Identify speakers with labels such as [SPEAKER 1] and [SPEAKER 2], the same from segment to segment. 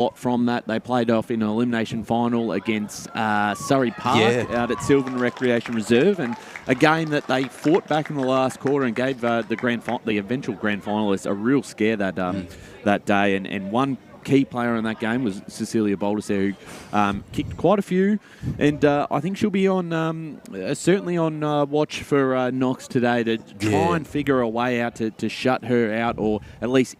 [SPEAKER 1] lot from that. They played off in an elimination final against H.E Parker out at Sylvan Recreation Reserve, and a game that they fought back in the last quarter and gave the eventual grand finalists a real scare that day. And one key player in that game was Cecilia Baldiser, who kicked quite a few, and I think she'll be on certainly on watch for Knox today to try and figure a way out to shut her out, or at least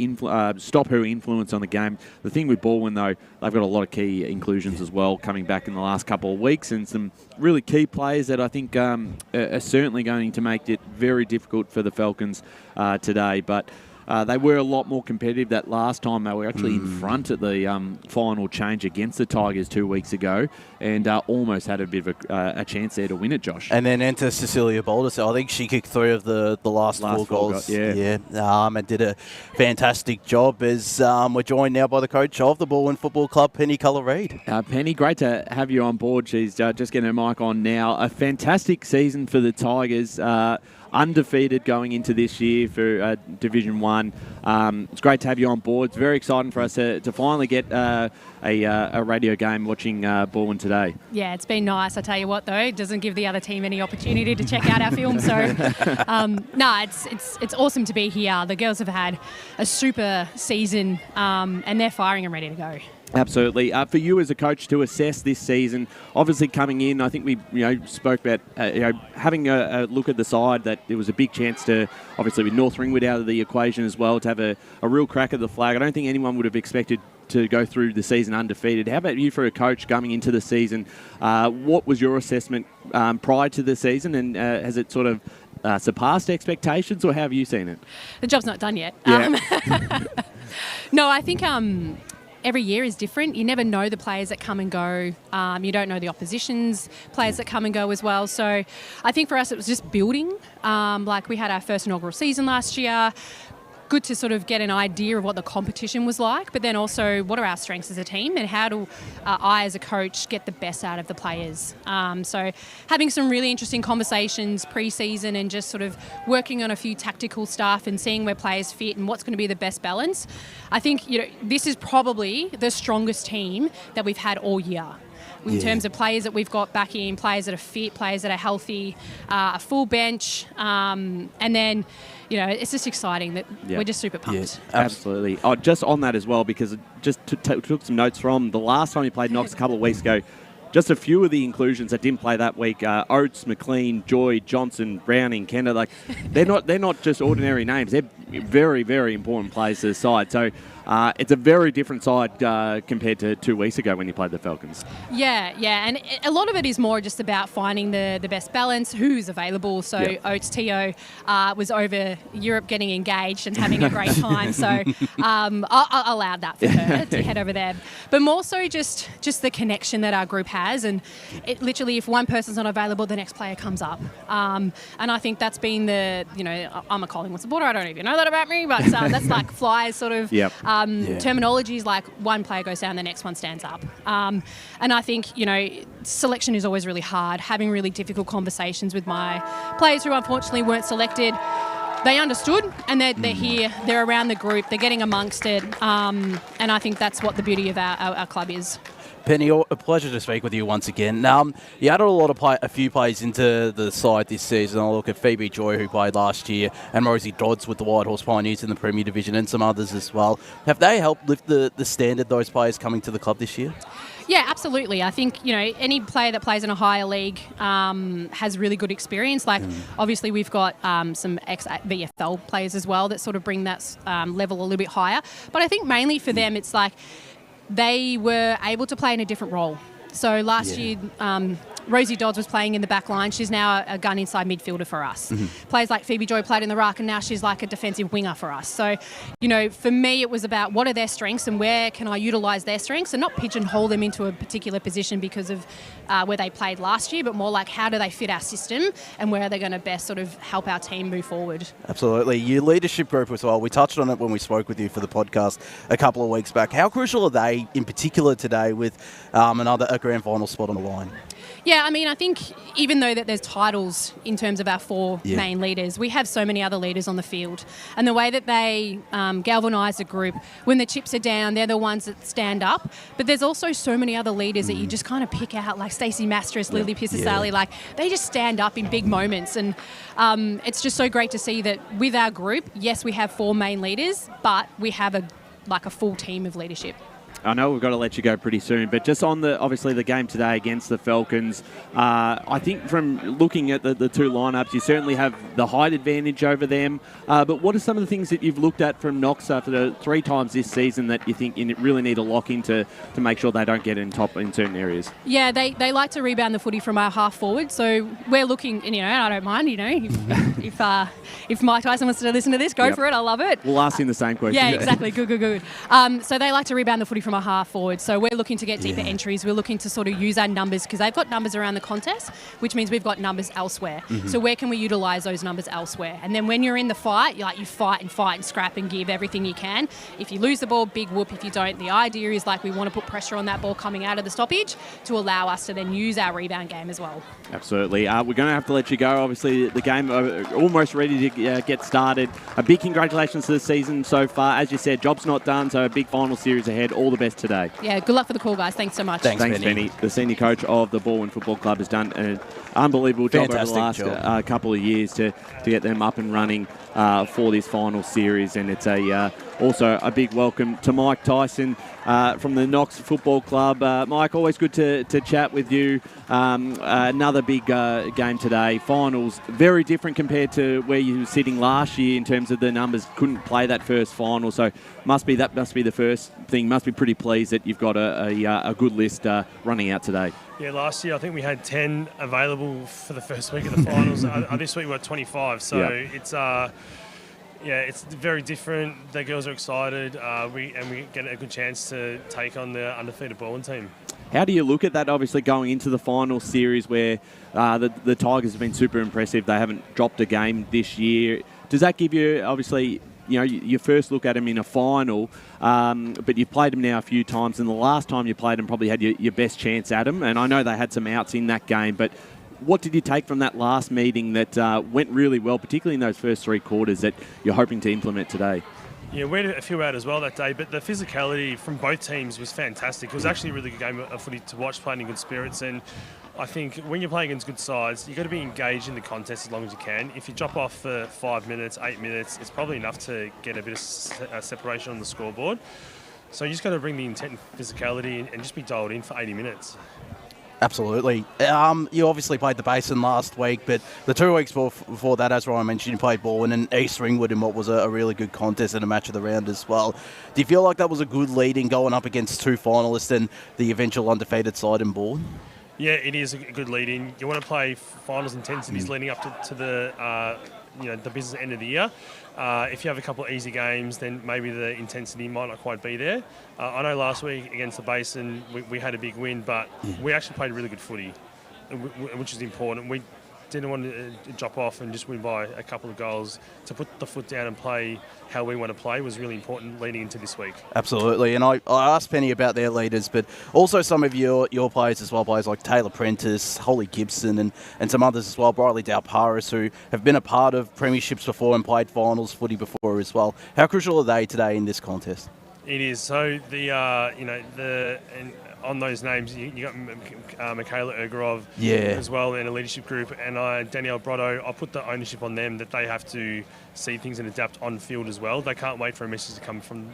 [SPEAKER 1] stop her influence on the game. The thing with Balwyn, though, they've got a lot of key inclusions as well coming back in the last couple of weeks, and some really key players that I think are certainly going to make it very difficult for the Falcons today. But they were a lot more competitive that last time. They were actually in front at the final change against the Tigers 2 weeks ago, and almost had a bit of a chance there to win it, Josh.
[SPEAKER 2] And then enter Cecilia Baldiser. I think she kicked 3 of the last four goals. And did a fantastic job. As we're joined now by the coach of the Balwyn Football Club, Penny Colour-Reid.
[SPEAKER 1] Penny, great to have you on board. She's just getting her mic on now. A fantastic season for the Tigers. Undefeated going into this year for Division 1. It's great to have you on board. It's very exciting for us to finally get a radio game watching Balwyn today.
[SPEAKER 3] Yeah, it's been nice. I tell you what, though, it doesn't give the other team any opportunity to check out our film. So, it's awesome to be here. The girls have had a super season, and they're firing and ready to go.
[SPEAKER 1] Absolutely. For you as a coach to assess this season, obviously coming in, I think we spoke about having a look at the side, that there was a big chance to, obviously with North Ringwood out of the equation as well, to have a real crack at the flag. I don't think anyone would have expected to go through the season undefeated. How about you for a coach coming into the season? What was your assessment prior to the season, and has it sort of surpassed expectations, or how have you seen it?
[SPEAKER 3] The job's not done yet.
[SPEAKER 1] Yeah.
[SPEAKER 3] No, I think every year is different. You never know the players that come and go. You don't know the opposition's players that come and go as well. So I think for us it was just building. Like we had our first inaugural season last year. Good to sort of get an idea of what the competition was like, but then also what are our strengths as a team, and how do I as a coach get the best out of the players. So having some really interesting conversations pre-season, and just sort of working on a few tactical stuff and seeing where players fit and what's going to be the best balance. I think this is probably the strongest team that we've had all year. In terms of players that we've got back in, players that are fit, players that are healthy, a full bench, and then, it's just exciting that we're just super pumped.
[SPEAKER 1] Yes, absolutely. Oh, just on that as well, because just took some notes from the last time you played Knox a couple of weeks ago. Just a few of the inclusions that didn't play that week: Oates, McLean, Joy, Johnson, Browning, Kenner. Like they're not just ordinary names. They're very, very important players to the side. So it's a very different side compared to 2 weeks ago when you played the Falcons.
[SPEAKER 3] Yeah, and a lot of it is more just about finding the best balance, who's available. So Oates Tio was over Europe getting engaged and having a great time. So I allowed that for her to head over there. But more so just the connection that our group has, and it literally, if one person's not available, the next player comes up. And I think that's been I'm a Collingwood supporter. I don't even know that about me, but that's like Flyers sort of. Terminology is like one player goes down, the next one stands up. And I think, selection is always really hard. Having really difficult conversations with my players who unfortunately weren't selected. They understood, and they're here, they're around the group, they're getting amongst it. And I think that's what the beauty of our club is.
[SPEAKER 2] Penny, a pleasure to speak with you once again. You added a few players into the side this season. I'll look at Phoebe Joy, who played last year, and Rosie Dodds with the Whitehorse Pioneers in the Premier Division, and some others as well. Have they helped lift the standard, those players coming to the club this year?
[SPEAKER 3] Yeah, absolutely. I think, any player that plays in a higher league has really good experience. Like, obviously, we've got some ex-VFL players as well that sort of bring that level a little bit higher. But I think mainly for them, it's like they were able to play in a different role. So last year, Rosie Dodds was playing in the back line. She's now a gun inside midfielder for us. Players like Phoebe Joy played in the ruck, and now she's like a defensive winger for us. So, for me, it was about what are their strengths and where can I utilise their strengths, and not pigeonhole them into a particular position because of where they played last year, but more like how do they fit our system and where are they going to best sort of help our team move forward.
[SPEAKER 2] Absolutely. Your leadership group as well. We touched on it when we spoke with you for the podcast a couple of weeks back. How crucial are they in particular today with a grand final spot on the line?
[SPEAKER 3] Yeah, Yeah, I mean, I think even though that there's titles in terms of our four main leaders, we have so many other leaders on the field. And the way that they galvanise the group, when the chips are down, they're the ones that stand up. But there's also so many other leaders that you just kind of pick out, like Stacey Mastras, Lily Pisasali, like they just stand up in big moments. And it's just so great to see that with our group, yes, we have four main leaders, but we have a full team of leadership.
[SPEAKER 1] I know we've got to let you go pretty soon, but just on obviously the game today against the Falcons, I think from looking at the two lineups, you certainly have the height advantage over them. But what are some of the things that you've looked at from Knox after the 3 times this season that you think you really need to lock into to make sure they don't get in top in certain areas?
[SPEAKER 3] Yeah, they like to rebound the footy from our half forward, so we're looking. And, I don't mind. If Mike Tyson wants to listen to this, go for it. I love it.
[SPEAKER 1] We'll ask him the same question.
[SPEAKER 3] Yeah, exactly. Good. So they like to rebound the footy from a half forward. So we're looking to get deeper entries. We're looking to sort of use our numbers because they've got numbers around the contest, which means we've got numbers elsewhere. So where can we utilise those numbers elsewhere? And then when you're in the fight, you fight and scrap and give everything you can. If you lose the ball, big whoop. If you don't, the idea is we want to put pressure on that ball coming out of the stoppage to allow us to then use our rebound game as well.
[SPEAKER 1] Absolutely. We're going to have to let you go. Obviously, the game almost ready to get started. A big congratulations to the season so far. As you said, job's not done, so a big final series ahead. All the best today.
[SPEAKER 3] Yeah, good luck for the call, guys. Thanks so much.
[SPEAKER 2] Thanks
[SPEAKER 1] Benny. The senior coach of the Balwyn Football Club has done an unbelievable job over the last couple of years to get them up and running for this final series. And it's also a big welcome to Mike Tyson from the Knox Football Club. Mike, always good to chat with you. Another big game today. Finals, very different compared to where you were sitting last year in terms of the numbers. Couldn't play that first final, so must be the first thing. Must be pretty pleased that you've got a good list running out today.
[SPEAKER 4] Yeah, last year I think we had 10 available for the first week of the finals. This week we've got 25, so it's very different. The girls are excited. We get a good chance to take on the undefeated Balwyn team.
[SPEAKER 1] How do you look at that, obviously, going into the final series where the Tigers have been super impressive? They haven't dropped a game this year. Does that give you, obviously, you first look at them in a final, but you've played them now a few times, and the last time you played them probably had your best chance at them, and I know they had some outs in that game, but what did you take from that last meeting that went really well, particularly in those first 3 quarters, that you're hoping to implement today?
[SPEAKER 4] Yeah, we had a few out as well that day, but the physicality from both teams was fantastic. It was actually a really good game of footy to watch, playing in good spirits, and I think when you're playing against good sides, you've got to be engaged in the contest as long as you can. If you drop off for 5 minutes, 8 minutes, it's probably enough to get a bit of separation on the scoreboard. So you just got to bring the intent and physicality and just be dialed in for 80 minutes.
[SPEAKER 2] Absolutely. You obviously played the Basin last week, but the 2 weeks before that, as Ryan mentioned, you played Balwyn and East Ringwood in what was a really good contest and a match of the round as well. Do you feel like that was a good lead in going up against 2 finalists and the eventual undefeated side in Balwyn?
[SPEAKER 4] Yeah, it is a good lead in. You want to play finals intensities leading up to the the business end of the year. If you have a couple of easy games, then maybe the intensity might not quite be there. I know last week against the Basin, we had a big win, but we actually played really good footy, which is important. We didn't want to drop off and just win by a couple of goals. To put the foot down and play how we want to play was really important leading into this week.
[SPEAKER 2] Absolutely, and I asked Penny about their leaders, but also some of your players as well, players like Taylor Prentice, Holly Gibson, and some others as well, Briley Dalparis, who have been a part of premierships before and played finals footy before as well. How crucial are they today in this contest?
[SPEAKER 4] It is. So on those names, you got Michaela Ergarov as well in a leadership group, and Danielle Brotto. I put the ownership on them that they have to see things and adapt on field as well. They can't wait for a message to come from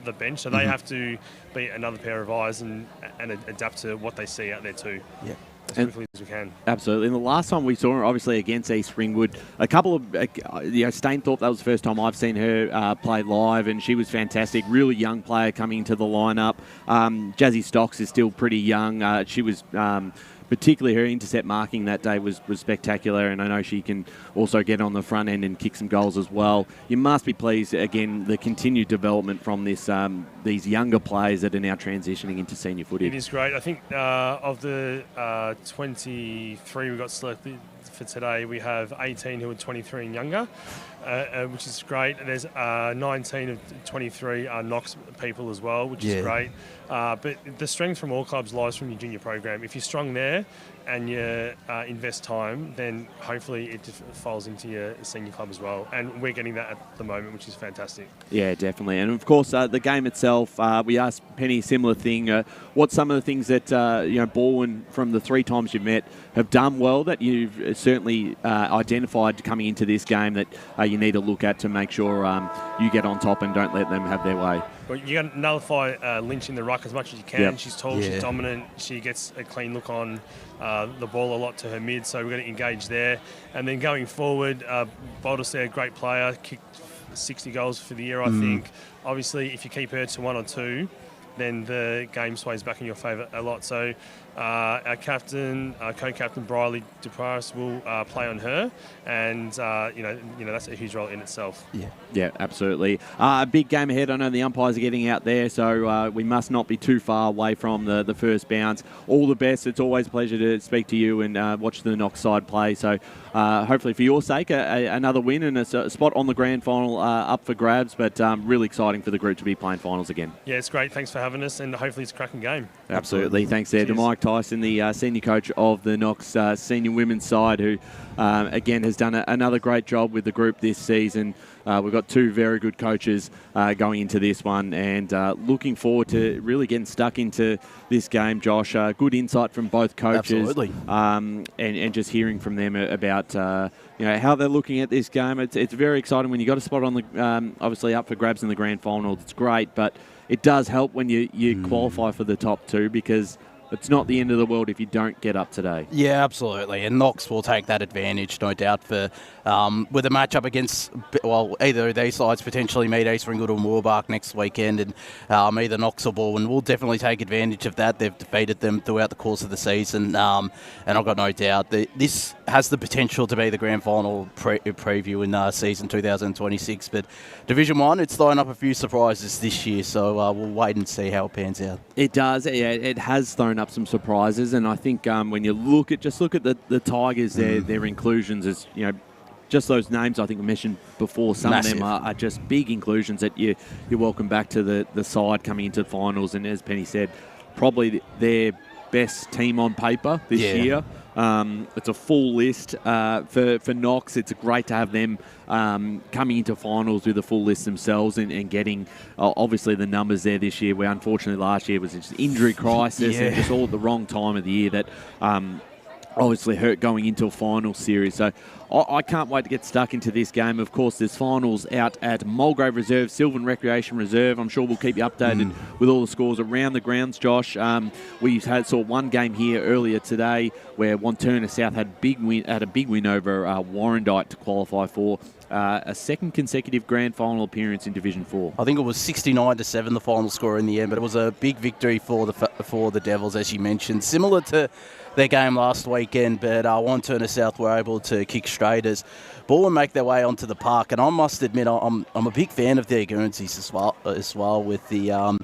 [SPEAKER 4] the bench, so they have to be another pair of eyes and adapt to what they see out there too. Yeah. As quickly as we can.
[SPEAKER 1] Absolutely. And the last time we saw her, obviously, against East Ringwood, a couple of, Stainthorpe, that was the first time I've seen her play live, and she was fantastic. Really young player coming into the lineup. Jazzy Stocks is still pretty young. She was... particularly her intercept marking that day was spectacular, and I know she can also get on the front end and kick some goals as well. You must be pleased, again, the continued development from these younger players that are now transitioning into senior footy.
[SPEAKER 4] It is great. I think of the 23 we got selected for today, we have 18 who are 23 and younger. which is great. There's 19 of 23 are Knox people as well, which is great. But the strength from all clubs lies from your junior program. If you're strong there and you invest time, then hopefully it falls into your senior club as well. And we're getting that at the moment, which is fantastic.
[SPEAKER 1] Yeah, definitely. And of course, the game itself, we asked Penny a similar thing. What's some of the things that, Balwyn, from the 3 times you've met, have done well that you've certainly identified coming into this game that you need to look at to make sure you get on top and don't let them have their way?
[SPEAKER 4] Well, you got to nullify Lynch in the ruck as much as you can. Yep. She's tall, she's dominant, she gets a clean look on the ball a lot to her mid, so we're going to engage there. And then going forward, Baldus there, great player, kicked 60 goals for the year, I think. Obviously, if you keep her to 1 or 2, then the game sways back in your favour a lot. So our captain, co-captain Briley Duparis will play on her, and that's a huge role in itself.
[SPEAKER 1] Yeah, absolutely. A big game ahead. I know the umpires are getting out there, so we must not be too far away from the first bounce. All the best. It's always a pleasure to speak to you and watch the Knox side play. So hopefully for your sake, another win and a spot on the grand final up for grabs, but really exciting for the group to be playing finals again.
[SPEAKER 4] Yeah, it's great. Thanks for having us, and hopefully it's a cracking game.
[SPEAKER 1] Absolutely. Thanks there to Mike Tyson, the senior coach of the Knox senior women's side, who again has done another great job with the group this season. We've got 2 very good coaches going into this one, and looking forward to really getting stuck into this game, Josh. Good insight from both coaches.
[SPEAKER 2] Absolutely.
[SPEAKER 1] And just hearing from them about how they're looking at this game. It's very exciting when you got a spot on the obviously up for grabs in the grand final. It's great, but it does help when you qualify for the top 2, because it's not the end of the world if you don't get up today.
[SPEAKER 2] Yeah, absolutely. And Knox will take that advantage, no doubt, for with a matchup against, either of these sides potentially meet East Ringwood or Moorbark next weekend, and either Knox or Balwyn will definitely take advantage of that. They've defeated them throughout the course of the season, and I've got no doubt that this has the potential to be the grand final preview in season 2026. But Division 1, it's throwing up a few surprises this year, so we'll wait and see how it pans out.
[SPEAKER 1] It does. Yeah, it has thrown up some surprises, and I think when you look at the Tigers, their inclusions as just those names I think we mentioned before. Some
[SPEAKER 2] Massive.
[SPEAKER 1] of them are just big inclusions that you're welcome back to the side coming into the finals, and as Penny said, probably their best team on paper this year. It's a full list for Knox. It's great to have them coming into finals with a full list themselves and getting obviously the numbers there this year, where unfortunately last year was just injury crisis and just all at the wrong time of the year that obviously hurt going into a final series. So I can't wait to get stuck into this game. Of course, there's finals out at Mulgrave Reserve, Sylvan Recreation Reserve. I'm sure we'll keep you updated with all the scores around the grounds, Josh. We saw one game here earlier today where Wanturna South had a big win over Warrandyte to qualify for a second consecutive grand final appearance in Division 4.
[SPEAKER 2] I think it was 69-7 the final score in the end, but it was a big victory for the Devils, as you mentioned. Similar to their game last weekend, but Wanturna South were able to kick straight as Balwyn make their way onto the park. And I must admit, I'm a big fan of their Guernseys as well with the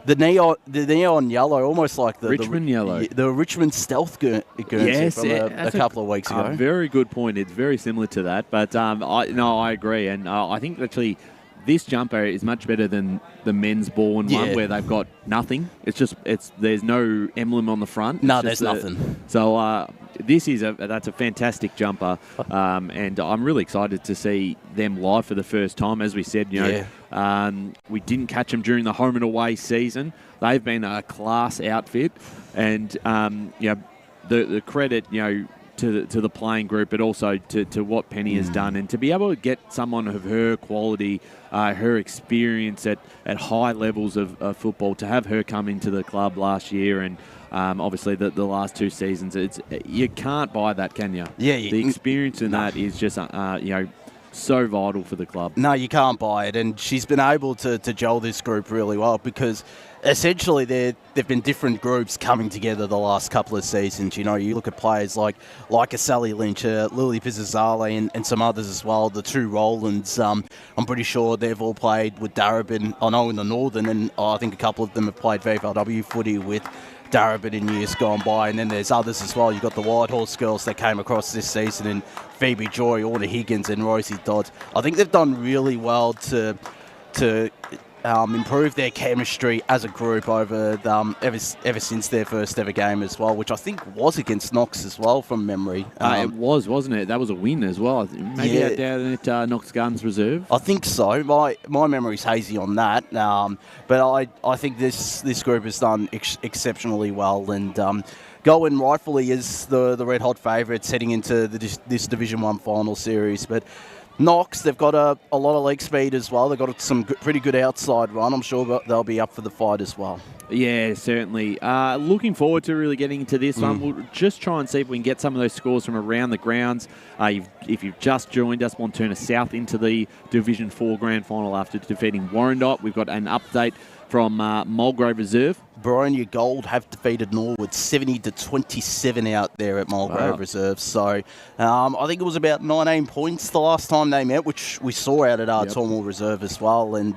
[SPEAKER 2] neon yellow, almost like the
[SPEAKER 1] Richmond yellow,
[SPEAKER 2] the Richmond Stealth Guernsey from a couple of weeks ago.
[SPEAKER 1] Very good point. It's very similar to that, but I agree, and I think actually this jumper is much better than the men's Balwyn one, where they've got nothing. There's no emblem on the front.
[SPEAKER 2] No, there's nothing.
[SPEAKER 1] So that's a fantastic jumper, and I'm really excited to see them live for the first time. As we said, we didn't catch them during the home and away season. They've been a class outfit, and the credit to the playing group, but also to what Penny has done, and to be able to get someone of her quality, her experience at high levels of football, to have her come into the club last year and obviously the last 2 seasons, you can't buy that, can you?
[SPEAKER 2] Yeah,
[SPEAKER 1] the experience in that is just so vital for the club.
[SPEAKER 2] No, you can't buy it, and she's been able to gel this group really well, because essentially they've been different groups coming together the last couple of seasons. You know, you look at players like a Sally Lynch, Lily Pizzazale, and some others as well. The two Rolands, I'm pretty sure they've all played with Darebin. I know in the Northern, and I think a couple of them have played VFLW footy with Darebin in years gone by. And then there's others as well. You've got the Whitehorse girls that came across this season, and Phoebe Joy, Orna Higgins, and Rosie Dodds. I think they've done really well to improve their chemistry as a group over ever since their first ever game as well, which I think was against Knox as well from memory.
[SPEAKER 1] It was, wasn't it? That was a win as well. Maybe down at Knox Gardens Reserve.
[SPEAKER 2] I think so. My memory's hazy on that, but I think this group has done exceptionally well, and going rightfully as the red hot favourites heading into this Division 1 final series, but Knox, they've got a lot of leg speed as well. They've got some pretty good outside run. I'm sure they'll be up for the fight as well.
[SPEAKER 1] Yeah, certainly. Looking forward to really getting into this one. We'll just try and see if we can get some of those scores from around the grounds. If you've just joined us, Montana South into the Division 4 Grand Final after defeating Warrandyte. We've got an update from Mulgrave Reserve.
[SPEAKER 2] Boronia Gold have defeated Norwood 70-27 out there at Mulgrave Reserve. So I think it was about 19 points the last time they met, which we saw out at Tormore Reserve as well. And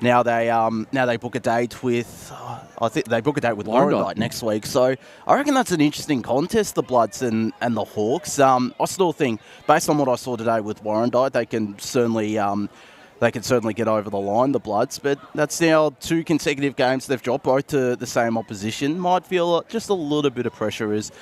[SPEAKER 2] now they book a date with Warrandyte next week. So I reckon that's an interesting contest, the Bloods and the Hawks. I still think, based on what I saw today with Warrandyte, they can certainly get over the line, the Bloods, but that's now 2 consecutive games they've dropped, both to the same opposition. Might feel just a little bit of pressure as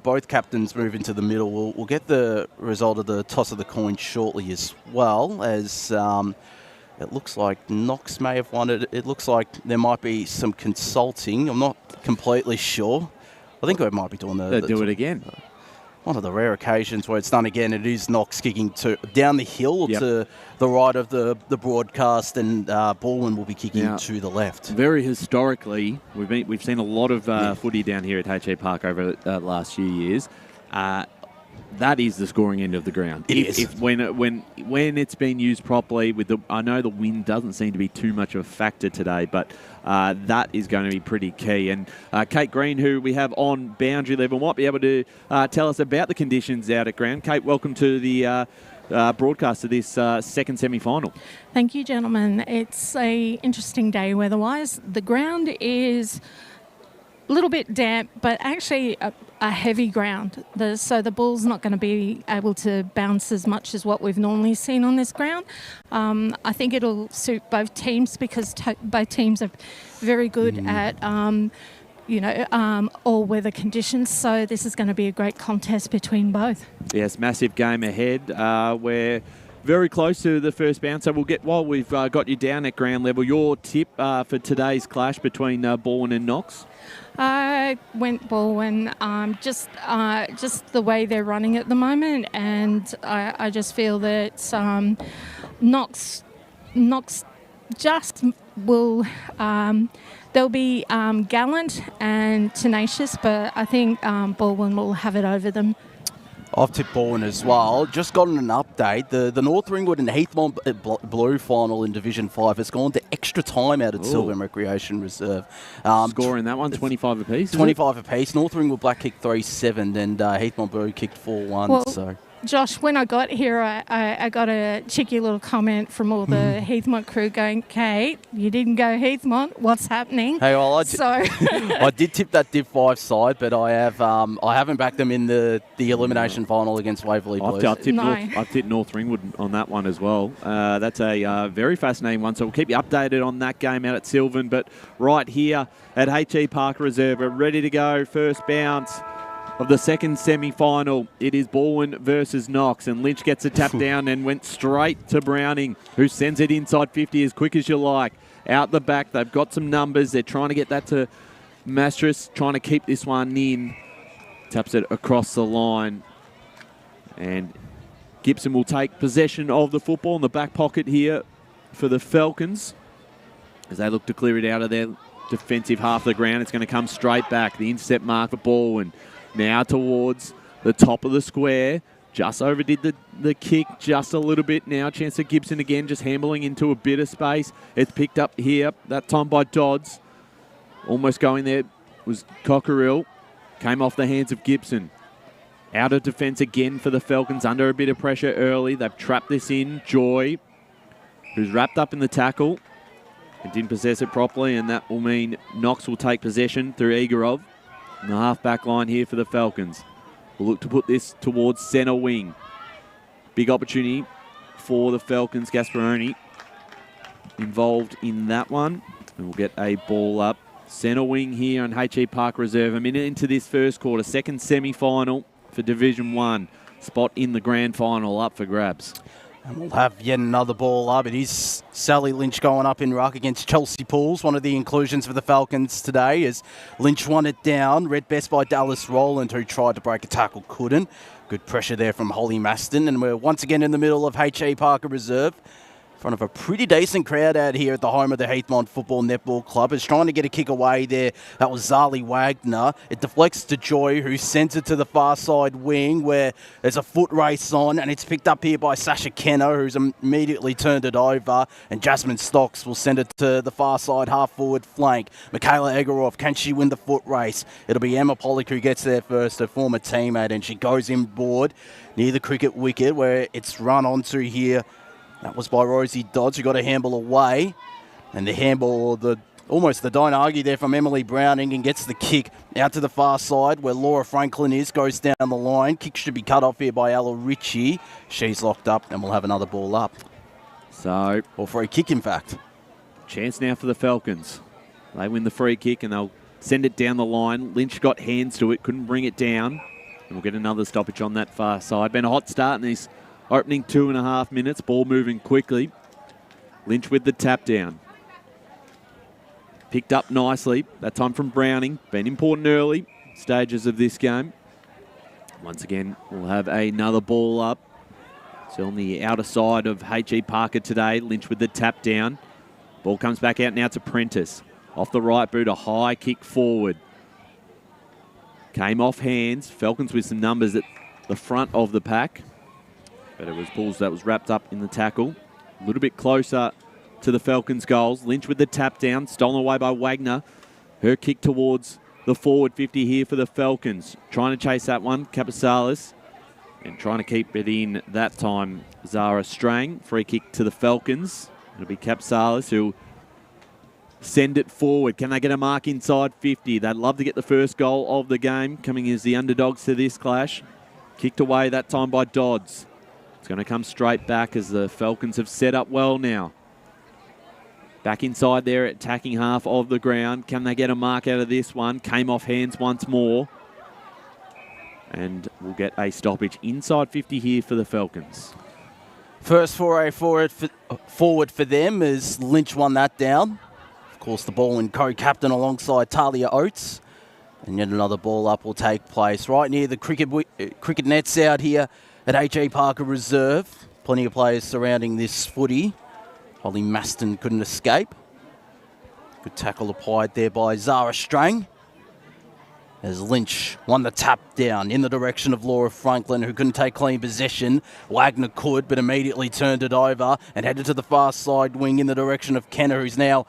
[SPEAKER 2] both captains move into the middle. We'll get the result of the toss of the coin shortly as well, as it looks like Knox may have won it. It looks like there might be some consulting. I'm not completely sure. I think they might be doing
[SPEAKER 1] They'll do it again.
[SPEAKER 2] One of the rare occasions where it's done again. It is Knox kicking down the hill to the right of the broadcast, and Balwyn will be kicking to the left.
[SPEAKER 1] Very historically, we've seen a lot of footy down here at H.E Park over the last few years. That is the scoring end of the ground.
[SPEAKER 2] It is.
[SPEAKER 1] When it's been used properly, I know the wind doesn't seem to be too much of a factor today, but that is going to be pretty key. And Kate Green, who we have on boundary level, might be able to tell us about the conditions out at ground. Kate, welcome to the broadcast of this second semi-final.
[SPEAKER 5] Thank you, gentlemen. It's a interesting day weather-wise. The ground is a little bit damp, but actually a heavy ground. So the ball's not going to be able to bounce as much as what we've normally seen on this ground. I think it'll suit both teams because both teams are very good at all-weather conditions. So this is going to be a great contest between both.
[SPEAKER 1] Yes, massive game ahead. We're very close to the first bounce. So we'll get, while we've got you down at ground level, your tip for today's clash between Balwyn and Knox?
[SPEAKER 5] I went Balwyn, just the way they're running at the moment, and I just feel that Knox just will. They'll be gallant and tenacious, but I think Balwyn will have it over them.
[SPEAKER 2] I've tipped Balwyn as well. Just gotten an update. The North Ringwood and Heathmont Blue final in Division 5 has gone to extra time out at Sylvan Recreation Reserve.
[SPEAKER 1] Score in that one, 25 apiece?
[SPEAKER 2] 25 apiece. North Ringwood Black kicked 3-7 and Heathmont Blue kicked 4-1.
[SPEAKER 5] Well,
[SPEAKER 2] so.
[SPEAKER 5] Josh, when I got here, I got a cheeky little comment from all the Heathmont crew going, Kate, you didn't go Heathmont. What's happening?
[SPEAKER 2] Hey, well, I did tip that Div 5 side, but I haven't backed them in the elimination final against Waverley Blues.
[SPEAKER 1] I've tipped North Ringwood on that one as well. That's a very fascinating one, so we'll keep you updated on that game out at Sylvan. But right here at H.E Parker Reserve, we're ready to go. First bounce of the second semi-final. It is Balwyn versus Knox, and Lynch gets a tap down and went straight to Browning, who sends it inside 50 as quick as you like. Out the back, they've got some numbers. They're trying to get that to Mastris, trying to keep this one in. Taps it across the line, and Gibson will take possession of the football in the back pocket here for the Falcons as they look to clear it out of their defensive half of the ground. It's going to come straight back. The intercept mark for Balwyn. Now towards the top of the square. Just overdid the kick just a little bit now. Chance for Gibson again, just handling into a bit of space. It's picked up here, that time by Dodds. Almost going there was Cockerill. Came off the hands of Gibson. Out of defence again for the Falcons, under a bit of pressure early. They've trapped this in. Joy, who's wrapped up in the tackle and didn't possess it properly, and that will mean Knox will take possession through Igorov. In the half-back line here for the Falcons. We'll look to put this towards centre wing. Big opportunity for the Falcons. Gasparoni involved in that one. And we'll get a ball up. Centre wing here on H.E Parker Reserve. A minute into this first quarter. Second semi-final for Division 1. Spot in the grand final up for grabs.
[SPEAKER 2] And we'll have yet another ball up. It is Sally Lynch going up in ruck against Chelsea Pools. One of the inclusions for the Falcons today as Lynch won it down. Read best by Dallas Rowland, who tried to break a tackle, couldn't. Good pressure there from Holly Maston. And we're once again in the middle of H.E Parker Reserve. In front of a pretty decent crowd out here at the home of the H.E Football Netball Club. Is trying to get a kick away there. That was Zali Wagner. It deflects to Joy, who sends it to the far side wing where there's a foot race on, and it's picked up here by Sasha Kenner, who's immediately turned it over, and Jasmine Stocks will send it to the far side half-forward flank. Michaela Egorov, can she win the foot race? It'll be Emma Pollock who gets there first, her former teammate, and she goes inboard near the cricket wicket where it's run onto here. That was by Rosie Dodds, who got a handball away. And the handball, almost the don't argue there from Emily Browning, and gets the kick out to the far side where Laura Franklin goes down the line. Kick should be cut off here by Ella Ritchie. She's locked up, and we'll have another ball up. Or free kick, in fact.
[SPEAKER 1] Chance now for the Falcons. They win the free kick, and they'll send it down the line. Lynch got hands to it, couldn't bring it down. And we'll get another stoppage on that far side. Been a hot start in these opening 2.5 minutes. Ball moving quickly. Lynch with the tap down. Picked up nicely. That time from Browning. Been important early stages of this game. Once again, we'll have another ball up. So on the outer side of H.E Parker today. Lynch with the tap down. Ball comes back out now to Prentice. Off the right boot, a high kick forward. Came off hands. Falcons with some numbers at the front of the pack. But it was Bulls that was wrapped up in the tackle. A little bit closer to the Falcons' goals. Lynch with the tap down. Stolen away by Wagner. Her kick towards the forward 50 here for the Falcons. Trying to chase that one. Capasalis. And trying to keep it in that time. Zara Strang. Free kick to the Falcons. It'll be Capasalis who'll send it forward. Can they get a mark inside 50? They'd love to get the first goal of the game. Coming as the underdogs to this clash. Kicked away that time by Dodds. It's going to come straight back as the Falcons have set up well now. Back inside there, attacking half of the ground. Can they get a mark out of this one? Came off hands once more. And we'll get a stoppage inside 50 here for the Falcons.
[SPEAKER 2] First foray forward for them as Lynch won that down. Of course, the ball and co-captain alongside Talia Oates. And yet another ball up will take place right near the cricket nets out here at H.E Parker Reserve. Plenty of players surrounding this footy. Holly Maston couldn't escape. Good tackle applied there by Zara Strang. As Lynch won the tap down in the direction of Laura Franklin, who couldn't take clean possession. Wagner could, but immediately turned it over and headed to the far side wing in the direction of Kenner, who's now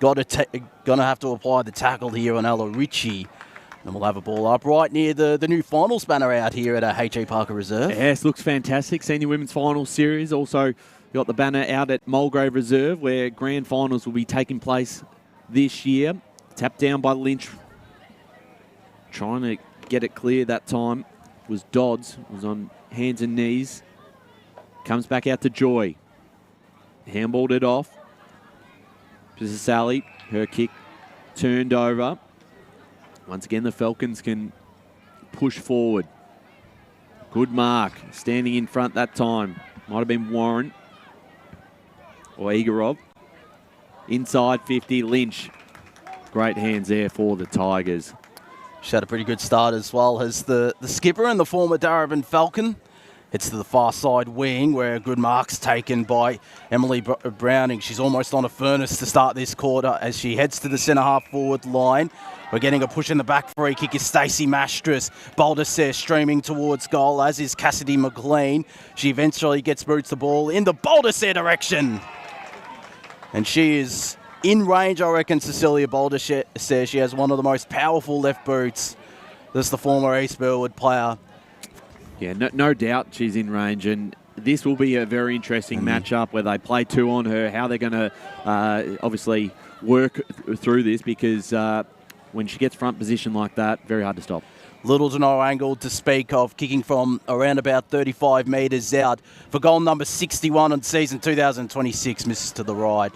[SPEAKER 2] going to have to apply the tackle here on Ella Ritchie. And we'll have a ball up right near the new finals banner out here at H.E Parker Reserve.
[SPEAKER 1] Yes, looks fantastic. Senior Women's Finals Series. Also got the banner out at Mulgrave Reserve where grand finals will be taking place this year. Tapped down by Lynch. Trying to get it clear that time was Dodds. Was on hands and knees. Comes back out to Joy. Handballed it off. This is Sally. Her kick turned over. Once again, the Falcons can push forward. Good mark. Standing in front that time. Might have been Warren or Igorov. Inside 50, Lynch. Great hands there for the Tigers.
[SPEAKER 2] She had a pretty good start as well as the skipper and the former Darebin Falcon. It's to the far side wing where a good mark's taken by Emily Browning. She's almost on a furnace to start this quarter as she heads to the centre half forward line. We're getting a push in the back. Free kick is Stacey Mastras. Baldassare streaming towards goal, as is Cassidy McLean. She eventually boots the ball in the Baldassare direction. And she is In range, I reckon Cecilia Boulder says she has one of the most powerful left boots. This is the former East Burwood player.
[SPEAKER 1] Yeah, no doubt she's in range, and this will be a very interesting matchup where they play two on her, how they're going to obviously work through this, because when she gets front position like that, very hard to stop.
[SPEAKER 2] Little to no angle to speak of, kicking from around about 35 metres out for goal number 61 on season 2026, misses to the right.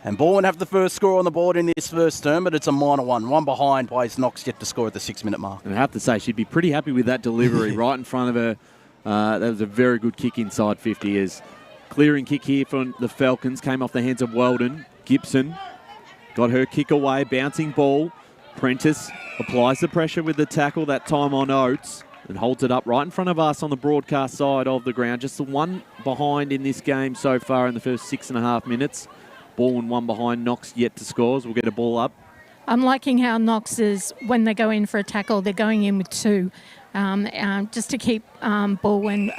[SPEAKER 2] And Balwyn have the first score on the board in this first term, but it's a minor one. One behind plays Knox yet to score at the 6-minute mark.
[SPEAKER 1] And I have to say, she'd be pretty happy with that delivery right in front of her. That was a very good kick inside 50. As clearing kick here from the Falcons came off the hands of Weldon. Gibson got her kick away, bouncing ball. Prentice applies the pressure with the tackle, that time on Oates, and holds it up right in front of us on the broadcast side of the ground. Just the one behind in this game so far in the first 6.5 minutes. Balwyn one behind, Knox yet to score. We'll get a ball up.
[SPEAKER 5] I'm liking how Knox is, when they go in for a tackle, they're going in with two, just to keep Balwyn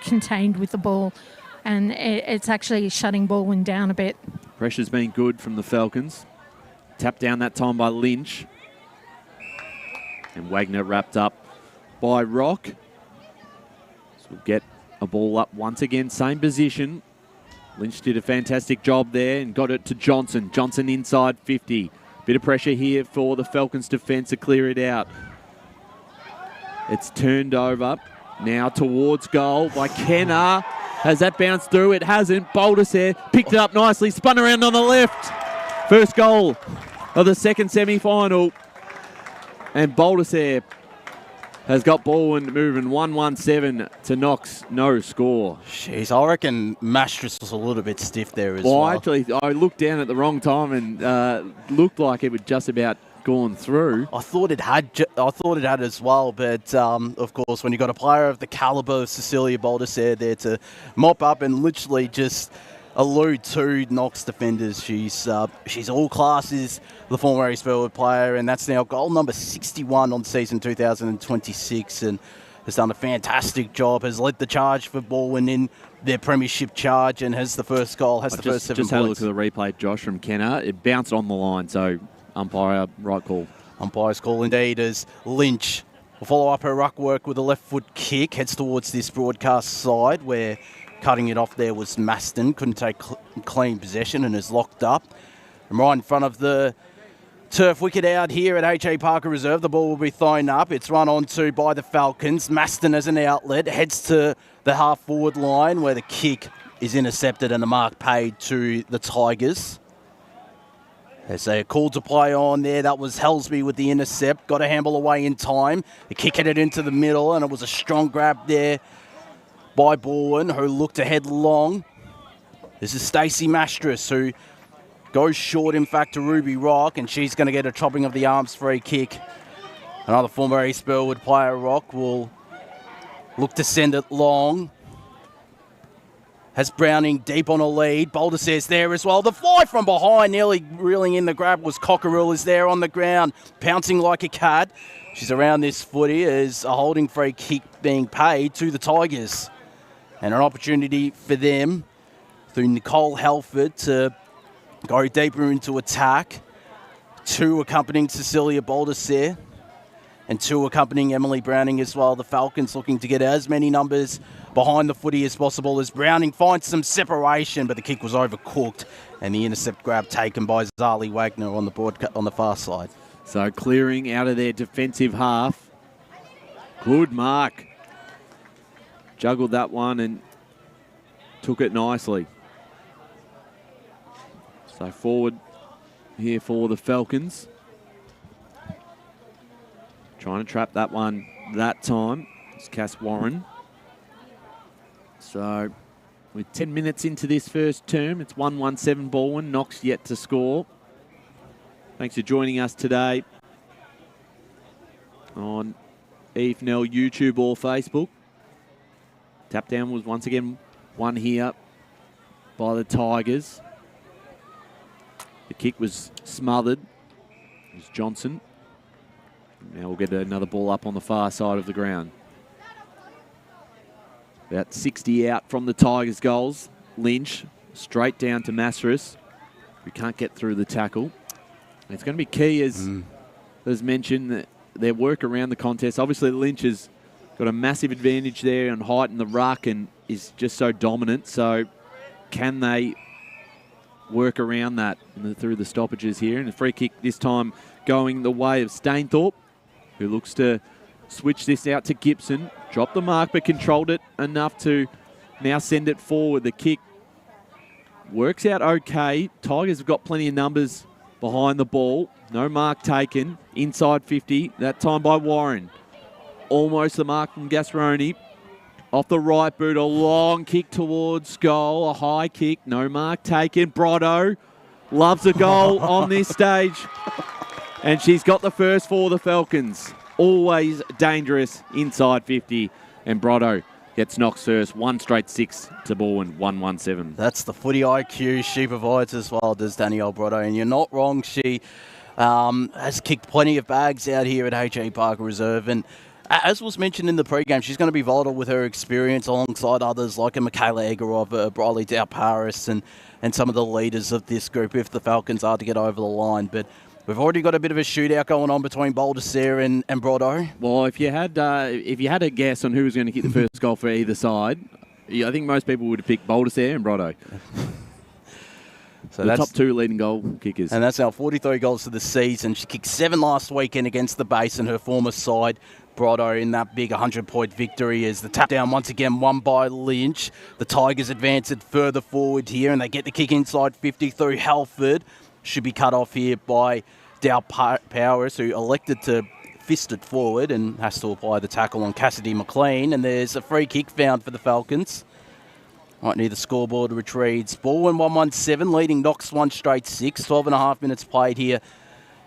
[SPEAKER 5] contained with the ball. And it's actually shutting Balwyn down a bit.
[SPEAKER 1] Pressure's been good from the Falcons. Tapped down that time by Lynch. And Wagner wrapped up by Rock. So we'll get a ball up once again, same position. Lynch did a fantastic job there and got it to Johnson. Johnson inside 50. Bit of pressure here for the Falcons defence to clear it out. It's turned over now towards goal by Kenner. Has that bounced through? It hasn't. Baldisaire picked it up nicely, spun around on the left. First goal of the second semi-final. And Baldisaire has got Balwyn moving 1-1-7 to Knox. No score.
[SPEAKER 2] Jeez, I reckon Mastris was a little bit stiff there as well.
[SPEAKER 1] Well, actually, I looked down at the wrong time and looked like it would just about gone through.
[SPEAKER 2] I thought it had as well, but of course, when you've got a player of the calibre of Cecilia Baldisaire there to mop up and literally just allude to Knox defenders, she's all classes, the former East Burwood player, and that's now goal number 61 on season 2026, and has done a fantastic job, has led the charge for Balwyn in their premiership charge, and has the first goal, has the first 7
[SPEAKER 1] points. Just had a look at the replay, Josh, from Kenner. It bounced on the line, so umpire, right call.
[SPEAKER 2] Umpire's call indeed, as Lynch will follow up her ruck work with a left foot kick, heads towards this broadcast side where cutting it off there was Maston, couldn't take clean possession and is locked up. And right in front of the turf wicket out here at H.E Parker Reserve, the ball will be thrown up. It's run onto by the Falcons. Maston as an outlet, heads to the half-forward line where the kick is intercepted and the mark paid to the Tigers. As they are called to play on there, that was Helsby with the intercept. Got a handball away in time. The kick headed into the middle, and it was a strong grab there by Balwyn, who looked ahead long. This is Stacey Mastris, who goes short, in fact, to Ruby Rock, and she's going to get a chopping of the arms free kick. Another former East Burwood player, Rock, will look to send it long. Has Browning deep on a lead. Baldisaire's there as well. The fly from behind, nearly reeling in the grab, was Cockerill, is there on the ground, pouncing like a cat. She's around this footy as a holding free kick being paid to the Tigers. And an opportunity for them through Nicole Halford to go deeper into attack. 2 accompanying Cecilia Baldisaire and 2 accompanying Emily Browning as well. The Falcons looking to get as many numbers behind the footy as possible as Browning finds some separation, but the kick was overcooked and the intercept grab taken by Zali Wagner on the far side.
[SPEAKER 1] So clearing out of their defensive half. Good mark. Juggled that one and took it nicely. So forward here for the Falcons. Trying to trap that one that time. It's Cass Warren. So we're 10 minutes into this first term. It's 1-1-7 Balwyn. Knox yet to score. Thanks for joining us today on EFNL YouTube or Facebook. Tap down was once again won here by the Tigers. The kick was smothered. It was Johnson. Now we'll get another ball up on the far side of the ground. About 60 out from the Tigers' goals. Lynch straight down to Masris. who can't get through the tackle. It's going to be key, as mentioned, that their work around the contest. Obviously, Lynch has got a massive advantage there on height in the ruck and is just so dominant. So can they work around that through the stoppages here? And a free kick this time going the way of Stainthorpe, who looks to switch this out to Gibson. Dropped the mark but controlled it enough to now send it forward. The kick works out okay. Tigers have got plenty of numbers behind the ball. No mark taken. Inside 50. That time by Warren. Almost the mark from Gasparoni. Off the right boot. A long kick towards goal. A high kick. No mark taken. Brotto loves a goal on this stage. And she's got the first for the Falcons. Always dangerous inside 50. And Brotto gets Knox first. 1 straight 6 to Balwyn. 1-1-7.
[SPEAKER 2] That's the footy IQ she provides as well, does Danielle Brotto. And you're not wrong. She has kicked plenty of bags out here at H.E Parker Reserve. And as was mentioned in the pre-game, she's going to be vital with her experience alongside others like a Michaela Egorov, Briley Dow-Paris, and some of the leaders of this group if the Falcons are to get over the line. But we've already got a bit of a shootout going on between Baldessere and Brotto.
[SPEAKER 1] Well, if you had a guess on who was going to kick the first goal for either side, I think most people would have picked Baldessere and Brotto. So the top 2 leading goal kickers.
[SPEAKER 2] And that's now 43 goals for the season. She kicked 7 last weekend against the Base and her former side, Brotto, in that big 100-point victory as the tap down once again won by Lynch. The Tigers advance it further forward here and they get the kick inside 50 through Halford. Should be cut off here by Dow Powers, who elected to fist it forward and has to apply the tackle on Cassidy McLean. And there's a free kick found for the Falcons. Right near the scoreboard, which reads Balwyn 1-1-7, leading Knox 1 straight 6. 12.5 minutes played here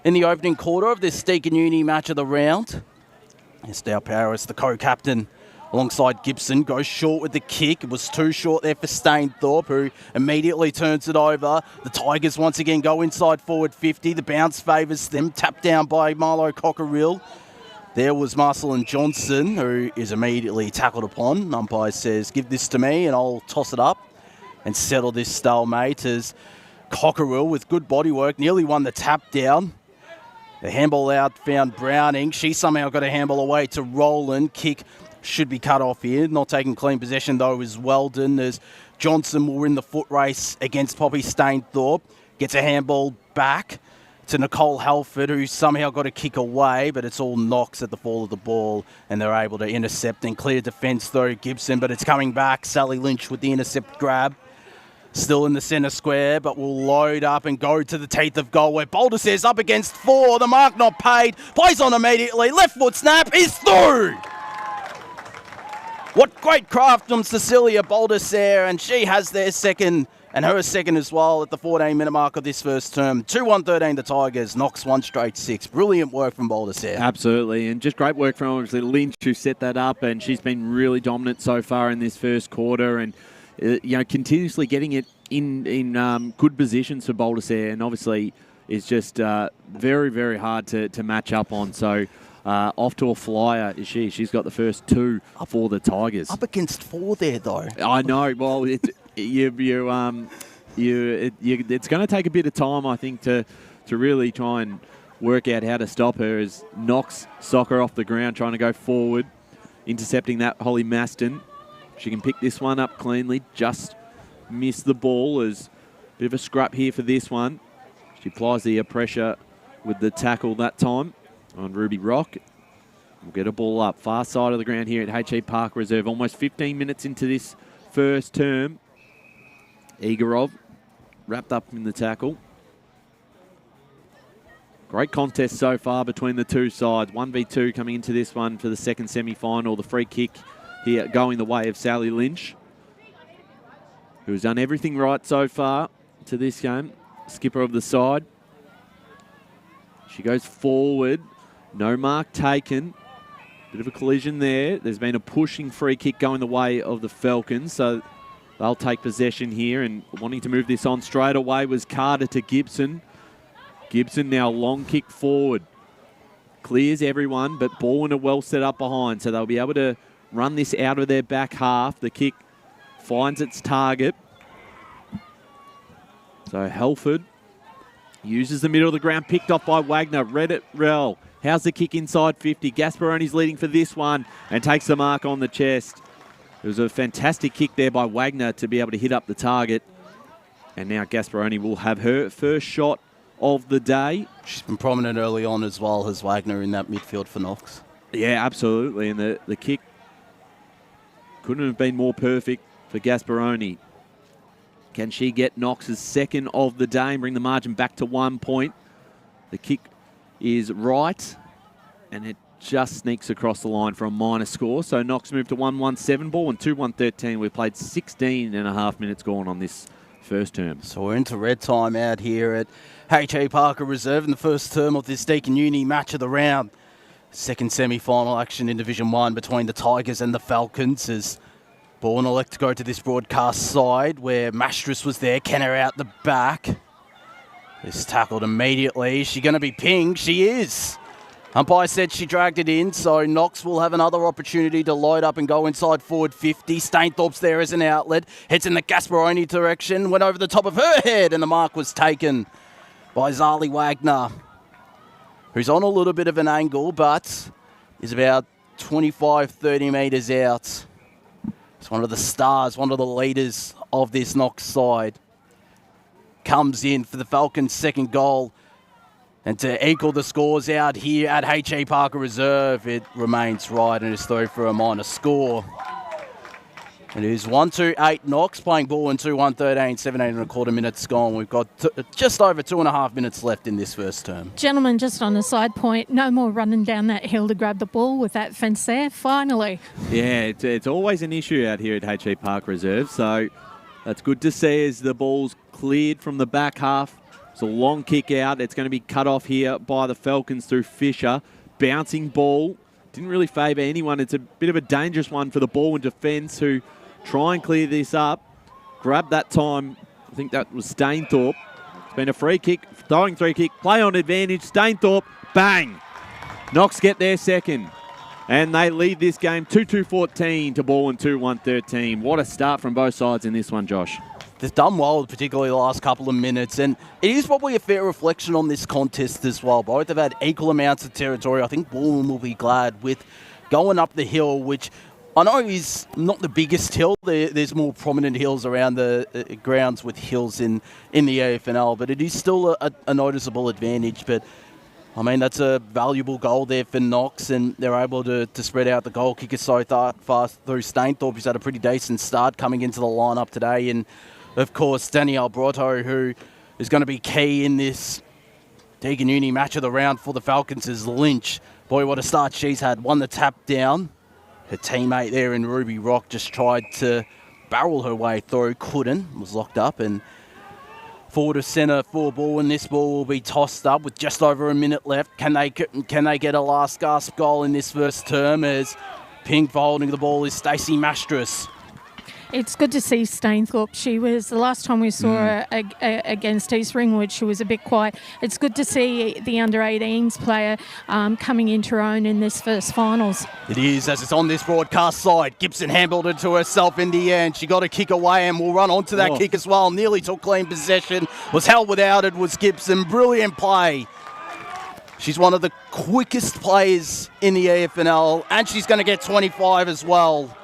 [SPEAKER 2] in the opening quarter of this Deakin Uni match of the round. It's Dow Powers, the co-captain, alongside Gibson, goes short with the kick. It was too short there for Stainthorpe, who immediately turns it over. The Tigers once again go inside forward 50. The bounce favours them, tapped down by Marlo Cockerill. There was Marcelin Johnson, who is immediately tackled upon. Umpire says, give this to me and I'll toss it up and settle this stalemate as Cockerill, with good bodywork, nearly won the tap down. The handball out found Browning. She somehow got a handball away to Roland. Kick should be cut off here. Not taking clean possession, though, is Weldon, as Johnson will win the foot race against Poppy Stainthorpe. Gets a handball back to Nicole Halford, who somehow got a kick away, but it's all Knox at the fall of the ball, and they're able to intercept and clear defence through Gibson, but it's coming back. Sally Lynch with the intercept grab. Still in the centre square, but will load up and go to the teeth of goal where Baldessere's up against 4. The mark not paid. Plays on immediately. Left foot snap is through. What great craft from Cecilia Baldessere, and she has their second and her second as well at the 14-minute mark of this first term. 2-1-13 the Tigers. Knox 1 straight 6. Brilliant work from Baldessere.
[SPEAKER 1] Absolutely, and just great work from obviously Lynch, who set that up, and she's been really dominant so far in this first quarter, and continuously getting it in good positions for Baldessere, and obviously is just very, very hard to match up on. So off to a flyer is she. She's got the first 2 for the Tigers.
[SPEAKER 2] Up against 4 there, though.
[SPEAKER 1] I know. Well, it's going to take a bit of time, I think, to really try and work out how to stop her as Knox sock her off the ground, trying to go forward, intercepting that Holly Maston. She can pick this one up cleanly, just miss the ball. As a bit of a scrap here for this one. She applies the pressure with the tackle that time on Ruby Rock. We'll get a ball up, far side of the ground here at H.E Parker Reserve. Almost 15 minutes into this first term. Igorov wrapped up in the tackle. Great contest so far between the two sides. 1v2 coming into this one for the second semi-final. The free kick here going the way of Sally Lynch, who's done everything right so far to this game. Skipper of the side. She goes forward. No mark taken. Bit of a collision there. There's been a pushing free kick going the way of the Falcons, so they'll take possession here, and wanting to move this on straight away was Carter to Gibson. Gibson now long kick forward. Clears everyone, but Balwyn are well set up behind, so they'll be able to run this out of their back half. The kick finds its target. So Halford Uses the middle of the ground, picked off by Wagner. Reddit Rell. How's the kick inside 50? Gasparoni's leading for this one and takes the mark on the chest. It was a fantastic kick there by Wagner to be able to hit up the target. And now Gasparoni will have her first shot of the day.
[SPEAKER 2] She's been prominent early on as well as Wagner in that midfield for Knox.
[SPEAKER 1] Yeah, absolutely. And the kick couldn't have been more perfect for Gasparoni. Can she get Knox's second of the day and bring the margin back to 1 point? The kick is right, and it just sneaks across the line for a minor score. So Knox moved to 1-1-7 ball and 2-1-13. We've played 16 and a half minutes gone on this first term.
[SPEAKER 2] So we're into red time out here at H.E Parker Reserve in the first term of this Deakin Uni match of the round. Second semi-final action in Division 1 between the Tigers and the Falcons as ball will elect to go to this broadcast side where Mastris was there, Kenner out the back. Is tackled immediately. Is she going to be pinged? She is. Umpire said she dragged it in, so Knox will have another opportunity to load up and go inside forward 50. Stainthorpe's there as an outlet. Heads in the Gasparoni direction. Went over the top of her head, and the mark was taken by Zali Wagner, who's on a little bit of an angle, but is about 25, 30 metres out. It's one of the stars, one of the leaders of this Knox side. Comes in for the Falcons' second goal. And to equal the scores out here at H.E Parker Reserve, it remains right and is through for a minor score. It is 1-2-8 Knox playing ball in 2-1-13, 17 and a quarter minutes gone. We've got just over 2.5 minutes left in this first term.
[SPEAKER 5] Gentlemen, just on a side point, no more running down that hill to grab the ball with that fence there, finally.
[SPEAKER 1] Yeah, it's always an issue out here at H.E Park Reserve, so that's good to see as the ball's cleared from the back half. It's a long kick out. It's going to be cut off here by the Falcons through Fisher. Bouncing ball. Didn't really favour anyone. It's a bit of a dangerous one for the ball and defence who try and clear this up. Grab that time. I think that was Stainthorpe. It's been a free kick, throwing free kick. Play on advantage. Stainthorpe. Bang. Knox get their second. And they lead this game 2-2-14 to ball in 2-1-13. What a start from both sides in this one, Josh.
[SPEAKER 2] They've done well, particularly the last couple of minutes, and it is probably a fair reflection on this contest as well. Both have had equal amounts of territory. I think Balwyn will be glad with going up the hill, which I know is not the biggest hill. There's more prominent hills around the grounds with hills in the AFNL, but it is still a noticeable advantage. But I mean, that's a valuable goal there for Knox, and they're able to spread out the goal kicker so fast through Stainthorpe, who's had a pretty decent start coming into the lineup today. And of course, Danielle Brotto, who is going to be key in this Deakin Uni match of the round for the Falcons, is Lynch. Boy, what a start she's had. Won the tap down. Her teammate there in Ruby Rock just tried to barrel her way through, couldn't, was locked up. And forward to centre for ball, and this ball will be tossed up with just over a minute left. Can they get a last gasp goal in this first term? As ping for holding the ball is Stacey Mastris.
[SPEAKER 5] It's good to see Stainthorpe. She was, the last time we saw her against East Ringwood, she was a bit quiet. It's good to see the under-18s player coming into her own in this first finals.
[SPEAKER 2] It is, as it's on this broadcast side. Gibson handled it to herself in the end. She got a kick away and will run onto that kick as well. Nearly took clean possession. Was held without it, was Gibson. Brilliant play. She's one of the quickest players in the AFNL, and she's going to get 25 as well.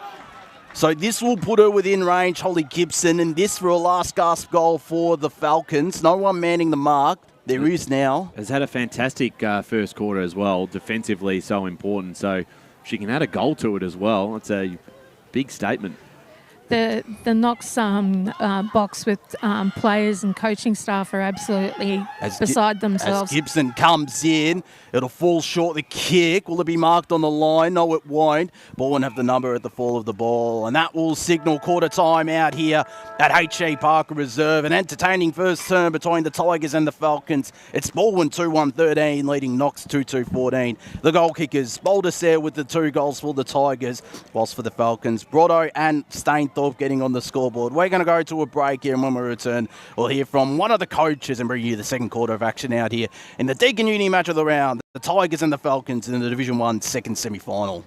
[SPEAKER 2] So this will put her within range, Holly Gibson, and this for a last gasp goal for the Falcons. No one manning the mark. There is now.
[SPEAKER 1] Has had a fantastic first quarter as well, defensively so important. So she can add a goal to it as well. It's a big statement.
[SPEAKER 5] The Knox box with players and coaching staff are absolutely beside themselves.
[SPEAKER 2] As Gibson comes in, it'll fall short the kick. Will it be marked on the line? No, it won't. Ball won't have the number at the fall of the ball. And that will signal quarter time out here at H.E Parker Reserve. An entertaining first term between the Tigers and the Falcons. It's Balwyn 2-1-13, leading Knox 2-2-14. The goal kickers, Boulder with the 2 goals for the Tigers, whilst for the Falcons, Brotto and Stainthorpe getting on the scoreboard. We're going to go to a break here, and when we return, we'll hear from one of the coaches and bring you the second quarter of action out here in the Deakin Uni match of the round, the Tigers and the Falcons in the Division 1 second semi-final.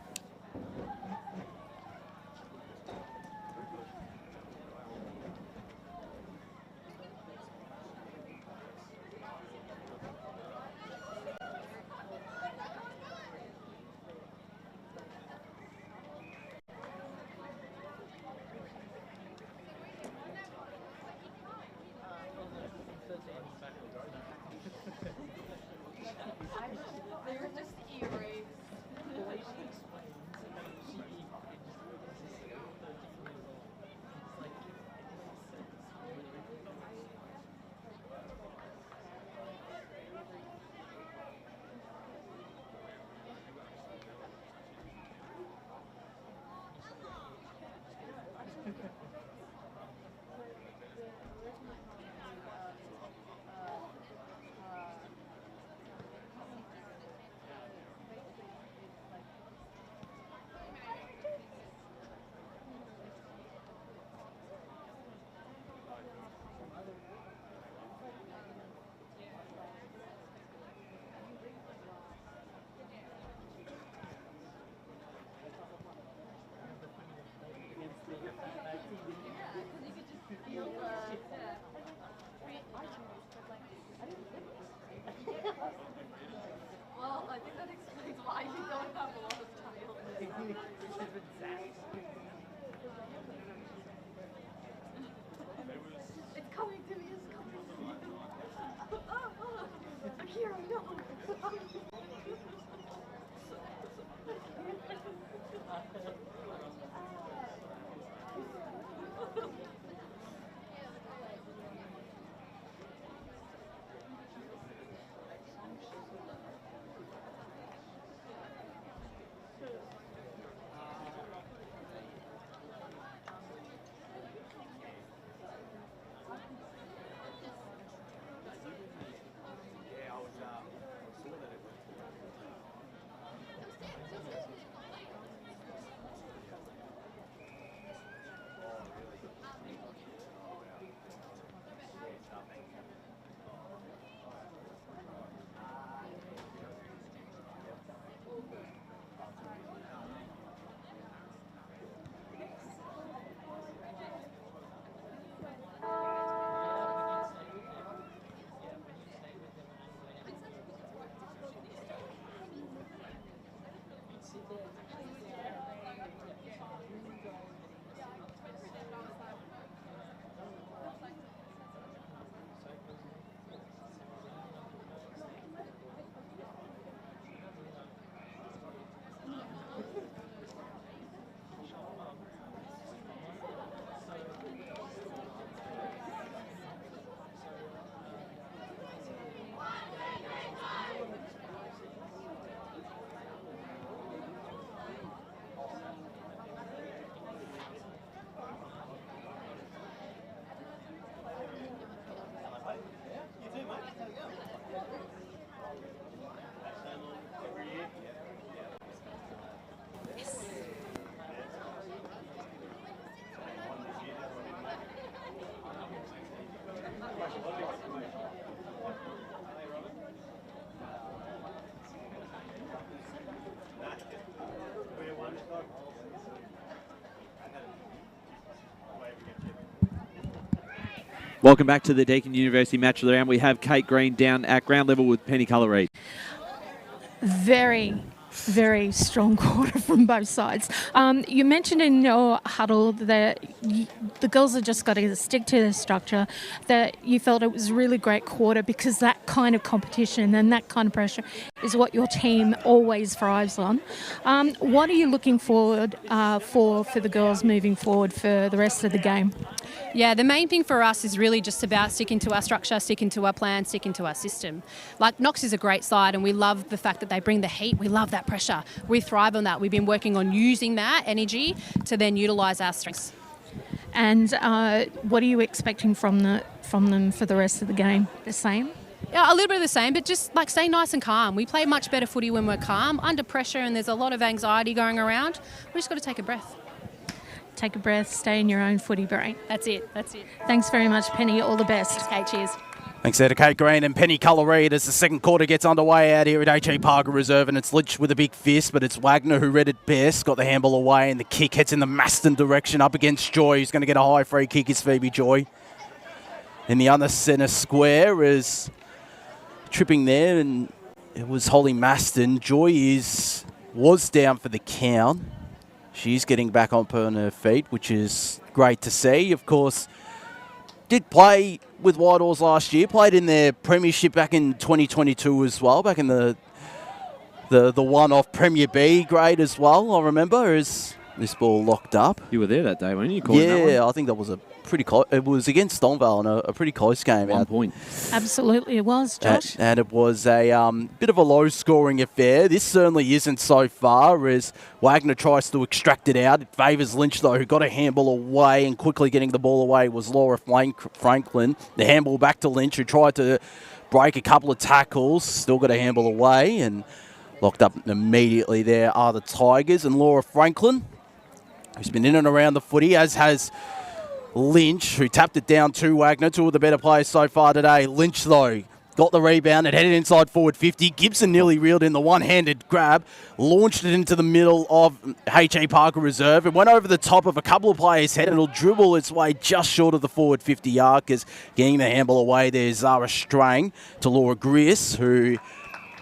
[SPEAKER 1] Welcome back to the Deakin University Match of the Round. We have Kate Green down at ground level with Penny Colour-Reid.
[SPEAKER 5] Very, very strong quarter from both sides. You mentioned in your huddle that the girls have just got to stick to their structure, that you felt it was a really great quarter because that kind of competition and that kind of pressure is what your team always thrives on. What are you looking forward for the girls moving forward for the rest of the game?
[SPEAKER 3] Yeah, the main thing for us is really just about sticking to our structure, sticking to our plan, sticking to our system. Like, Knox is a great side and we love the fact that they bring the heat. We love that pressure. We thrive on that. We've been working on using that energy to then utilise our strengths.
[SPEAKER 5] And what are you expecting from them for the rest of the game? The same?
[SPEAKER 3] Yeah, a little bit of the same, but just like stay nice and calm. We play much better footy when we're calm, under pressure, and there's a lot of anxiety going around. We just got to take a breath.
[SPEAKER 5] Take a breath, stay in your own footy brain.
[SPEAKER 3] That's it.
[SPEAKER 5] Thanks very much, Penny. All the best.
[SPEAKER 3] Thanks, Kate. Cheers.
[SPEAKER 2] Thanks there to Kate Green and Penny Colour-Reid as the second quarter gets underway out here at H.E Parker Reserve, and it's Lynch with a big fist, but it's Wagner who read it best, got the handball away, and the kick heads in the Maston direction up against Joy, who's going to get a high free kick is Phoebe Joy. In the other centre square is tripping there, and it was Holly Maston. Joy was down for the count. She's getting back up on her feet, which is great to see. Of course, did play with Whitehorse last year, played in their premiership back in 2022 as well, back in the one-off Premier B grade as well, I remember, as this ball locked up.
[SPEAKER 1] You were there that day, weren't you? Calling
[SPEAKER 2] yeah,
[SPEAKER 1] that one?
[SPEAKER 2] I think that was a pretty close. It was against Stonevale in a pretty close game.
[SPEAKER 1] 1 point.
[SPEAKER 5] Absolutely, it was, Josh.
[SPEAKER 2] And it was a bit of a low-scoring affair. This certainly isn't so far, as Wagner tries to extract it out. It favours Lynch, though, who got a handball away, and quickly getting the ball away was Laura Franklin. The handball back to Lynch, who tried to break a couple of tackles, still got a handball away, and locked up immediately there are the Tigers. And Laura Franklin, who's been in and around the footy, as has Lynch, who tapped it down to Wagner, two of the better players so far today. Lynch, though, got the rebound and headed inside forward 50. Gibson nearly reeled in the one-handed grab, launched it into the middle of H.E Parker Reserve. It went over the top of a couple of players' head, and it'll dribble its way just short of the forward 50 arcers. Getting the handball away there, Zara Strang to Laura Griss, who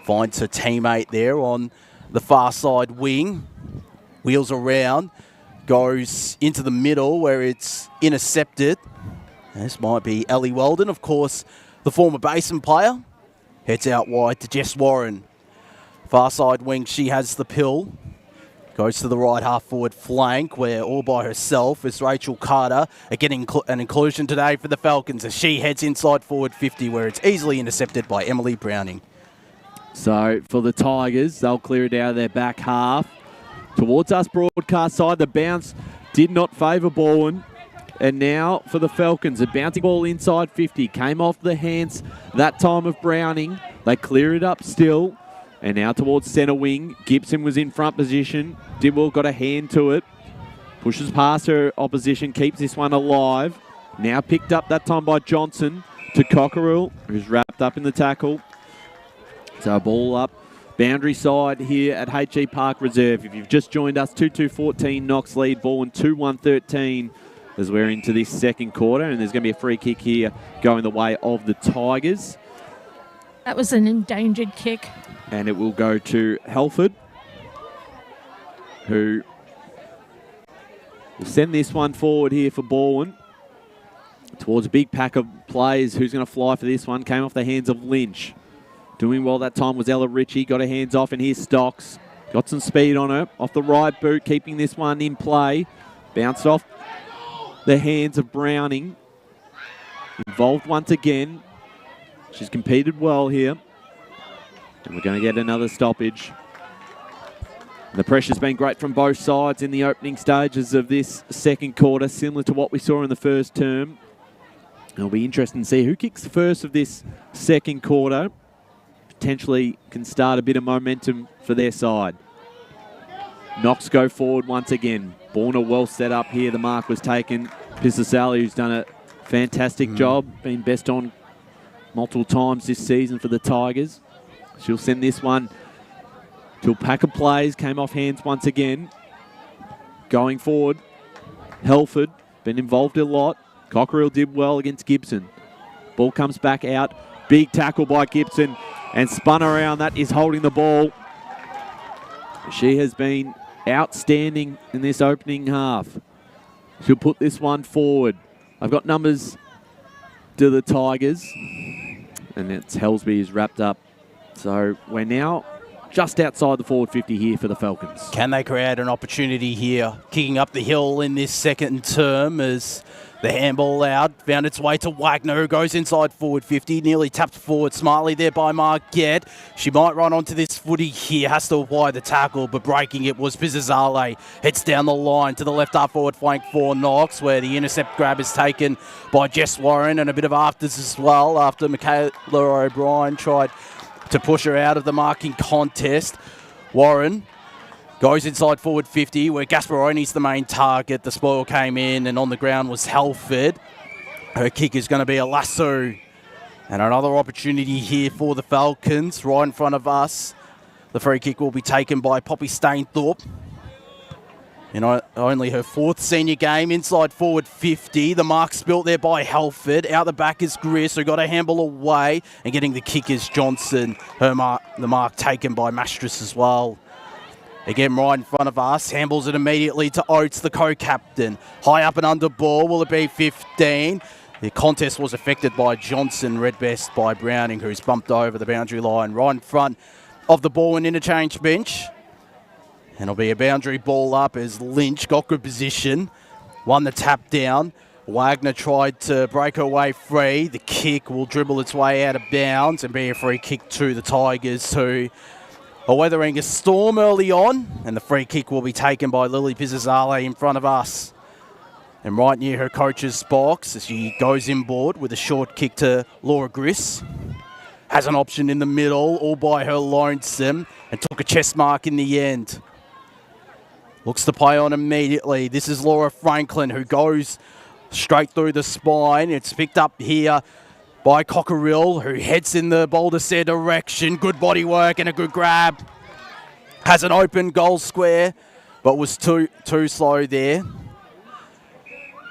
[SPEAKER 2] finds her teammate there on the far side wing. Wheels around, goes into the middle where it's intercepted. This might be Ellie Weldon, of course, the former Basin player. Heads out wide to Jess Warren. Far side wing, she has the pill. Goes to the right half forward flank where all by herself is Rachel Carter. Getting an inclusion today for the Falcons as she heads inside forward 50 where it's easily intercepted by Emily Browning.
[SPEAKER 1] So for the Tigers, they'll clear it out of their back half. Towards us broadcast side, the bounce did not favour Balwyn. And now for the Falcons, a bouncing ball inside 50. Came off the hands that time of Browning. They clear it up still. And now towards centre wing. Gibson was in front position. Dibwell got a hand to it. Pushes past her opposition. Keeps this one alive. Now picked up that time by Johnson to Cockerill, who's wrapped up in the tackle. So a ball up. Boundary side here at H.E Parker Reserve. If you've just joined us, 2-2-14, Knox lead. Balwyn 2-1-13 as we're into this second quarter. And there's going to be a free kick here going the way of the Tigers.
[SPEAKER 5] That was an endangered kick.
[SPEAKER 1] And it will go to Helford, who will send this one forward here for Balwyn. Towards a big pack of players. Who's going to fly for this one? Came off the hands of Lynch. Doing well that time was Ella Ritchie. Got her hands off, and here's Stocks. Got some speed on her. Off the right boot, keeping this one in play. Bounced off the hands of Browning. Involved once again. She's competed well here. And we're going to get another stoppage. The pressure's been great from both sides in the opening stages of this second quarter, similar to what we saw in the first term. It'll be interesting to see who kicks the first of this second quarter. Potentially can start a bit of momentum for their side. Knox go forward once again. Borna well set up here. The mark was taken. Pisasali, who's done a fantastic job, been best on multiple times this season for the Tigers. She'll send this one to a pack of plays. Came off hands once again. Going forward. Helford, been involved a lot. Cockerill did well against Gibson. Ball comes back out. Big tackle by Gibson and spun around. That is holding the ball. She has been outstanding in this opening half. She'll put this one forward. I've got numbers to the Tigers. And it's Helsby who's wrapped up. So we're now just outside the forward 50 here for the Falcons.
[SPEAKER 2] Can they create an opportunity here? Kicking up the hill in this second term as the handball out. Found its way to Wagner, who goes inside forward 50. Nearly tapped forward smartly there by Marquette. She might run onto this footy here. Has to apply the tackle, but breaking it was Pizzazale. Heads down the line to the left half forward flank for Knox, where the intercept grab is taken by Jess Warren, and a bit of afters as well after Michaela O'Brien tried to push her out of the marking contest. Warren goes inside forward 50, where Gasparoni's the main target. The spoil came in, and on the ground was Helford. Her kick is going to be a lasso. And another opportunity here for the Falcons, right in front of us. The free kick will be taken by Poppy Stainthorpe. In only her fourth senior game, inside forward 50. The mark spilt there by Helford. Out the back is Griss, who got a handball away. And getting the kick is Johnson. The mark taken by Mastris as well. Again, right in front of us. Handballs it immediately to Oates, the co-captain. High up and under ball. Will it be 15? The contest was affected by Johnson. Red best by Browning, who's bumped over the boundary line right in front of the ball and interchange bench. And it'll be a boundary ball up as Lynch got good position. Won the tap down. Wagner tried to break her way free. The kick will dribble its way out of bounds and be a free kick to the Tigers, who are weathering a storm early on. And the free kick will be taken by Lily Pizzazale in front of us. And right near her coach's box as she goes inboard with a short kick to Laura Griss. Has an option in the middle, all by her lonesome, and took a chest mark in the end. Looks to play on immediately. This is Laura Franklin, who goes straight through the spine. It's picked up here by Cockerill, who heads in the Boulder Sayre direction. Good body work and a good grab. Has an open goal square, but was too slow there.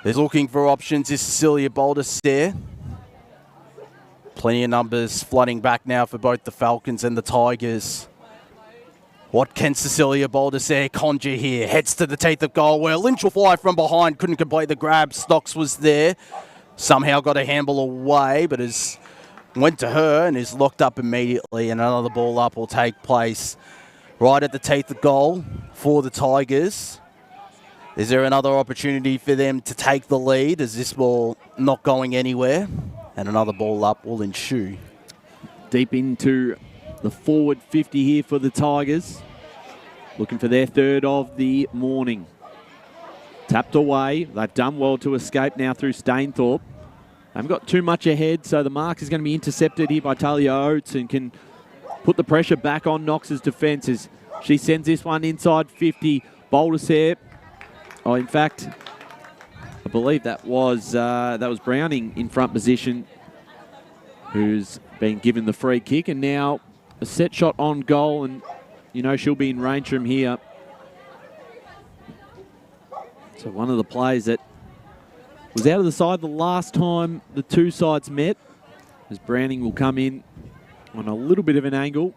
[SPEAKER 2] There's looking for options is Cecilia Boulder Sayre. Plenty of numbers flooding back now for both the Falcons and the Tigers. What can Cecilia Baldassare conjure here? Heads to the teeth of goal where Lynch will fly from behind. Couldn't complete the grab. Stocks was there. Somehow got a handball away, but went to her and is locked up immediately. And another ball up will take place right at the teeth of goal for the Tigers. Is there another opportunity for them to take the lead? Is this ball not going anywhere? And another ball up will ensue.
[SPEAKER 1] Deep into the forward 50 here for the Tigers. Looking for their third of the morning. Tapped away. They've done well to escape now through Stainthorpe. They haven't got too much ahead, so the mark is going to be intercepted here by Talia Oates and can put the pressure back on Knox's defence as she sends this one inside 50. Baldassare. Oh, in fact, I believe that was Browning in front position who's been given the free kick, and now a set shot on goal, and you know she'll be in range from here. So one of the players that was out of the side the last time the two sides met, as Browning will come in on a little bit of an angle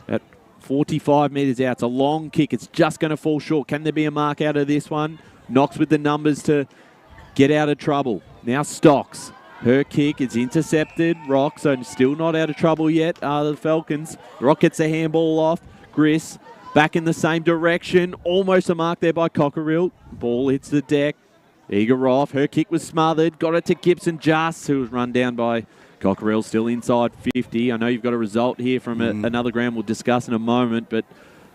[SPEAKER 1] at 45 metres out. It's a long kick. It's just going to fall short. Can there be a mark out of this one? Knox with the numbers to get out of trouble. Now Stocks. Her kick is intercepted. Rock, so still not out of trouble yet. The Falcons. Rock gets a handball off. Griss back in the same direction. Almost a mark there by Cockerill. Ball hits the deck. Eager off. Her kick was smothered. Got it to Gibson Just, who was run down by Cockerill. Still inside 50. I know you've got a result here from another ground we'll discuss in a moment, but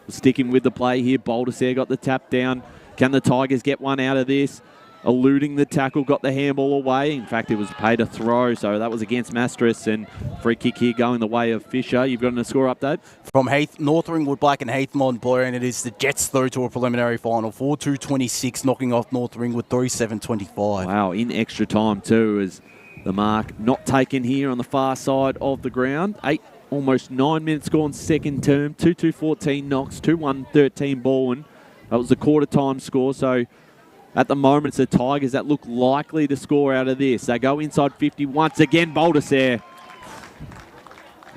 [SPEAKER 1] sticking with the play here. Baldassare got the tap down. Can the Tigers get one out of this? Eluding the tackle, got the handball away. In fact, it was paid a throw, so that was against Mastris, and free kick here going the way of Fisher. You've got a score update?
[SPEAKER 2] From North Ringwood Black and Heath Montblair, and it is the Jets through to a preliminary final. 4-2-26, knocking off North Ringwood 3-7-25.
[SPEAKER 1] Wow, in extra time too, as the mark not taken here on the far side of the ground. Almost 9 minutes gone second term. 2-2-14 Knox, 2-1-13 Balwyn. That was the quarter time score, so at the moment, it's the Tigers that look likely to score out of this. They go inside 50 once again. Baldassare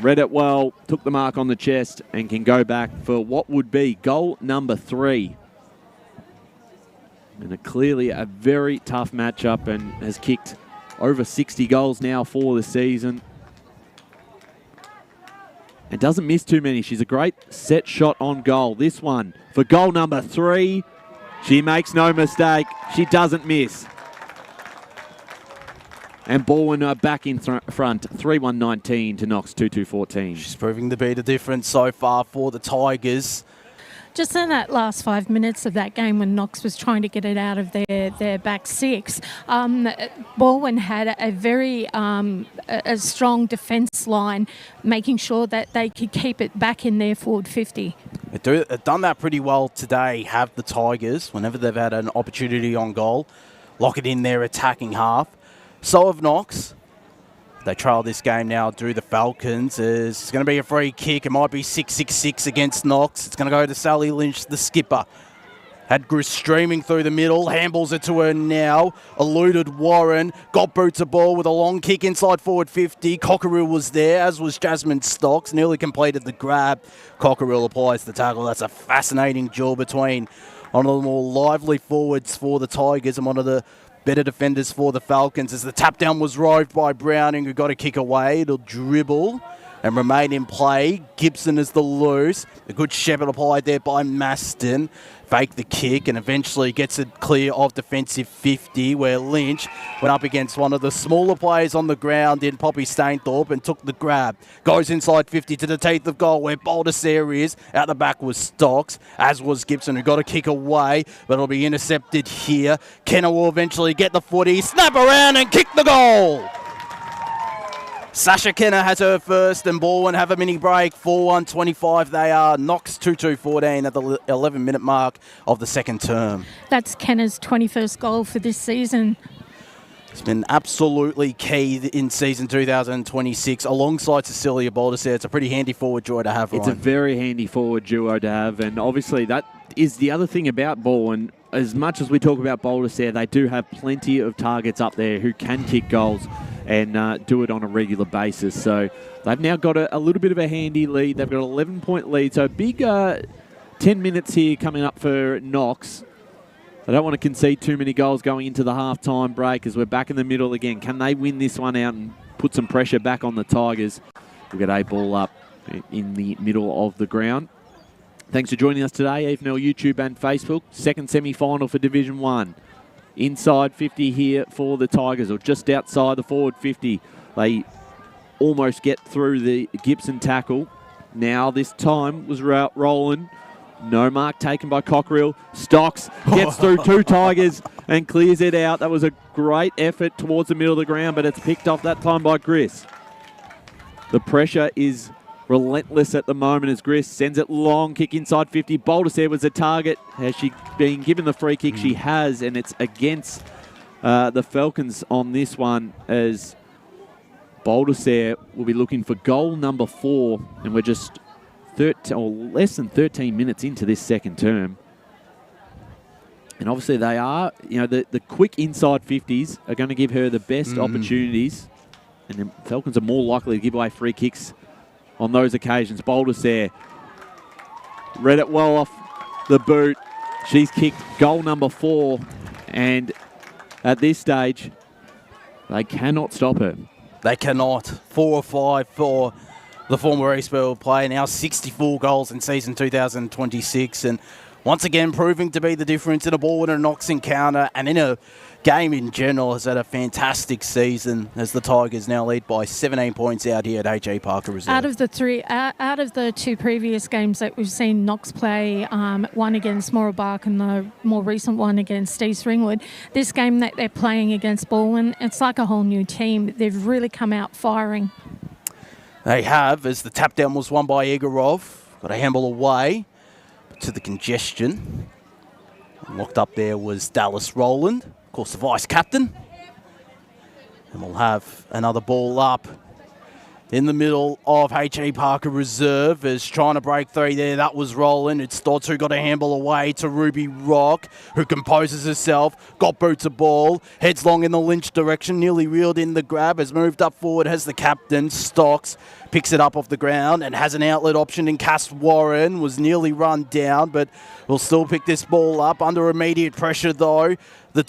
[SPEAKER 1] read it well, took the mark on the chest, and can go back for what would be goal number 3. And clearly a very tough matchup, and has kicked over 60 goals now for the season. And doesn't miss too many. She's a great set shot on goal. This one for goal number 3. She makes no mistake. She doesn't miss. And Balwyn are back in front, 3-1-19 to Knox 2-2-14.
[SPEAKER 2] She's proving to be the difference so far for the Tigers.
[SPEAKER 5] Just in that last 5 minutes of that game when Knox was trying to get it out of their back six, Balwyn had a very a strong defence line, making sure that they could keep it back in their forward 50.
[SPEAKER 2] They've done that pretty well today, have the Tigers, whenever they've had an opportunity on goal. Lock it in their attacking half. So have Knox. They trail this game now, do the Falcons. It's going to be a free kick. It might be 6-6-6 against Knox. It's going to go to Sally Lynch, the skipper. Had Griss streaming through the middle. Handballs it to her now. Eluded Warren. Got boots a ball with a long kick inside forward 50. Cockerill was there, as was Jasmine Stocks. Nearly completed the grab. Cockerill applies the tackle. That's a fascinating duel between one of the more lively forwards for the Tigers and one of the better defenders for the Falcons, as the tap down was roved by Browning, who got a kick away. It'll dribble and remain in play. Gibson is the loose. A good shepherd applied there by Maston. Fake the kick and eventually gets it clear of defensive 50, where Lynch went up against one of the smaller players on the ground in Poppy Stainthorpe and took the grab. Goes inside 50 to the teeth of goal where Baldassare is. Out the back was Stocks, as was Gibson, who got a kick away, but it'll be intercepted here. Kenner will eventually get the footy, snap around and kick the goal. Sasha Kenner has her first, and Balwyn have a mini break. 4-1-25 they are. Knox 2-2-14 at the 11-minute mark of the second term.
[SPEAKER 5] That's Kenner's 21st goal for this season.
[SPEAKER 2] It's been absolutely key in season 2026 alongside Cecilia Baldassare. It's a pretty handy forward duo to have, Ryan.
[SPEAKER 1] It's a very handy forward duo to have, and obviously that is the other thing about Balwyn. As much as we talk about Baldassare, they do have plenty of targets up there who can kick goals. and do it on a regular basis. So they've now got a little bit of a handy lead. They've got an 11-point lead. So big 10 minutes here coming up for Knox. They don't want to concede too many goals going into the half-time break as we're back in the middle again. Can they win this one out and put some pressure back on the Tigers? We'll get a ball up in the middle of the ground. Thanks for joining us today, EFNL YouTube and Facebook. Second semi-final for Division 1. Inside 50 here for the Tigers, or just outside the forward 50. They almost get through the Gibson tackle. Now this time was Roland. No mark taken by Cockerill. Stocks gets through 2 Tigers and clears it out. That was a great effort towards the middle of the ground, but it's picked off that time by Gris. The pressure is relentless at the moment as Gris sends it long, kick inside 50. Baldersair was the target. Has she been given the free kick? She has, and it's against the Falcons on this one, as Baldersair will be looking for goal number 4, and we're just less than 13 minutes into this second term. And obviously they are, the quick inside 50s are going to give her the best opportunities, and the Falcons are more likely to give away free kicks on those occasions. Baldersair read it well off the boot. She's kicked goal number 4, and at this stage, they cannot stop her.
[SPEAKER 2] They cannot. 4 or 5 for the former Eastbourne player, now 64 goals in season 2026, and once again proving to be the difference in a ball winner Knox encounter, and in a game in general has had a fantastic season as the Tigers now lead by 17 points out here at H.E Parker Reserve.
[SPEAKER 5] Out of the 2 previous games that we've seen Knox play, one against Mooroolbark and the more recent one against East Ringwood, this game that they're playing against Balwyn, it's like a whole new team. They've really come out firing.
[SPEAKER 2] They have, as the tap down was won by Egorov. Got a handball away to the congestion. Locked up there was Dallas Rowland, of course the vice captain. And we'll have another ball up in the middle of H.E Parker Reserve, is trying to break 3 there. That was Rowland. It's Dodds who got a handball away to Ruby Rock, who composes herself, got boots a ball, heads long in the Lynch direction, nearly reeled in the grab, has moved up forward, has the captain, Stocks, picks it up off the ground and has an outlet option in Cass Warren, was nearly run down, but will still pick this ball up. Under immediate pressure though, the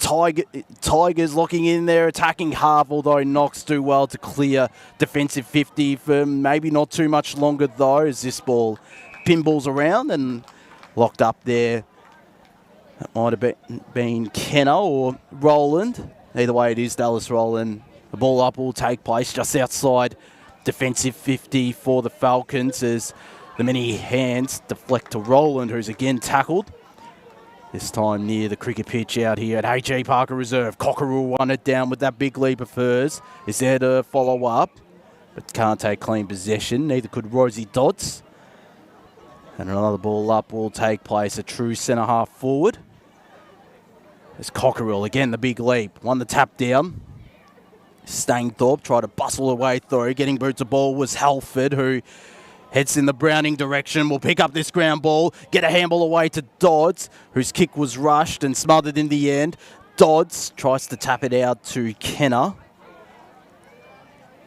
[SPEAKER 2] Tigers locking in their attacking half, although Knox do well to clear defensive 50 for maybe not too much longer though, as this ball pinballs around and locked up there. That might have been Kenner or Rowland. Either way it is Dallas Rowland. The ball up will take place just outside defensive 50 for the Falcons as the many hands deflect to Rowland, who's again tackled. This time near the cricket pitch out here at H.E Parker Reserve. Cockerill won it down with that big leap of hers. Is there to follow up, but can't take clean possession. Neither could Rosie Dodds. And another ball up will take place, a true centre half forward. As Cockerill, again the big leap, won the tap down. Stainthorpe tried to bustle her way through. Getting boots of ball was Halford, who heads in the Browning direction, will pick up this ground ball, get a handball away to Dodds, whose kick was rushed and smothered in the end. Dodds tries to tap it out to Kenner.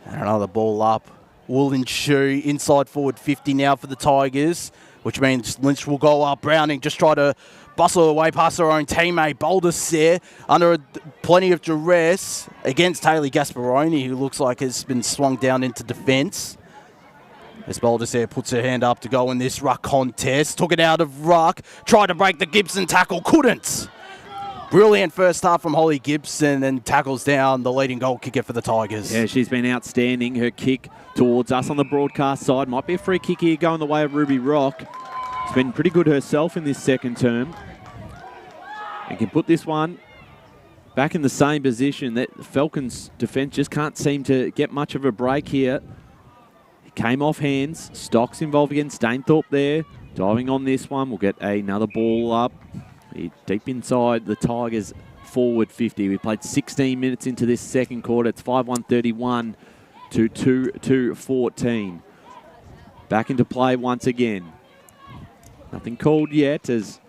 [SPEAKER 2] And another ball up will ensue inside forward 50 now for the Tigers, which means Lynch will go up. Browning just try to bustle away past her own teammate, Baldersair, under plenty of duress against Hayley Gasparoni, who looks like has been swung down into defence. As Baldersair puts her hand up to go in this ruck contest. Took it out of ruck. Tried to break the Gibson tackle. Couldn't. Brilliant first half from Holly Gibson and tackles down the leading goal kicker for the Tigers.
[SPEAKER 1] Yeah, she's been outstanding. Her kick towards us on the broadcast side. Might be a free kick here going the way of Ruby Rock. She's been pretty good herself in this second term. And can put this one back in the same position. That Falcons' defence just can't seem to get much of a break here. Came off hands. Stocks involved against Stainthorpe there. Diving on this one. We'll get another ball up. Deep inside the Tigers forward 50. We played 16 minutes into this second quarter. It's 5-1-31 to 2-2-14. Back into play once again. Nothing called yet as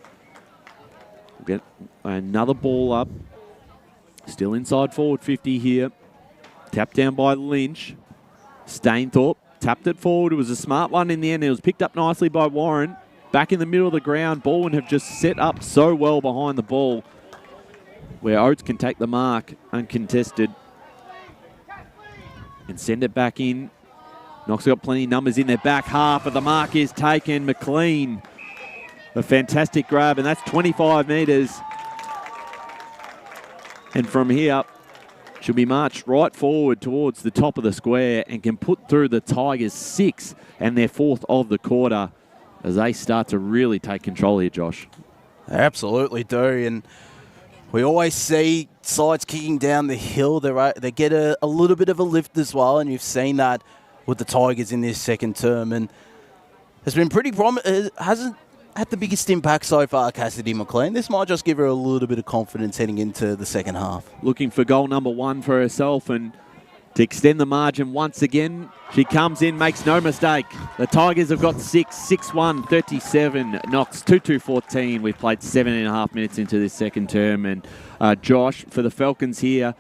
[SPEAKER 1] we'll get another ball up. Still inside forward 50 here. Tapped down by Lynch. Stainthorpe tapped it forward. It was a smart one in the end. It was picked up nicely by Warren. Back in the middle of the ground. Balwyn have just set up so well behind the ball where Oates can take the mark uncontested and send it back in. Knox got plenty of numbers in their back half, but the mark is taken. McLean, a fantastic grab, and that's 25 metres. And from here, she'll be marched right forward towards the top of the square and can put through the Tigers 6 and their 4th of the quarter as they start to really take control here, Josh.
[SPEAKER 2] They absolutely do, and we always see sides kicking down the hill. They get a little bit of a lift as well, and you've seen that with the Tigers in this second term, and has been pretty hasn't had the biggest impact so far, Cassidy McLean. This might just give her a little bit of confidence heading into the second half.
[SPEAKER 1] Looking for goal number 1 for herself, and to extend the margin once again, she comes in, makes no mistake. The Tigers have got 6, 6-1, 37. Knox 2-2-14. We've played 7.5 minutes into this second term, and Josh, for the Falcons here,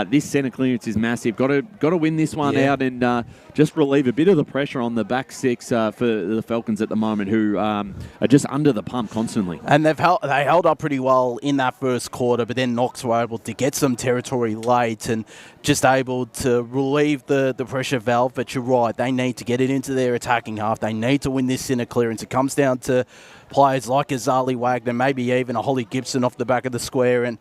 [SPEAKER 1] this centre clearance is massive. Got to win this one out and just relieve a bit of the pressure on the back 6 for the Falcons at the moment, who are just under the pump constantly.
[SPEAKER 2] And they held up pretty well in that first quarter, but then Knox were able to get some territory late and just able to relieve the pressure valve. But you're right, they need to get it into their attacking half. They need to win this centre clearance. It comes down to players like Azali Wagner, maybe even a Holly Gibson off the back of the square, and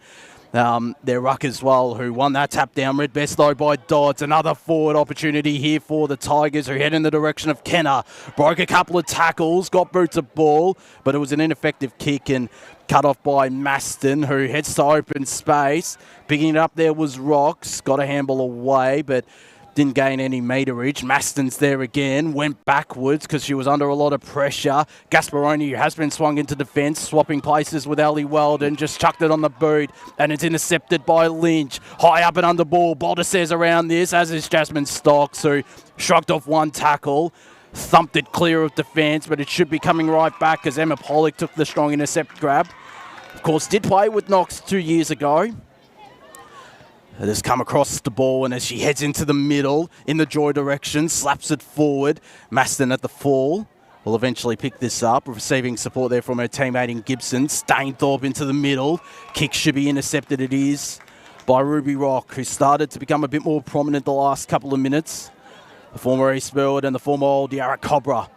[SPEAKER 2] their ruck as well, who won that tap down. Read best though by Dodds. Another forward opportunity here for the Tigers, who head in the direction of Kenner. Broke a couple of tackles, got boots of ball, but it was an ineffective kick and cut off by Maston, who heads to open space. Picking it up there was Rocks. Got a handball away, but didn't gain any meterage. Maston's there again. Went backwards because she was under a lot of pressure. Gasparoni, who has been swung into defence, swapping places with Ellie Weldon, just chucked it on the boot, and it's intercepted by Lynch. High up and under ball. Boulder says around this, as is Jasmine Stocks, who shrugged off one tackle, thumped it clear of defence, but it should be coming right back as Emma Pollock took the strong intercept grab. Of course, did play with Knox 2 years ago. It has come across the ball, and as she heads into the middle in the Joy direction, slaps it forward. Maston at the fall will eventually pick this up, receiving support there from her teammate in Gibson. Stainthorpe into the middle. Kick should be intercepted. It is by Ruby Rock, who started to become a bit more prominent the last couple of minutes. The former East Burwood and the former Old Yarra Cobra.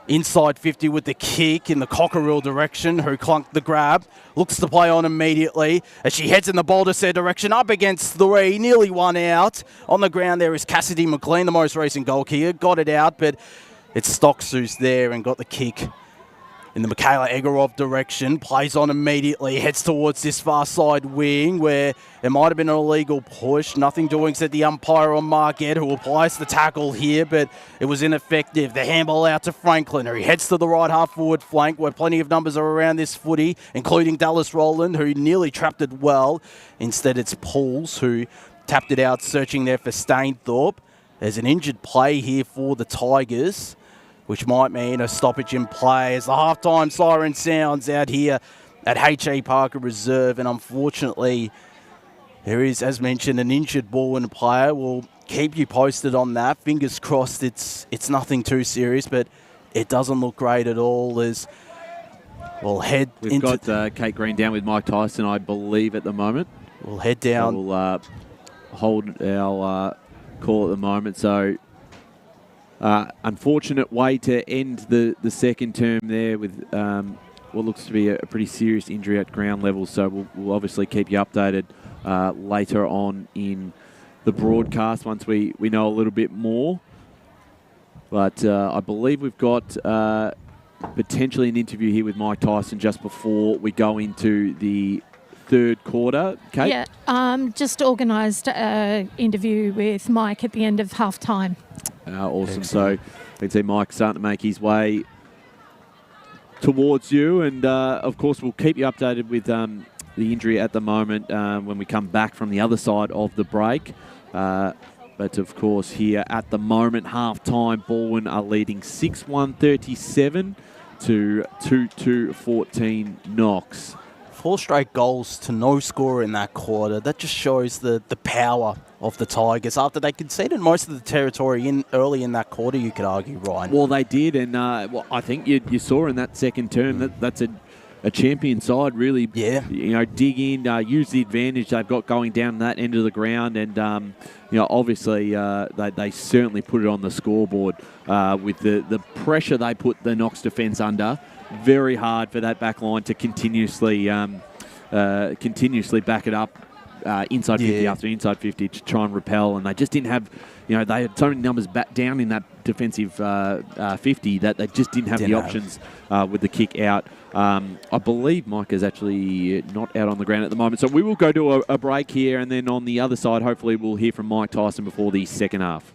[SPEAKER 2] Inside 50 with the kick in the Cockerill direction, who clunked the grab. Looks to play on immediately as she heads in the Baldersair direction, up against 3, nearly 1 out. On the ground there is Cassidy McLean, the most recent goal kicker. Got it out, but it's Stocks who's there and got the kick in the Michaela Egorov direction. Plays on immediately, heads towards this far side wing where it might have been an illegal push. Nothing doing, said the umpire on Marquette, who applies the tackle here, but it was ineffective. The handball out to Franklin, who heads to the right half forward flank, where plenty of numbers are around this footy, including Dallas Rowland, who nearly trapped it well. Instead, it's Pauls, who tapped it out, searching there for Stainthorpe. There's an injured play here for the Tigers, which might mean a stoppage in play as the halftime siren sounds out here at H.E Parker Reserve. And unfortunately, there is, as mentioned, an injured Balwyn player. We'll keep you posted on that. Fingers crossed it's nothing too serious, but it doesn't look great at all as we'll head
[SPEAKER 1] We've
[SPEAKER 2] into...
[SPEAKER 1] We've got Kate Green down with Mike Tyson, I believe, at the moment.
[SPEAKER 2] We'll head down.
[SPEAKER 1] So we'll hold our call at the moment. So... unfortunate way to end the second term there with what looks to be a pretty serious injury at ground level. So we'll obviously keep you updated later on in the broadcast once we know a little bit more. But I believe we've got potentially an interview here with Mike Tyson just before we go into the third quarter. Kate?
[SPEAKER 5] Yeah, just organised an interview with Mike at the end of half-time.
[SPEAKER 1] Awesome. So you can see Mike starting to make his way towards you. And, of course, we'll keep you updated with the injury at the moment when we come back from the other side of the break. But, of course, here at the moment, half-time, Balwyn are leading 6-1-37 to 2-2-14 Knox.
[SPEAKER 2] 4 straight goals to no score in that quarter. That just shows the power of the Tigers after they conceded most of the territory early in that quarter, you could argue, Ryan.
[SPEAKER 1] Well, they did, and I think you saw in that second term that's a champion side really, dig in, use the advantage they've got going down that end of the ground, and obviously they certainly put it on the scoreboard with the pressure they put the Knox defence under. Very hard for that back line to continuously back it up inside 50 after inside 50 to try and repel, and they just didn't have, they had so many numbers back down in that defensive 50 that they just didn't have the options with the kick out. I believe Mike is actually not out on the ground at the moment, so we will go to a break here, and then on the other side, hopefully we'll hear from Mike Tyson before the second half.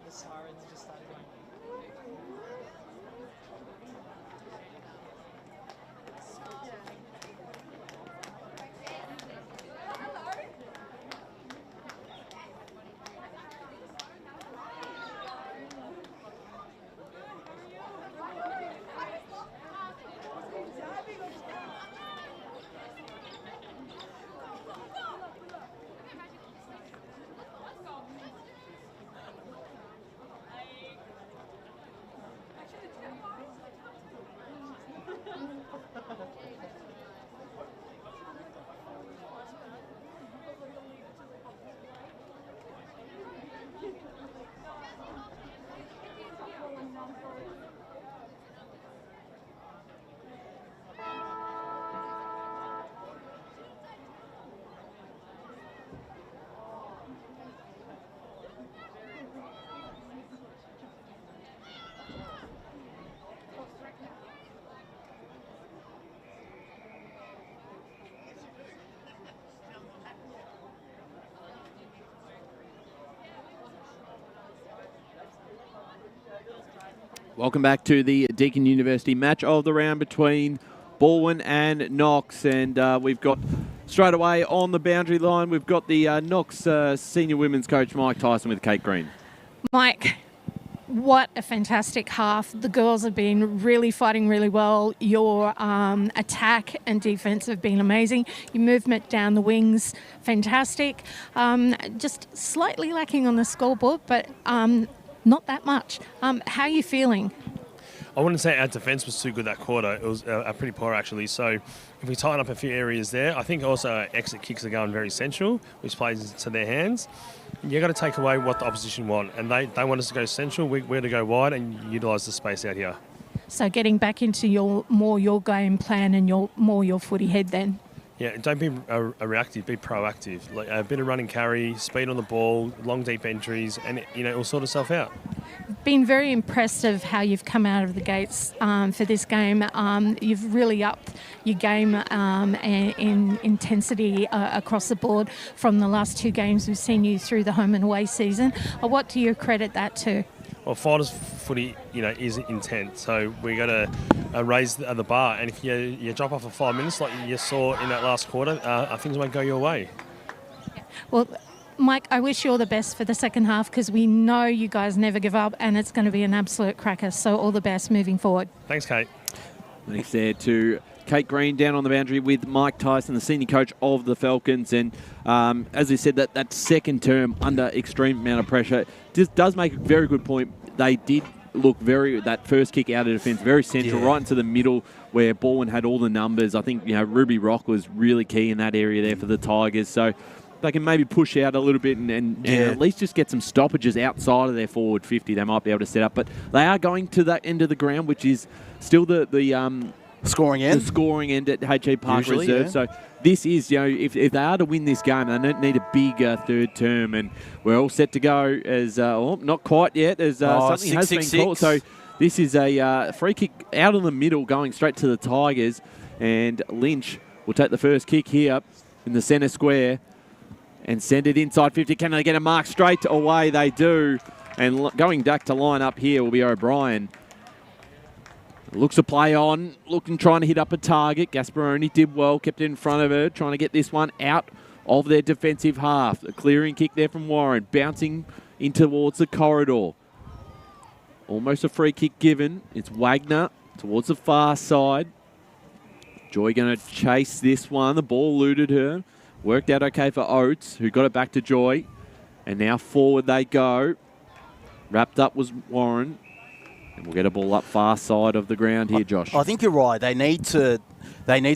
[SPEAKER 6] The sirens just started going.
[SPEAKER 1] Welcome back to the Deakin University match of the round between Balwyn and Knox. And we've got straight away on the boundary line, we've got the Knox senior women's coach, Mike Tyson, with Kate Green.
[SPEAKER 5] Mike, what a fantastic half. The girls have been really fighting really well. Your attack and defence have been amazing. Your movement down the wings, fantastic. Just slightly lacking on the scoreboard, but not that much. How are you feeling?
[SPEAKER 4] I wouldn't say our defence was too good that quarter. It was pretty poor, actually. So if we tighten up a few areas there, I think also our exit kicks are going very central, which plays into their hands. You've got to take away what the opposition want. And they want us to go central. We're to go wide and utilise the space out here.
[SPEAKER 5] So getting back into your game plan and your footy head then.
[SPEAKER 4] Yeah, don't be reactive, be proactive. Like a bit of run and carry, speed on the ball, long deep entries, and it'll sort itself out.
[SPEAKER 5] Been very impressed of how you've come out of the gates for this game. You've really upped your game in intensity across the board from the last two games we've seen you through the home and away season. What do you credit that to? Well,
[SPEAKER 4] finals footy, is intense, so we got to raise the bar. And if you drop off for 5 minutes, like you saw in that last quarter, things won't go your way.
[SPEAKER 5] Well, Mike, I wish you all the best for the second half because we know you guys never give up, and it's going to be an absolute cracker. So all the best moving forward.
[SPEAKER 4] Thanks, Kate.
[SPEAKER 1] Thanks there to Kate Green down on the boundary with Mike Tyson, the senior coach of the Falcons. And as we said, that second term under extreme amount of pressure just does make a very good point. They did look that first kick out of defence, very central, right into the middle where Balwyn had all the numbers. I think, Ruby Rock was really key in that area there for the Tigers. So they can maybe push out a little bit and at least just get some stoppages outside of their forward 50. They might be able to set up. But they are going to that end of the ground, which is still the
[SPEAKER 2] scoring end.
[SPEAKER 1] The scoring end at H.E Parker Reserve. Yeah. So this is, if they are to win this game, they don't need a big third term. And we're all set to go as, not quite yet, as something has been called. So this is a free kick out of the middle going straight to the Tigers. And Lynch will take the first kick here in the centre square and send it inside 50. Can they get a mark straight away? They do. And going back to line up here will be O'Brien. Looks to play on, trying to hit up a target. Gasparoni did well, kept it in front of her, trying to get this one out of their defensive half. A clearing kick there from Warren, bouncing in towards the corridor. Almost a free kick given. It's Wagner towards the far side. Joy going to chase this one. The ball eluded her. Worked out okay for Oates, who got it back to Joy. And now forward they go. Wrapped up was Warren. And we'll get a ball up far side of the ground here, Josh.
[SPEAKER 2] I think you're right. They need to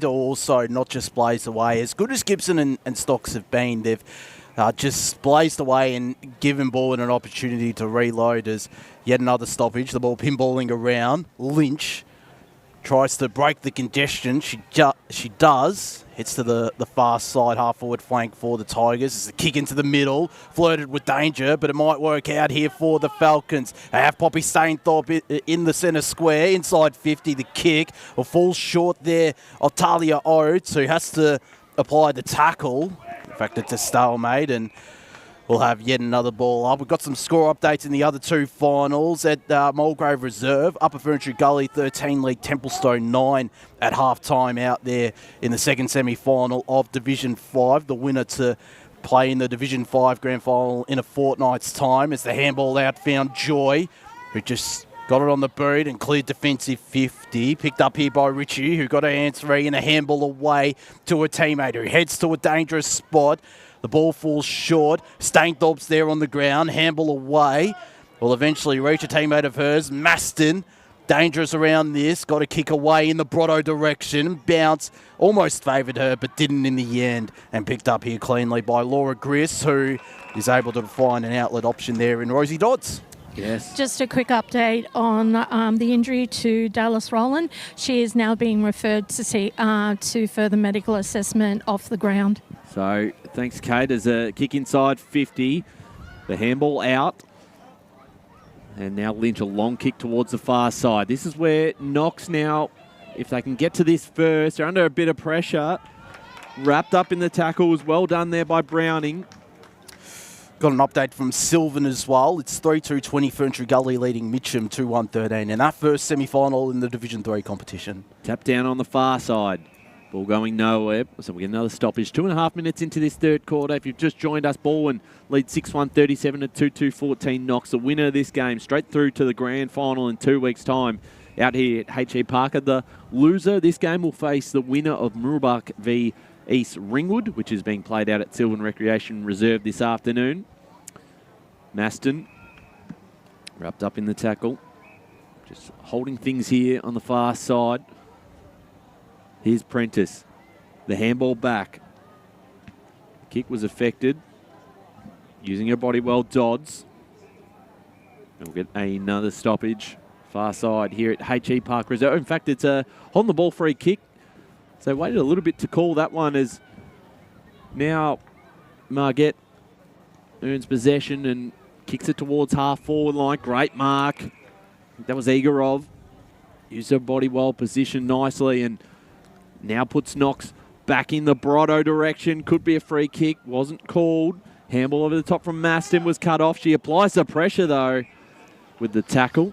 [SPEAKER 2] also not just blaze away. As good as Gibson and Stocks have been, they've just blazed away and given Balwyn an opportunity to reload as yet another stoppage. The ball pinballing around. Lynch tries to break the congestion. She does. Hits to the far side, half-forward flank for the Tigers. It's a kick into the middle, flirted with danger, but it might work out here for the Falcons. They have Poppy Stainthorpe in the centre square, inside 50, the kick. Will fall short there of Talia Oates, who has to apply the tackle. In fact, it's a stalemate, and we'll have yet another ball up. We've got some score updates in the other two finals at Mulgrave Reserve. Upper Ferntree Gully 13 lead Templestone 9 at half-time out there in the second semi-final of Division 5. The winner to play in the Division 5 grand final in a fortnight's time as the handball out found Joy, who just got it on the boot and cleared defensive 50. Picked up here by Richie, who got her hands free and a handball away to a teammate who heads to a dangerous spot. The ball falls short. Stainthorpe's there on the ground. Handball away. Will eventually reach a teammate of hers. Maston, dangerous around this. Got a kick away in the Brotto direction. Bounce almost favoured her, but didn't in the end. And picked up here cleanly by Laura Griss, who is able to find an outlet option there in Rosie Dodds.
[SPEAKER 1] Yes.
[SPEAKER 5] Just a quick update on the injury to Dallas Rowland. She is now being referred to further medical assessment off the ground.
[SPEAKER 1] So, thanks, Kate. There's a kick inside 50. The handball out. And now Lynch, a long kick towards the far side. This is where Knox now, if they can get to this first, they're under a bit of pressure. Wrapped up in the tackles. Well done there by Browning.
[SPEAKER 2] Got an update from Sylvan as well. It's 3-2-20 Ferntree Gully leading Mitcham 2-1-13 in that first semi-final in the Division 3 competition.
[SPEAKER 1] Tap down on the far side. Ball going nowhere, so we get another stoppage. 2.5 minutes into this third quarter. If you've just joined us, Balwyn lead 6-1, 37-2-2-14 Knox. The winner of this game straight through to the grand final in 2 weeks' time out here at H.E Parker. The loser this game will face the winner of Murubak v East Ringwood, which is being played out at Sylvan Recreation Reserve this afternoon. Maston wrapped up in the tackle. Just holding things here on the far side. Here's Prentice. The handball back. The kick was affected. Using her body well, Dodds. And we'll get another stoppage. Far side here at H.E Parker Reserve. In fact, it's a on the ball free kick. So waited a little bit to call that one as now Margette earns possession and kicks it towards half forward line. Great mark. That was Igorov. Used her body well, positioned nicely, and now puts Knox back in the Brotto direction. Could be a free kick. Wasn't called. Handball over the top from Maston was cut off. She applies the pressure, though, with the tackle.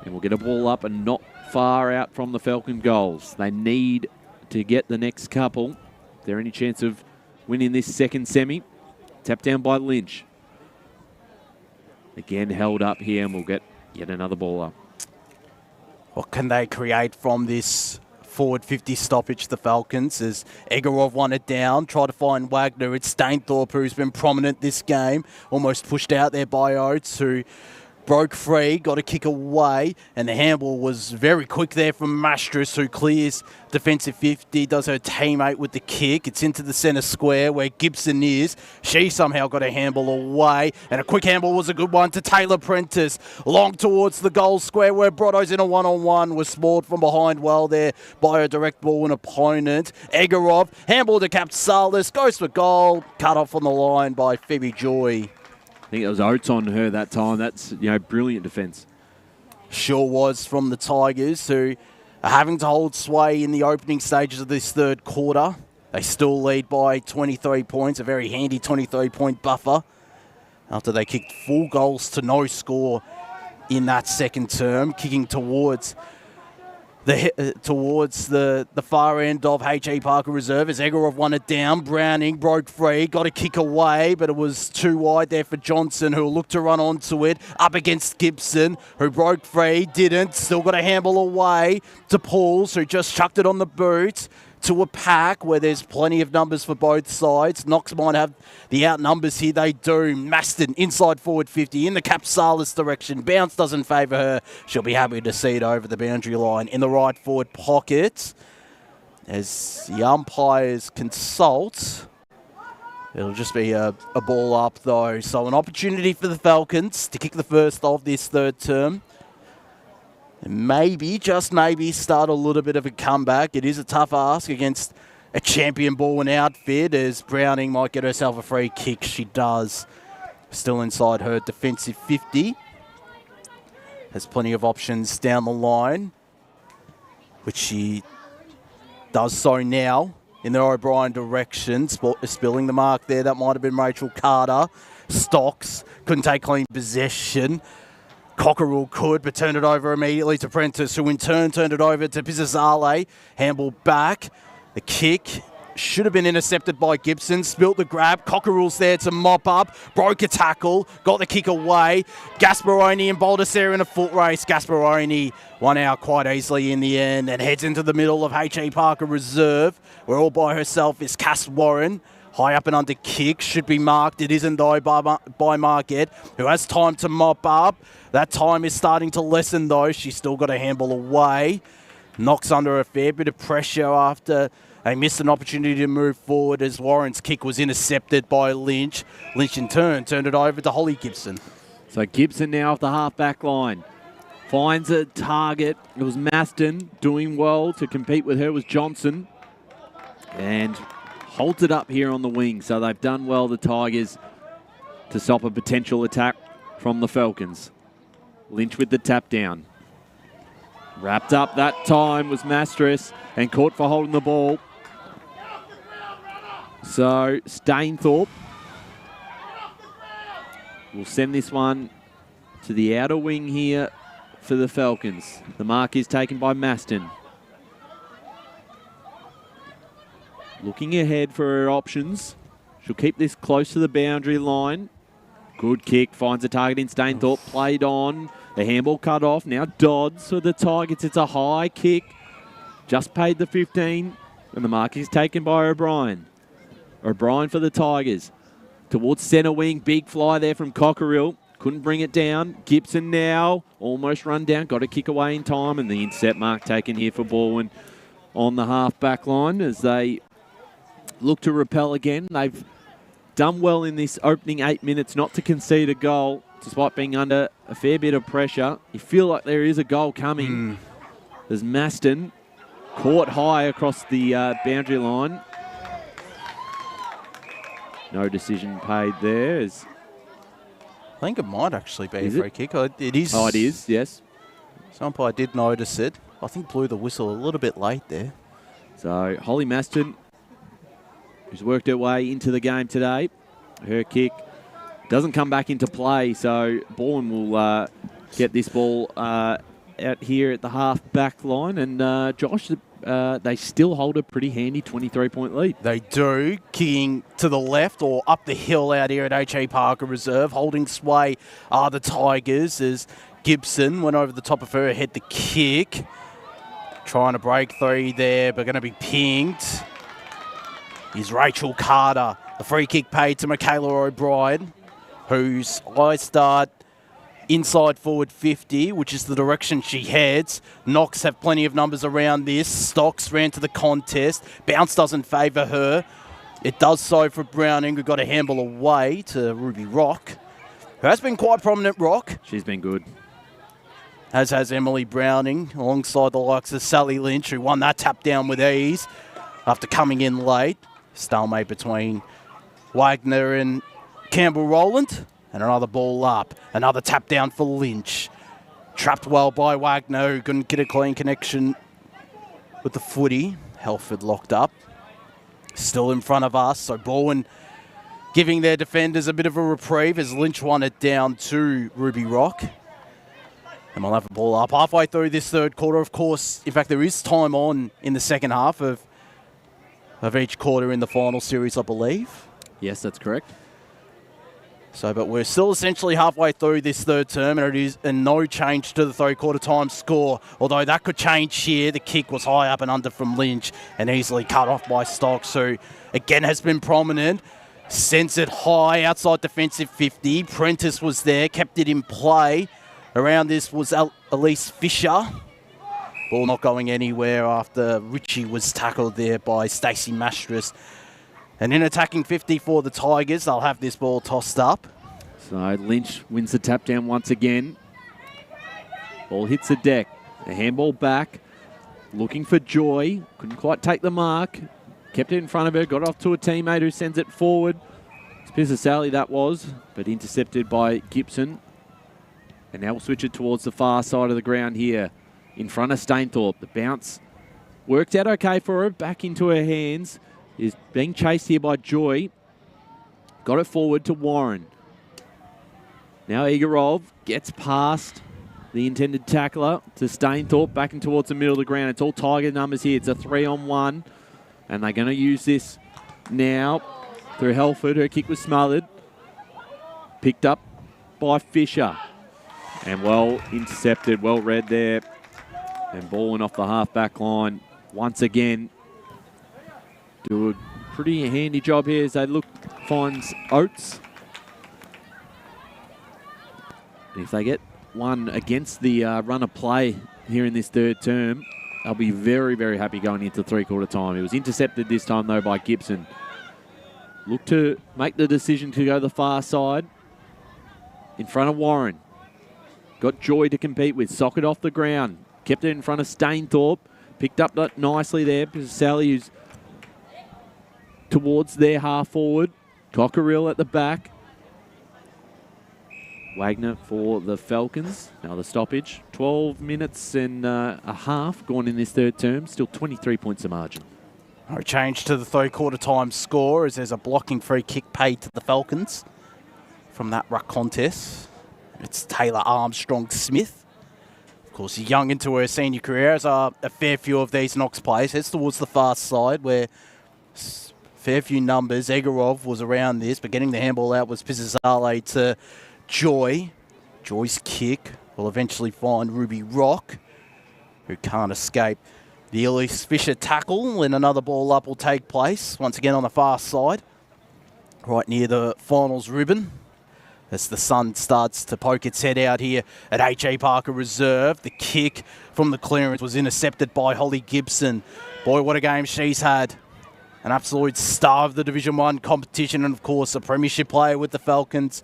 [SPEAKER 1] And we'll get a ball up and not far out from the Falcon goals. They need to get the next couple. Is there any chance of winning this second semi? Tap down by Lynch. Again, held up here, and we'll get yet another ball up.
[SPEAKER 2] What can they create from this forward 50 stoppage, the Falcons, as Egorov won it down, tried to find Wagner. It's Stainthorpe, who's been prominent this game, almost pushed out there by Oates, who broke free, got a kick away, and the handball was very quick there from Mastris, who clears defensive 50, does her teammate with the kick. It's into the centre square where Gibson is. She somehow got a handball away, and a quick handball was a good one to Taylor Prentice. Long towards the goal square where Brotto's in a one-on-one, was spoiled from behind well there by a direct ball and opponent. Egorov, handball to Capsalis, goes for goal, cut off on the line by Phoebe Joy.
[SPEAKER 1] I think it was Oates on her that time. That's, brilliant defence.
[SPEAKER 2] Sure was from the Tigers, who are having to hold sway in the opening stages of this third quarter. They still lead by 23 points, a very handy 23-point buffer, after they kicked 4 goals to no score in that second term, kicking towards the far end of H.E Parker Reserve as Egorov won it down. Browning broke free, got a kick away, but it was too wide there for Johnson, who looked to run onto it. Up against Gibson, who broke free, didn't. Still got a handball away to Pauls, who just chucked it on the boot. To a pack where there's plenty of numbers for both sides. Knox might have the outnumbers here. They do. Maston inside forward 50 in the Capsalis direction. Bounce doesn't favour her. She'll be happy to see it over the boundary line in the right forward pocket. As the umpires consult, it'll just be a ball up though. So an opportunity for the Falcons to kick the first of this third term. And maybe, just maybe, start a little bit of a comeback. It is a tough ask against a champion Balwyn outfit, as Browning might get herself a free kick. She does. Still inside her defensive 50. Has plenty of options down the line, which she does so now in the O'Brien direction. Spilling the mark there. That might have been Rachel Carter. Stocks couldn't take clean possession. Cockerell could, but turned it over immediately to Prentice, who in turn turned it over to Pizzazale. Handball back. The kick should have been intercepted by Gibson. Spilt the grab. Cockerell's there to mop up. Broke a tackle. Got the kick away. Gasparoni and Baldessari in a foot race. Gasparoni won out quite easily in the end and heads into the middle of H.E Parker Reserve, where all by herself is Cass Warren. High up and under kick. Should be marked. It isn't though by Marquette, who has time to mop up. That time is starting to lessen though. She's still got a handball away. Knocks under a fair bit of pressure after they missed an opportunity to move forward, as Warren's kick was intercepted by Lynch. Lynch in turn turned it over to Holly Gibson.
[SPEAKER 1] So Gibson now off the half-back line. Finds a target. It was Maston. Doing well to compete with her was Johnson. And holds it up here on the wing. So they've done well, the Tigers, to stop a potential attack from the Falcons. Lynch with the tap down. Wrapped up that time was Mastris and caught for holding the ball. So Stainthorpe will send this one to the outer wing here for the Falcons. The mark is taken by Maston. Looking ahead for her options. She'll keep this close to the boundary line. Good kick, finds a target in Stainthorpe, played on. The handball cut off, now Dodds for the Tigers. It's a high kick, just paid the 15, and the mark is taken by O'Brien. O'Brien for the Tigers. Towards centre wing, big fly there from Cockerill. Couldn't bring it down. Gibson now, almost run down, got a kick away in time, and the intercept mark taken here for Balwyn on the half-back line as they look to repel again. They've done well in this opening 8 minutes not to concede a goal, despite being under a fair bit of pressure. You feel like there is a goal coming. There's Maston caught high across the boundary line. No decision paid there.
[SPEAKER 2] I think it might actually be a free kick. It is.
[SPEAKER 1] Oh, it is, yes.
[SPEAKER 2] Some umpire did notice it. I think blew the whistle a little bit late there.
[SPEAKER 1] So Holly Maston, who's worked her way into the game today. Her kick doesn't come back into play, so Balwyn will get this ball out here at the half-back line. And Josh, they still hold a pretty handy 23-point lead.
[SPEAKER 2] They do. Kicking to the left or up the hill out here at H.E Parker Reserve. Holding sway are the Tigers as Gibson went over the top of her, had the kick. Trying to break through there, but going to be pinged. Is Rachel Carter. The free kick paid to Michaela O'Brien, whose eyes start inside forward 50, which is the direction she heads. Knox have plenty of numbers around this. Stocks ran to the contest. Bounce doesn't favour her. It does so for Browning, who got a handball away to Ruby Rock, who has been quite prominent, Rock.
[SPEAKER 1] She's been good.
[SPEAKER 2] As has Emily Browning, alongside the likes of Sally Lynch, who won that tap down with ease after coming in late. Stalemate between Wagner and Campbell Rowland. And another ball up. Another tap down for Lynch. Trapped well by Wagner, who couldn't get a clean connection with the footy. Helford locked up. Still in front of us. So Balwyn giving their defenders a bit of a reprieve as Lynch won it down to Ruby Rock. And we'll have a ball up halfway through this third quarter. Of course, in fact, there is time on in the second half of each quarter in the final series, I believe.
[SPEAKER 1] Yes, that's correct.
[SPEAKER 2] So, but we're still essentially halfway through this third term, and it is a no change to the third-quarter time score. Although that could change here. The kick was high up and under from Lynch and easily cut off by Stocks, who again has been prominent. Sends it high outside defensive 50. Prentice was there, kept it in play. Around this was Elise Fisher. Ball not going anywhere after Ritchie was tackled there by Stacey Mastris. And in attacking 50 for the Tigers, they'll have this ball tossed up.
[SPEAKER 1] So Lynch wins the tap down once again. Ball hits the deck. The handball back, looking for Joy. Couldn't quite take the mark. Kept it in front of her, got off to a teammate who sends it forward. It's Sally that was, but intercepted by Gibson. And now we'll switch it towards the far side of the ground here. In front of Stainthorpe. The bounce worked out okay for her. Back into her hands. Is being chased here by Joy. Got it forward to Warren. Now Igorov gets past the intended tackler to Stainthorpe. Back in towards the middle of the ground. It's all Tiger numbers here. It's a 3-on-1. And they're going to use this now through Helford. Her kick was smothered. Picked up by Fisher. And well intercepted, well read there. And Balwyn off the half-back line once again. Do a pretty handy job here as they look, finds Oates. And if they get one against the run of play here in this third term, they'll be very, very happy going into three-quarter time. It was intercepted this time, though, by Gibson. Look to make the decision to go the far side. In front of Warren. Got Joy to compete with. Socket off the ground. Kept it in front of Stainthorpe. Picked up that nicely there. Sally, who's towards their half forward. Cockerill at the back. Wagner for the Falcons. Now the stoppage. 12 minutes and a half gone in this third term. Still 23 points of margin.
[SPEAKER 2] A change to the third-quarter time score as there's a blocking free kick paid to the Falcons from that ruck contest. It's Taylor Armstrong-Smith. Of course, young into her senior career, as a fair few of these Knox players. Heads towards the far side where fair few numbers. Egorov was around this, but getting the handball out was Pizzazale to Joy. Joy's kick will eventually find Ruby Rock, who can't escape the Elise Fisher tackle, and another ball up will take place, once again on the far side, right near the finals ribbon, as the sun starts to poke its head out here at H.E Parker Reserve. The kick from the clearance was intercepted by Holly Gibson. Boy, what a game she's had. An absolute star of the Division 1 competition, and of course a premiership player with the Falcons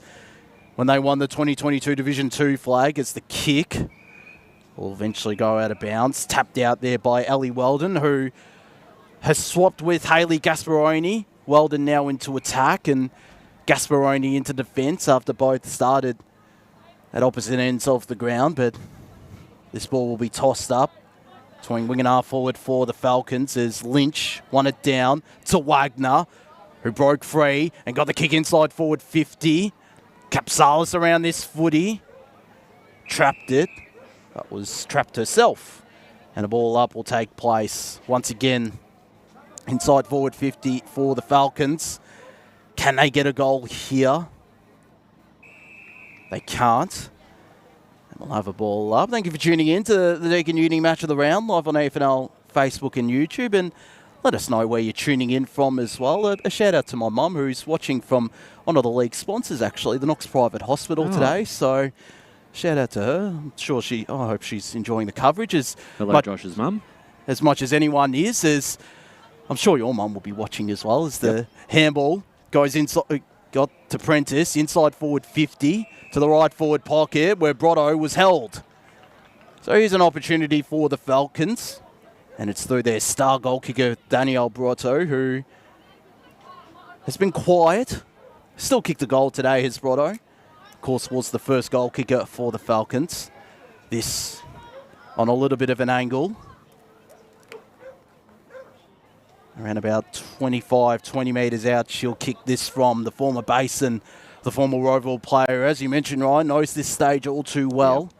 [SPEAKER 2] when they won the 2022 Division 2 flag. As the kick will eventually go out of bounds. Tapped out there by Ellie Weldon, who has swapped with Hayley Gasparoni. Weldon now into attack and Gasparoni into defence after both started at opposite ends of the ground. But this ball will be tossed up between wing and half forward for the Falcons as Lynch won it down to Wagner, who broke free and got the kick inside forward 50. Capsalis around this footy. Trapped it. That was trapped herself. And a ball up will take place once again inside forward 50 for the Falcons. Can they get a goal here? They can't. And we'll have a ball up. Thank you for tuning in to the Deakin Uni Match of the Round, live on AFNL Facebook and YouTube. And let us know where you're tuning in from as well. A shout out to my mum, who's watching from one of the league sponsors, actually, the Knox Private Hospital today. So shout out to her. I'm sure I hope she's enjoying the coverage.
[SPEAKER 1] Hello, Josh's mum.
[SPEAKER 2] As much as anyone is, as I'm sure your mum will be watching as well, as the handball goes inside, got to Prentice, inside forward 50 to the right forward pocket where Brotto was held. So here's an opportunity for the Falcons. And it's through their star goal kicker, Danielle Brotto, who has been quiet. Still kicked a goal today, his Brotto. Of course, was the first goal kicker for the Falcons. This on a little bit of an angle. Around about 20 metres out, she'll kick this from the former Basin, the former Roval player. As you mentioned, Ryan, knows this stage all too well.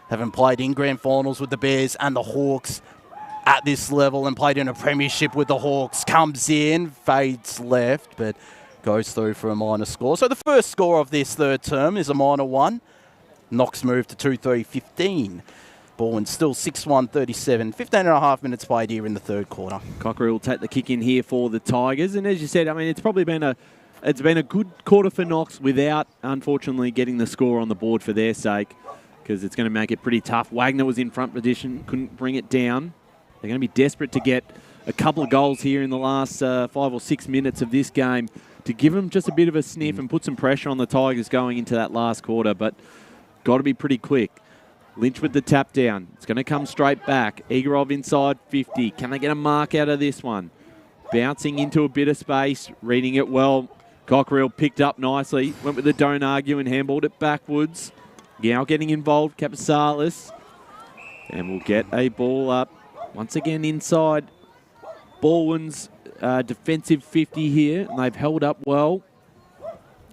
[SPEAKER 2] Having played in grand finals with the Bears and the Hawks at this level and played in a premiership with the Hawks. Comes in, fades left, but goes through for a minor score. So the first score of this third term is a minor one. Knox moved to 2-3-15. Balwyn still 6-1-37. 15 and a half minutes played here in the third quarter.
[SPEAKER 1] Cockery will take the kick in here for the Tigers. And as you said, I mean, it's probably been a good quarter for Knox without, unfortunately, getting the score on the board for their sake, because it's going to make it pretty tough. Wagner was in front position, couldn't bring it down. They're going to be desperate to get a couple of goals here in the last 5 or 6 minutes of this game to give them just a bit of a sniff and put some pressure on the Tigers going into that last quarter, but got to be pretty quick. Lynch with the tap down. It's going to come straight back. Igorov inside 50. Can they get a mark out of this one? Bouncing into a bit of space, reading it well. Cockerill picked up nicely. Went with the don't argue and handballed it backwards. Now getting involved, Capasalis. And we'll get a ball up. Once again inside. Balwyn's defensive 50 here, and they've held up well.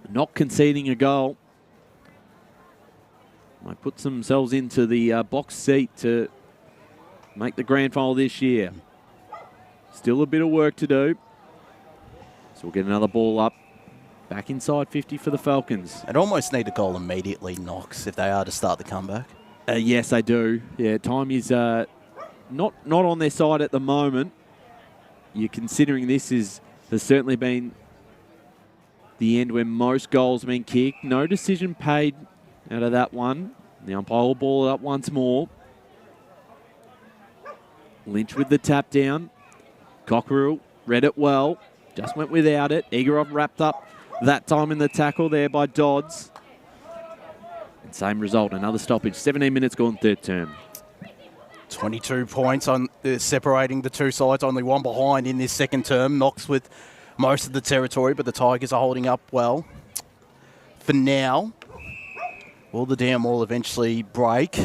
[SPEAKER 1] Not conceding a goal. They put themselves into the box seat to make the grand final this year. Still a bit of work to do. So we'll get another ball up. Back inside 50 for the Falcons.
[SPEAKER 2] They'd almost need a goal immediately, Knox, if they are to start the comeback.
[SPEAKER 1] Yes, they do. Yeah, time is not on their side at the moment. You're considering this has certainly been the end where most goals have been kicked. No decision paid out of that one. The umpire will ball it up once more. Lynch with the tap down. Cockerill read it well. Just went without it. Igorov wrapped up that time in the tackle there by Dodds. And same result, another stoppage. 17 minutes gone third term.
[SPEAKER 2] 22 points on separating the two sides. Only one behind in this second term. Knox with most of the territory, but the Tigers are holding up well. For now, will the dam wall eventually break?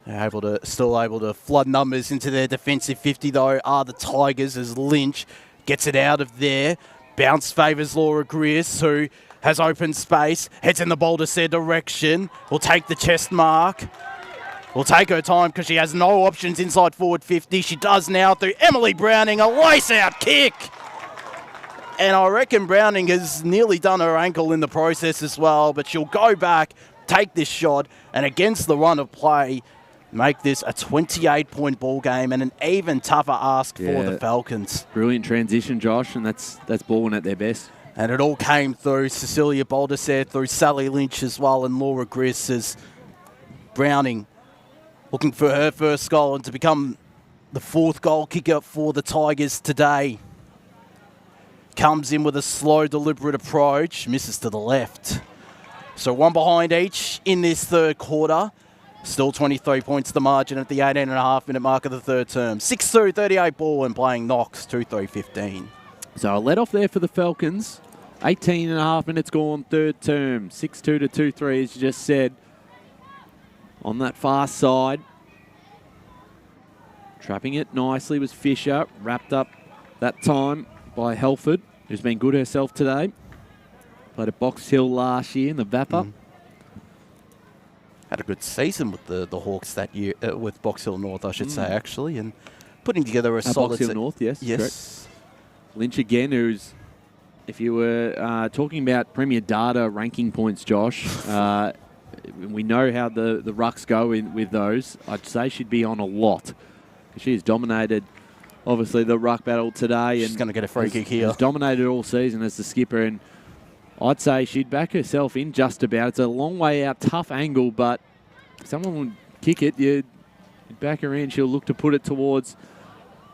[SPEAKER 2] They're still able to flood numbers into their defensive 50, though, are the Tigers as Lynch gets it out of there. Bounce favours Laura Greers, who has open space, heads in the Boulder Sair direction, will take the chest mark. Will take her time because she has no options inside forward 50. She does now through Emily Browning, a lace-out kick. And I reckon Browning has nearly done her ankle in the process as well, but she'll go back, take this shot, and against the run of play, make this a 28-point ball game and an even tougher ask for the Falcons.
[SPEAKER 1] Brilliant transition, Josh, and that's Balwyn at their best.
[SPEAKER 2] And it all came through Cecilia Baldassare, through Sally Lynch as well, and Laura Griss as Browning looking for her first goal and to become the fourth goal kicker for the Tigers today. Comes in with a slow, deliberate approach, misses to the left. So one behind each in this third quarter. Still 23 points the margin at the 18.5-minute mark of the third term. 6-2, 38 ball and playing Knox, 2-3-15.
[SPEAKER 1] So a let off there for the Falcons. 18.5 minutes gone, third term. 6-2 to 2-3, as you just said. On that far side. Trapping it nicely was Fisher. Wrapped up that time by Helford, who's been good herself today. Played at Box Hill last year in the VAPA.
[SPEAKER 2] Had a good season with the Hawks that year, with Box Hill North, I should say, actually, and putting together a solid...
[SPEAKER 1] Box Hill North, yes.
[SPEAKER 2] Yes.
[SPEAKER 1] Correct. Lynch again, who's, if you were talking about Premier Data ranking points, Josh, we know how the rucks go with those. I'd say she'd be on a lot. She's dominated, obviously, the ruck battle today.
[SPEAKER 2] She's going to get a free kick here.
[SPEAKER 1] She's dominated all season as the skipper, and I'd say she'd back herself in just about. It's a long way out, tough angle, but if someone would kick it, you'd back her in. She'll look to put it towards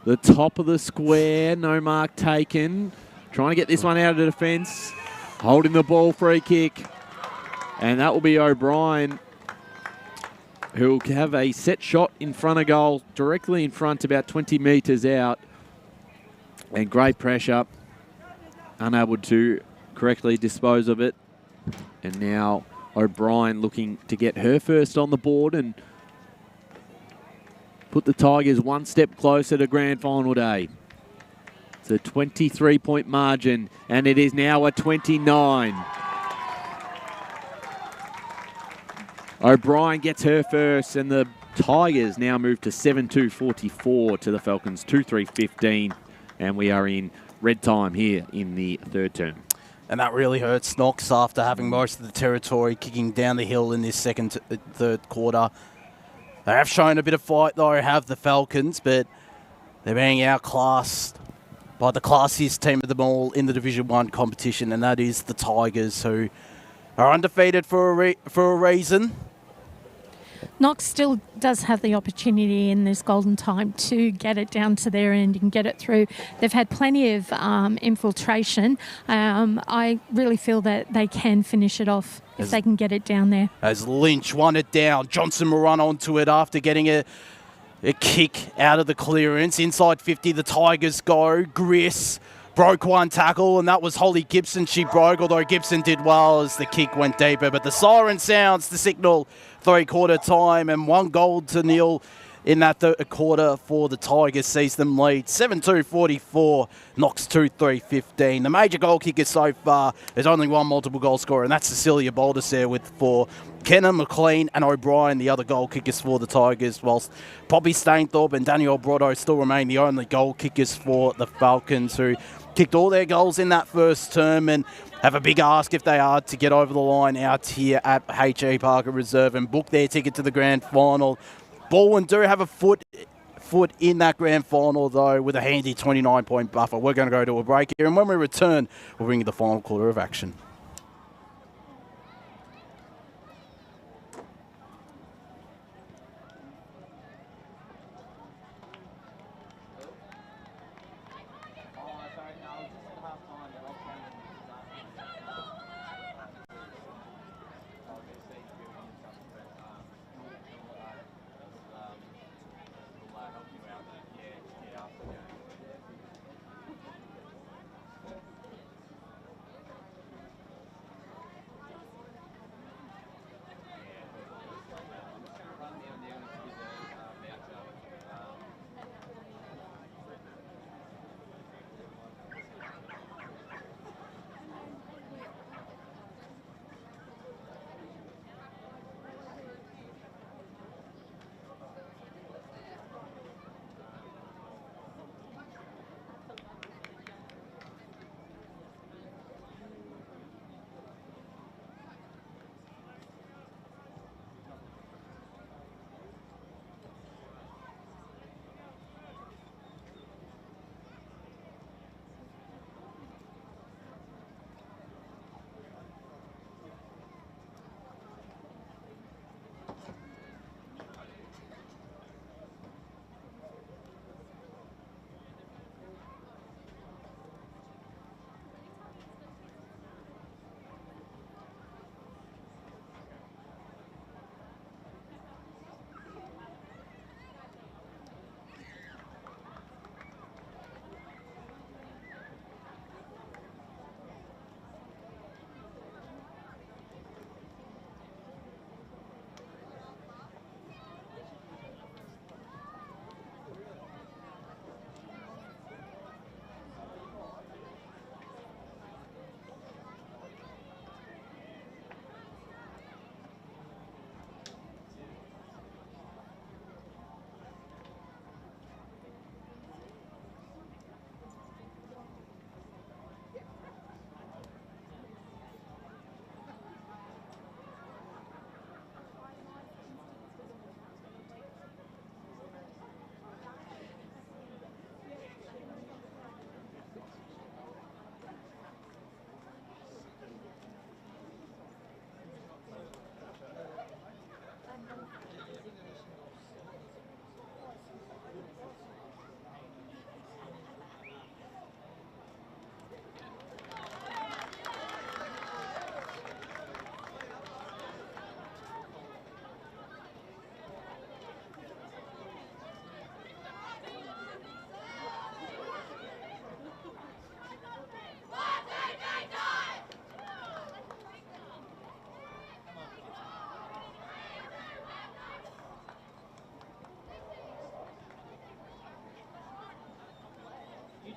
[SPEAKER 1] the top of the square. No mark taken. Trying to get this one out of the defence. Holding the ball, free kick. And that will be O'Brien, who will have a set shot in front of goal, directly in front, about 20 metres out. And great pressure. Unable to correctly dispose of it. And now O'Brien looking to get her first on the board and put the Tigers one step closer to grand final day. It's a 23-point margin, and it is now a 29. O'Brien gets her first, and the Tigers now move to 7-2-44 to the Falcons, 2-3-15, and we are in red time here in the third term.
[SPEAKER 2] And that really hurts Knox after having most of the territory kicking down the hill in this third quarter. They have shown a bit of fight, though, have the Falcons, but they're being outclassed by the classiest team of them all in the Division 1 competition, and that is the Tigers, who are undefeated for a reason.
[SPEAKER 5] Knox still does have the opportunity in this golden time to get it down to their end and get it through. They've had plenty of infiltration. I really feel that they can finish it off if they can get it down there.
[SPEAKER 2] As Lynch won it down, Johnson will run onto it after getting a kick out of the clearance. Inside 50, the Tigers go. Griss broke one tackle, and that was Holly Gibson she broke, although Gibson did well as the kick went deeper. But the siren sounds to signal three-quarter time, and 1-0 in that third quarter for the Tigers sees them lead 7-2-44, Knox 2-3-15. The major goal kicker so far, there's only one multiple goal scorer, and that's Cecilia Baldasare with 4. Kenna, McLean and O'Brien, the other goal kickers for the Tigers, whilst Poppy Stainthorpe and Danielle Brotto still remain the only goal kickers for the Falcons, who kicked all their goals in that first term and have a big ask if they are to get over the line out here at H.E Parker Reserve and book their ticket to the grand final. Balwyn do have a foot in that grand final, though, with a handy 29-point buffer. We're going to go to a break here, and when we return, we'll bring you the final quarter of action.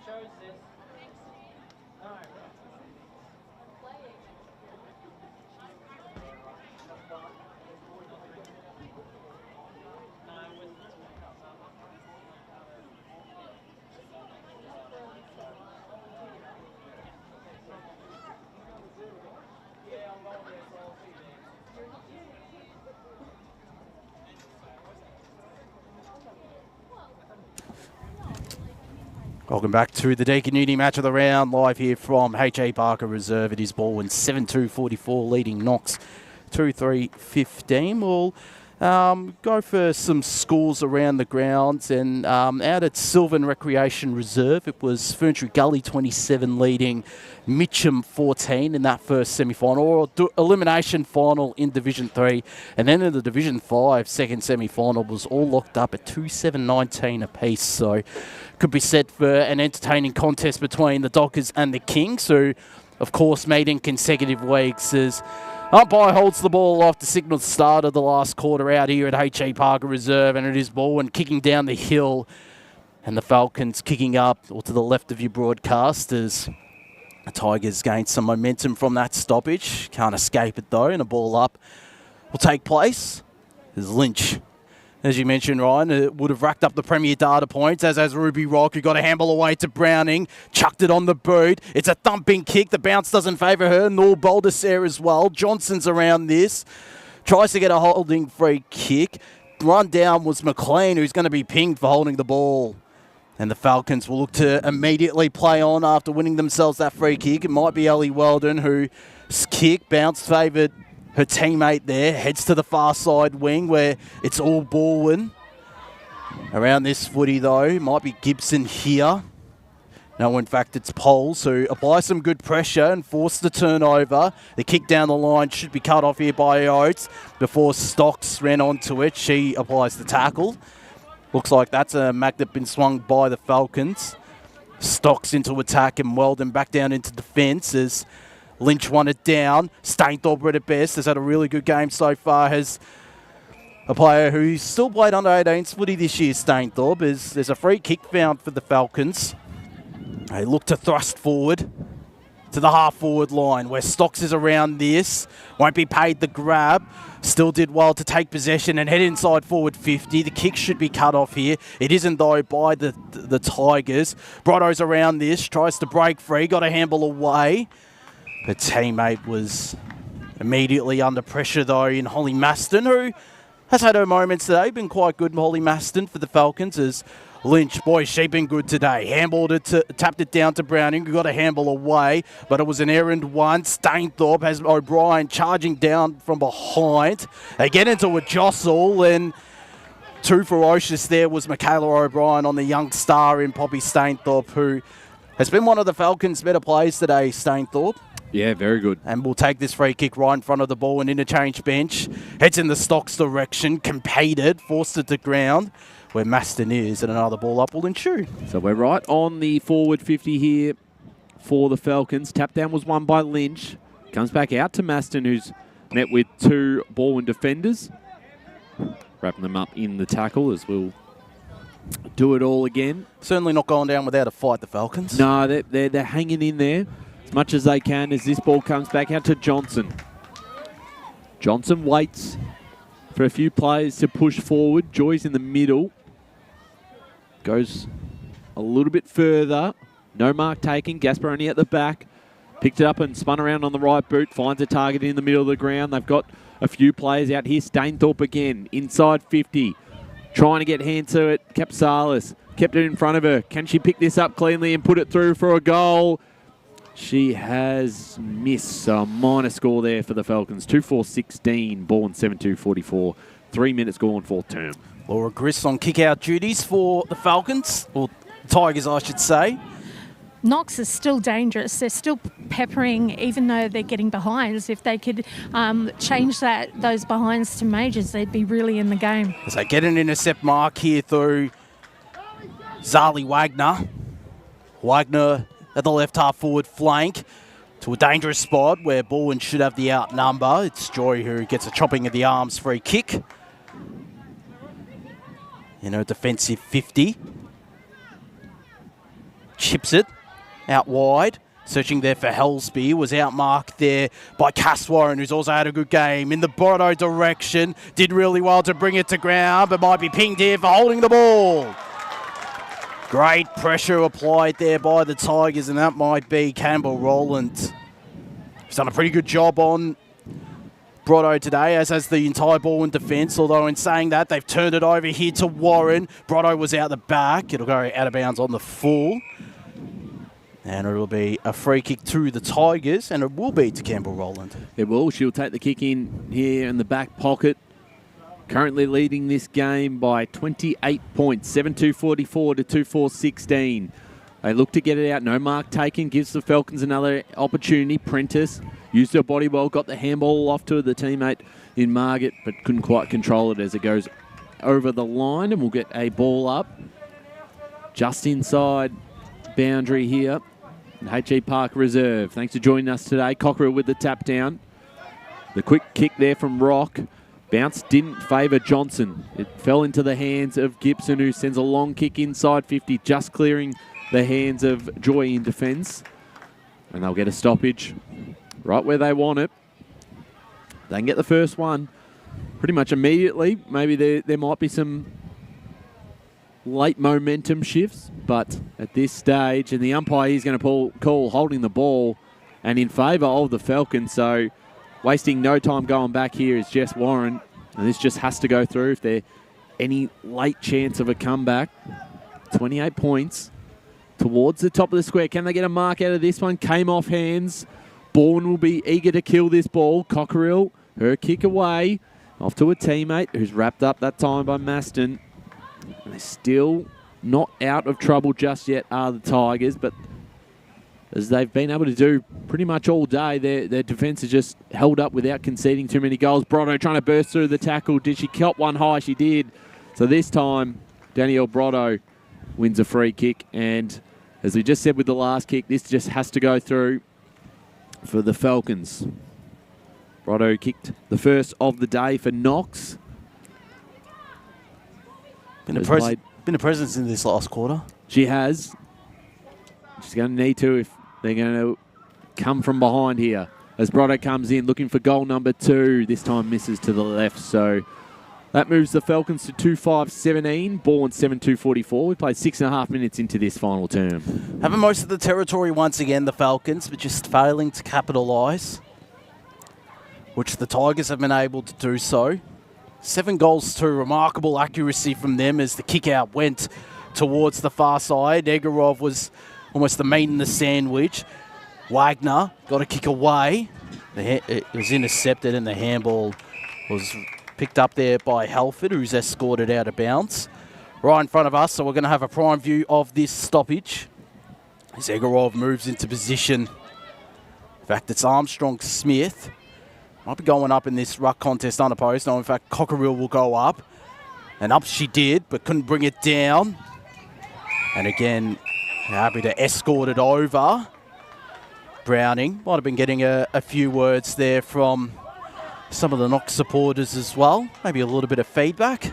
[SPEAKER 6] chose this. No.
[SPEAKER 2] Welcome back to the Deakin Uni match of the round, live here from H.E Parker Reserve. It is Balwyn 7-2-44, leading Knox 2-3-15. Well, Go for some scores around the grounds, and out at Sylvan Recreation Reserve, it was Ferntree Gully 27 leading Mitcham 14 in that first semi-final, or elimination final in Division 3. And then in the Division 5 second semi-final was all locked up at 2-7-19 apiece. So could be set for an entertaining contest between the Dockers and the Kings, who, of course, made in consecutive weeks as umpire holds the ball off to signal the start of the last quarter out here at H.E Parker Reserve, and it is Balwyn kicking down the hill, and the Falcons kicking up or to the left of your broadcast as the Tigers gain some momentum from that stoppage. Can't escape it though, and a ball up will take place as Lynch, as you mentioned, Ryan, it would have racked up the premier data points, as has Ruby Rock, who got a handball away to Browning, chucked it on the boot. It's a thumping kick. The bounce doesn't favour her, nor Baldessare as well. Johnson's around this. Tries to get a holding free kick. Run down was McLean, who's going to be pinged for holding the ball. And the Falcons will look to immediately play on after winning themselves that free kick. It might be Ellie Weldon, whose kick bounced favoured her teammate there, heads to the far side wing where it's all Balwyn. Around this footy though, might be Gibson here. No, in fact it's Poles, who apply some good pressure and force the turnover. The kick down the line should be cut off here by Oates before Stocks ran onto it. She applies the tackle. Looks like that's a magnet been swung by the Falcons. Stocks into attack and Weldon back down into defence as Lynch won it down. Stainthorpe at best has had a really good game so far. Has a player who's still played under 18s footy this year, Stainthorpe. There's a free kick found for the Falcons. They look to thrust forward to the half-forward line where Stocks is around this. Won't be paid the grab. Still did well to take possession and head inside forward 50. The kick should be cut off here. It isn't, though, by the Tigers. Brotto's around this. Tries to break free. Got a handball away. Her teammate was immediately under pressure, though, in Holly Maston, who has had her moments today. Been quite good, Holly Maston, for the Falcons, as Lynch, boy, she's been good today. Handballed it, tapped it down to Browning, who got a handball away, but it was an errand one. Stainthorpe has O'Brien charging down from behind. They get into a jostle, and too ferocious there was Michaela O'Brien on the young star in Poppy Stainthorpe, who has been one of the Falcons' better players today, Stainthorpe.
[SPEAKER 1] Yeah, very good.
[SPEAKER 2] And we'll take this free kick right in front of the ball and interchange bench. Heads in the Stocks direction, competed, forced it to ground where Maston is, and another ball up will ensue.
[SPEAKER 1] So we're right on the forward 50 here for the Falcons. Tap down was won by Lynch. Comes back out to Maston, who's met with two Balwyn defenders. Wrapping them up in the tackle as we'll do it all again.
[SPEAKER 2] Certainly not going down without a fight, the Falcons.
[SPEAKER 1] No, they're hanging in there as much as they can as this ball comes back out to Johnson. Johnson waits for a few players to push forward. Joy's in the middle. Goes a little bit further. No mark taken. Gasparoni at the back. Picked it up and spun around on the right boot. Finds a target in the middle of the ground. They've got a few players out here. Stainthorpe again. Inside 50. Trying to get hands to it. Capsalis kept it in front of her. Can she pick this up cleanly and put it through for a goal? She has missed. A minor score there for the Falcons. 2-4-16. Balwyn 7-2-44. 3 minutes gone, fourth term.
[SPEAKER 2] Laura Griss on kick-out duties for the Falcons, or Tigers, I should say.
[SPEAKER 5] Knox is still dangerous. They're still peppering, even though they're getting behinds. If they could change those behinds to majors, they'd be really in the game.
[SPEAKER 2] As they get an intercept mark here through Zali Wagner. Wagner at the left half forward flank to a dangerous spot where Balwyn should have the outnumber. It's Joy who gets a chopping of the arms free kick. In her defensive 50. Chips it out wide. Searching there for Helsby. Was outmarked there by Cass Warren, who's also had a good game. In the Bordeaux direction. Did really well to bring it to ground, but might be pinged here for holding the ball. Great pressure applied there by the Tigers, and that might be Campbell Rowland. He's done a pretty good job on Brotto today, as has the entire ball in defence, although in saying that, they've turned it over here to Warren. Brotto was out the back. It'll go out of bounds on the full. And it'll be a free kick to the Tigers, and it will be to Campbell Rowland.
[SPEAKER 1] It will. She'll take the kick in here in the back pocket. currently leading this game by 28 points, 7-2-44 to 2-4-16. They look to get it out. No mark taken. Gives the Falcons another opportunity. Prentice used her body well. Got the handball off to the teammate in Margaret, but couldn't quite control it as it goes over the line. And we'll get a ball up just inside boundary here. H.E Parker Reserve. Thanks for joining us today. Cockerell with the tap down. The quick kick there from Rock. Bounce didn't favour Johnson. It fell into the hands of Gibson, who sends a long kick inside 50, just clearing the hands of Joy in defence. And they'll get a stoppage right where they want it. They can get the first one pretty much immediately. Maybe there might be some late momentum shifts, but at this stage, and the umpire is going to call holding the ball and in favour of the Falcons. So wasting no time going back here is Jess Warren, and this just has to go through if there's any late chance of a comeback. 28 points towards the top of the square. Can they get a mark out of this one? Came off hands. Bourne will be eager to kill this ball. Cockerill, her kick away. Off to a teammate who's wrapped up that time by Maston. They're still not out of trouble just yet, are the Tigers, but as they've been able to do pretty much all day, their defence has just held up without conceding too many goals. Brotto trying to burst through the tackle. Did she cop one high? She did. So this time, Danielle Brotto wins a free kick, and as we just said with the last kick, this just has to go through for the Falcons. Brotto kicked the first of the day for Knox.
[SPEAKER 2] Been a presence in this last quarter.
[SPEAKER 1] She has. She's going to need to if they're going to come from behind here. As Brotto comes in looking for goal number 2. This time misses to the left. So that moves the Falcons to 2-5-17. Ball on 7-2-44. We played 6.5 minutes into this final term.
[SPEAKER 2] Having most of the territory once again, the Falcons, but just failing to capitalise, which the Tigers have been able to do so. 7 goals to remarkable accuracy from them as the kick out went towards the far side. Egorov was almost the meat in the sandwich. Wagner got a kick away. It was intercepted and the handball was picked up there by Halford, who's escorted out of bounds. Right in front of us, so we're going to have a prime view of this stoppage. As Egorov moves into position. In fact, it's Armstrong-Smith. Might be going up in this ruck contest unopposed. No, in fact, Cockerill will go up. And up she did, but couldn't bring it down. And again, happy to escort it over. Browning might have been getting a few words there from some of the Knox supporters as well. Maybe a little bit of feedback.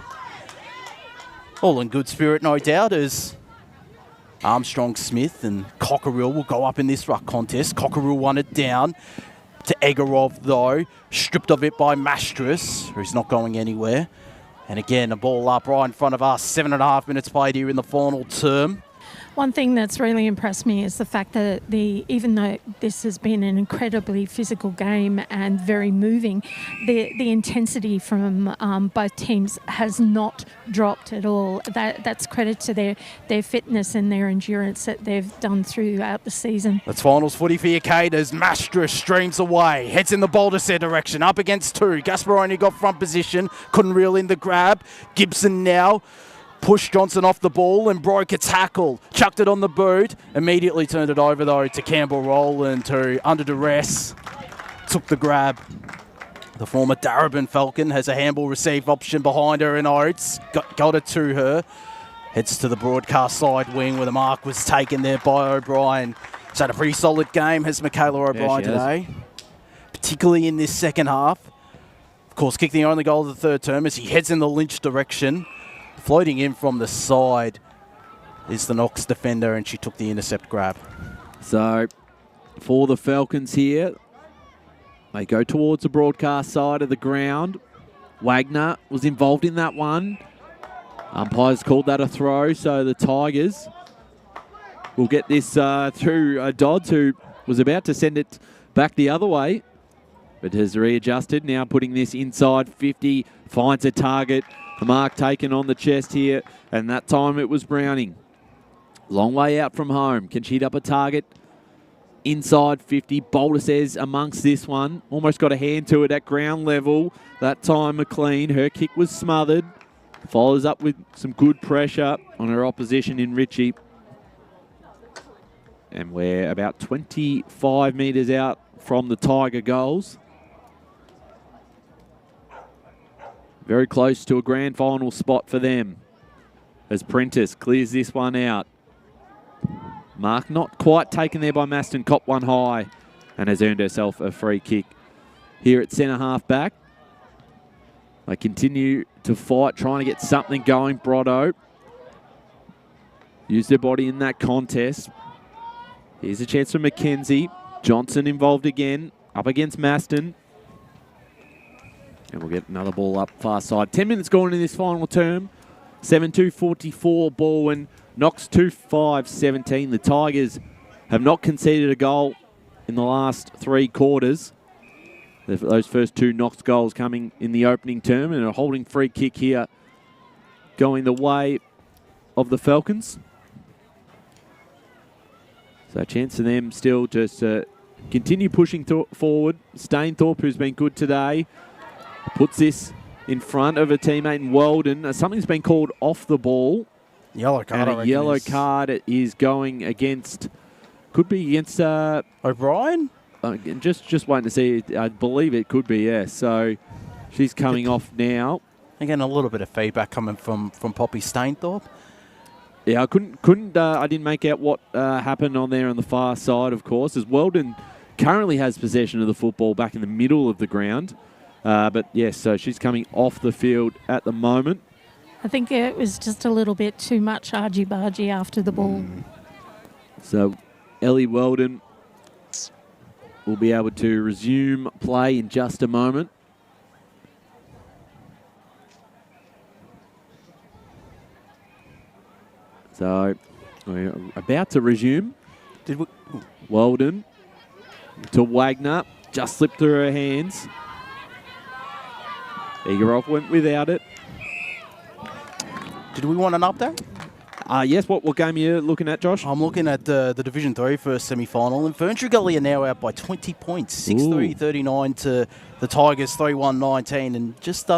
[SPEAKER 2] All in good spirit, no doubt, as Armstrong-Smith and Cockerill will go up in this ruck contest. Cockerill won it down to Egorov, though. Stripped of it by Mastras, who's not going anywhere. And again, a ball up right in front of us. 7.5 minutes played here in the final term.
[SPEAKER 5] One thing that's really impressed me is the fact that even though this has been an incredibly physical game and very moving, the intensity from both teams has not dropped at all. That's credit to their fitness and their endurance that they've done throughout the season.
[SPEAKER 2] That's finals footy for your Caders. Mastras streams away, heads in the Balderset direction, up against 2. Gasparoni got front position, couldn't reel in the grab. Gibson now pushed Johnson off the ball and broke a tackle. Chucked it on the boot. Immediately turned it over, though, to Campbell Rowland, who, under duress, took the grab. The former Darebin Falcon has a handball receive option behind her, and Oates got it to her. Heads to the broadcast side wing where the mark was taken there by O'Brien. She's had a pretty solid game, has Michaela O'Brien today. Particularly in this second half. Of course, kicked the only goal of the third term as he heads in the Lynch direction. Floating in from the side is the Knox defender, and she took the intercept grab.
[SPEAKER 1] So, for the Falcons here, they go towards the broadcast side of the ground. Wagner was involved in that one. Umpires called that a throw, so the Tigers will get this through Dodds, who was about to send it back the other way, but has readjusted. Now putting this inside 50, finds a target. The mark taken on the chest here, and that time it was Browning. Long way out from home. Can she hit up a target? inside 50. Boulder says amongst this one. Almost got a hand to it at ground level. That time McLean. Her kick was smothered. Follows up with some good pressure on her opposition in Ritchie. And we're about 25 metres out from the Tiger goals. Very close to a grand final spot for them. As Prentice clears this one out. Mark not quite taken there by Maston. Cop one high and has earned herself a free kick. Here at centre half back. They continue to fight, trying to get something going. Brotto used their body in that contest. Here's a chance for Mackenzie. Johnson involved again, up against Maston. And we'll get another ball up far side. 10 minutes gone in this final term. 7-2-44 Balwyn. Knox 2-5-17. The Tigers have not conceded a goal in the last 3 quarters. Those first 2 Knox goals coming in the opening term, and a holding free kick here going the way of the Falcons. So a chance for them still just to continue pushing forward. Stainthorpe, who's been good today, puts this in front of a teammate in Weldon. Something's been called off the ball.
[SPEAKER 2] Yellow card.
[SPEAKER 1] And a yellow card is going against, could be against
[SPEAKER 2] O'Brien?
[SPEAKER 1] Just waiting to see. I believe it could be, yes. So she's coming off now.
[SPEAKER 2] Again, a little bit of feedback coming from Poppy Stainthorpe.
[SPEAKER 1] Yeah, I couldn't. I didn't make out what happened on there on the far side, of course, as Weldon currently has possession of the football back in the middle of the ground. But yes, so she's coming off the field at the moment.
[SPEAKER 5] I think it was just a little bit too much argy-bargy after the ball.
[SPEAKER 1] So Ellie Weldon will be able to resume play in just a moment. So we're about to resume. Weldon to Wagner. Just slipped through her hands. Egerov went without it.
[SPEAKER 2] Did we want an update?
[SPEAKER 1] Yes, what game are you looking at, Josh?
[SPEAKER 2] I'm looking at the Division 3 first semi-final, and Ferntree Gully are now out by 20 points, 6-3-39 to the Tigers, 3-1-19, and just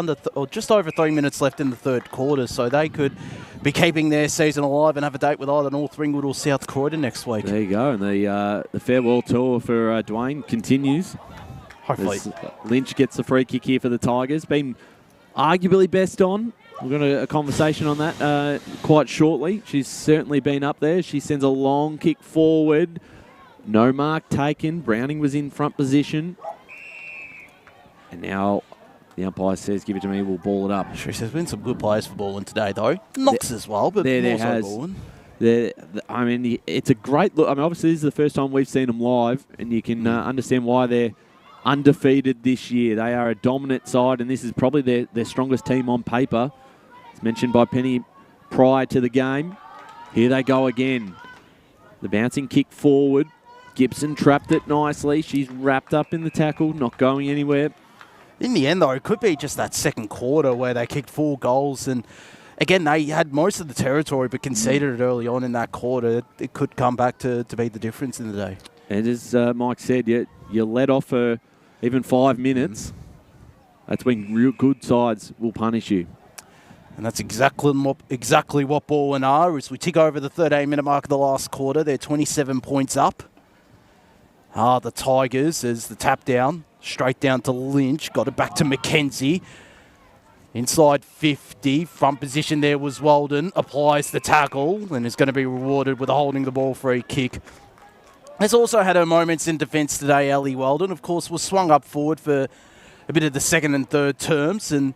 [SPEAKER 2] over 3 minutes left in the third quarter, so they could be keeping their season alive and have a date with either North Ringwood or South Croydon next week.
[SPEAKER 1] There you go, and the farewell tour for Dwayne continues.
[SPEAKER 2] Hopefully.
[SPEAKER 1] As Lynch gets the free kick here for the Tigers. Been arguably best on. We're going to a conversation on that quite shortly. She's certainly been up there. She sends a long kick forward. No mark taken. Browning was in front position. And now the umpire says, give it to me, we'll ball it up.
[SPEAKER 2] Sure, there's been some good players for Balwyn today, though. Knox as well, but more so Balwyn.
[SPEAKER 1] I mean, it's a great look. I mean, obviously, this is the first time we've seen them live, and you can understand why they're undefeated this year. They are a dominant side, and this is probably their strongest team on paper. It's mentioned by Penny prior to the game. Here they go again. The bouncing kick forward. Gibson trapped it nicely. She's wrapped up in the tackle, not going anywhere.
[SPEAKER 2] In the end, though, it could be just that second quarter where they kicked 4 goals. And, again, they had most of the territory but conceded it early on in that quarter. It could come back to be the difference in the day.
[SPEAKER 1] And as Mike said, you let off for even 5 minutes. That's when real good sides will punish you.
[SPEAKER 2] And that's exactly what Balwyn are. As we tick over the 13-minute mark of the last quarter, they're 27 points up. The Tigers, as the tap down, straight down to Lynch. Got it back to Mackenzie. Inside 50. Front position there was Weldon. Applies the tackle and is going to be rewarded with a holding the ball free kick. Has also had her moments in defence today, Ellie Weldon. Of course, was swung up forward for a bit of the second and third terms and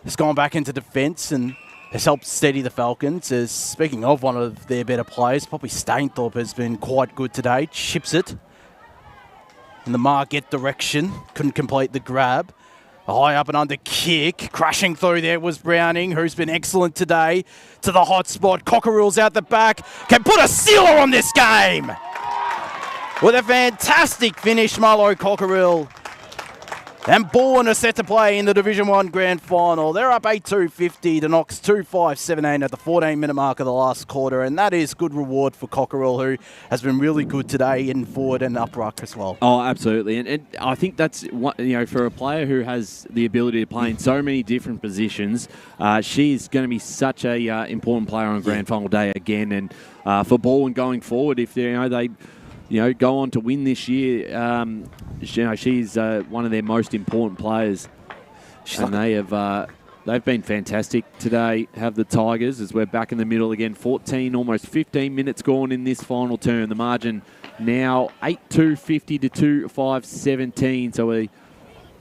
[SPEAKER 2] has gone back into defence and has helped steady the Falcons. As speaking of one of their better players, Poppy Stainthorpe has been quite good today. Chips it in the market direction. Couldn't complete the grab. A high up and under kick. Crashing through there was Browning, who's been excellent today. To the hot spot. Cockerill's out the back. Can put a sealer on this game. With a fantastic finish, Marlo Cockerill And Balwyn are set to play in the Division 1 Grand Final. They're up 8-2-50 to Knox 2-5-17 at the 14-minute mark of the last quarter, and that is good reward for Cockerill, who has been really good today in forward and up ruck as well.
[SPEAKER 1] Oh, absolutely. And I think that's, for a player who has the ability to play in so many different positions, she's going to be such a important player on Grand Final day again. And for Balwyn going forward, if they go on to win this year, she's one of their most important players. And they've been fantastic today, have the Tigers, as we're back in the middle again. 14, almost 15 minutes gone in this final term. The margin now 8-2-50 to 2-5-17. So a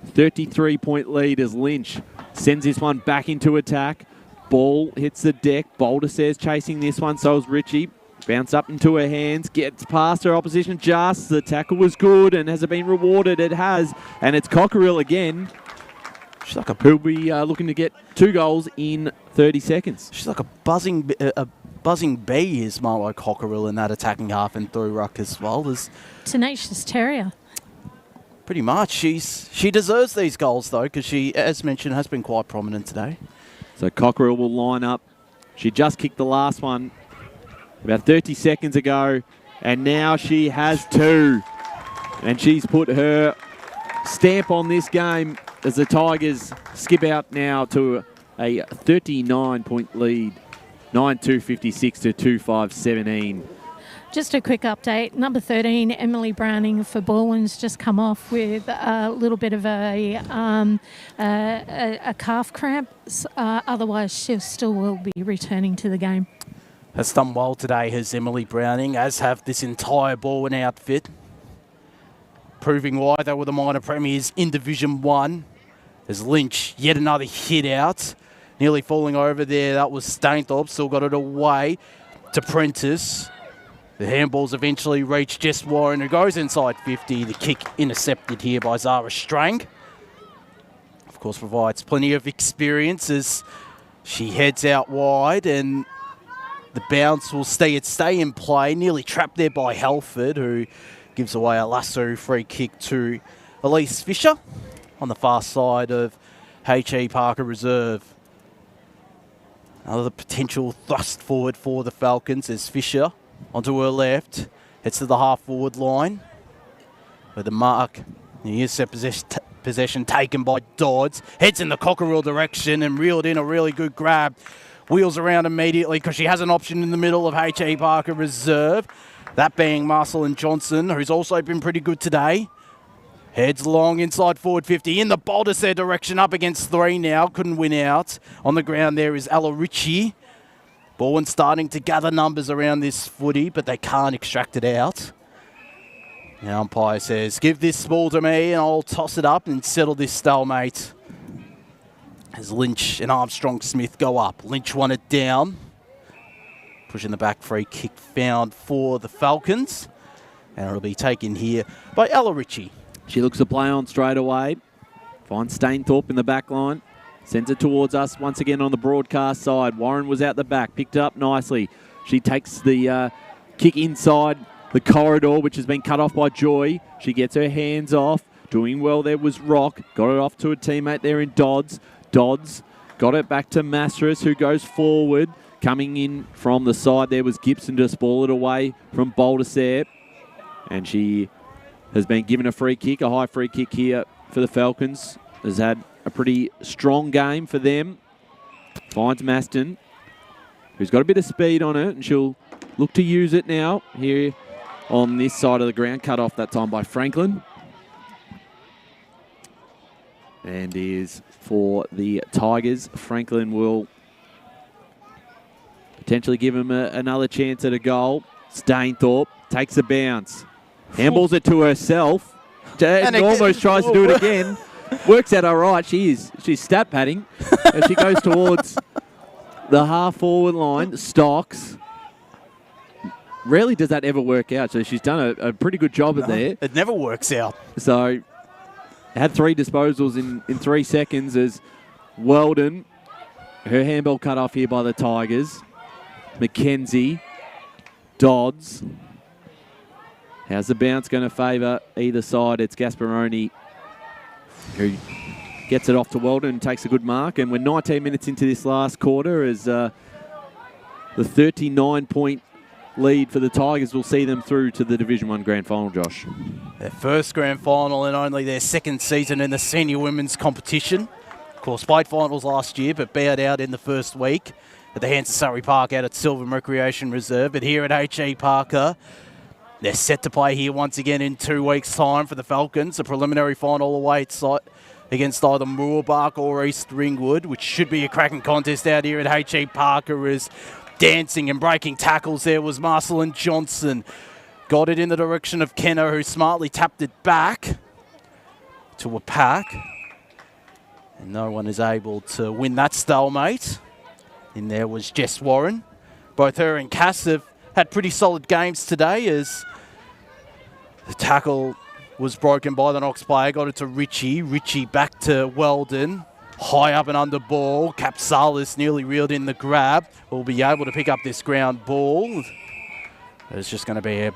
[SPEAKER 1] 33-point lead as Lynch sends this one back into attack. Ball hits the deck. Boulder says chasing this one, so is Richie. Bounce up into her hands, gets past her opposition just. The tackle was good, and has it been rewarded? It has, and it's Cockerill again. She's like who'll be looking to get 2 goals in 30 seconds.
[SPEAKER 2] She's like a buzzing bee, is Marlo Cockerill in that attacking half and through ruck as well. There's
[SPEAKER 5] Tenacious terrier.
[SPEAKER 2] pretty much. She deserves these goals, though, because she, as mentioned, has been quite prominent today.
[SPEAKER 1] So Cockerill will line up. She just kicked the last one about 30 seconds ago, and now she has 2. And she's put her stamp on this game as the Tigers skip out now to a 39-point lead, 9-2-56 to 2-5-17.
[SPEAKER 5] Just a quick update. Number 13, Emily Browning for Balwyn's just come off with a little bit of a calf cramp. Otherwise, she still will be returning to the game.
[SPEAKER 2] Has done well today, has Emily Browning, as have this entire Balwyn outfit. Proving why they were the minor premiers in Division 1. As Lynch, yet another hit out. Nearly falling over there, that was Stainthorpe. Still got it away to Prentice. The handballs eventually reach Jess Warren, who goes inside 50. The kick intercepted here by Zara Strang. Of course, provides plenty of experience as she heads out wide, and the bounce will stay in play. Nearly trapped there by Halford, who gives away a lasso free kick to Elise Fisher on the far side of H.E Parker Reserve. Another potential thrust forward for the Falcons as Fisher onto her left, heads to the half-forward line, where the mark, the intercept possession taken by Dodds, heads in the Cockerill direction and reeled in a really good grab. Wheels around immediately because she has an option in the middle of H.E Parker Reserve, that being Marcelin Johnson, who's also been pretty good today. Heads long inside forward 50 in the Baldersair direction, up against 3 now, couldn't win out. On the ground there is Ella Ritchie. Balwyn starting to gather numbers around this footy, but they can't extract it out. The umpire says, give this ball to me and I'll toss it up and settle this stalemate. As Lynch and Armstrong Smith go up. Lynch won it down. Pushing the back, free kick found for the Falcons. And it'll be taken here by Ella Ritchie.
[SPEAKER 1] She looks to play on straight away. Finds Stainthorpe in the back line. Sends it towards us once again on the broadcast side. Warren was out the back, picked it up nicely. She takes the kick inside the corridor, which has been cut off by Joy. She gets her hands off. Doing well there was Rock. Got it off to a teammate there in Dodds. Dodds got it back to Mastras, who goes forward. Coming in from the side there was Gibson to ball it away from Baldersair. And she has been given a free kick, a high free kick here for the Falcons. Has had a pretty strong game for them. Finds Maston, who's got a bit of speed on it, and she'll look to use it now here on this side of the ground. Cut off that time by Franklin. And is for the Tigers. Franklin will potentially give him another chance at a goal. Stainthorpe takes a bounce. Handballs it to herself. And almost tries to do it again. Works out all right. She's stat padding as she goes towards the half-forward line. Stocks. Rarely does that ever work out, so she's done a pretty good job there.
[SPEAKER 2] It never works out.
[SPEAKER 1] So, had 3 disposals in 3 seconds as Weldon, her handball cut off here by the Tigers. McKenzie, Dodds. How's the bounce going to favour either side? It's Gasparoni who gets it off to Weldon and takes a good mark. And we're 19 minutes into this last quarter as the 39-point lead for the Tigers will see them through to the Division 1 Grand Final, Josh.
[SPEAKER 2] Their first Grand Final and only their second season in the senior women's competition. Of course, played finals last year, but bowed out in the first week at the hands of Surrey Park out at Sylvan Recreation Reserve. But here at H.E Parker, they're set to play here once again in 2 weeks' time for the Falcons. A preliminary final awaits against either Moorbark or East Ringwood, which should be a cracking contest out here at H.E Parker. As dancing and breaking tackles there was Marcelin Johnson. Got it in the direction of Kenner, who smartly tapped it back to a pack. And no one is able to win that stalemate. In there was Jess Warren. Both her and Cass have had pretty solid games today as the tackle was broken by the Knox player. Got it to Richie. Richie back to Weldon. High up and under ball. Capsalis nearly reeled in the grab. Will be able to pick up this ground ball. It's just going to be a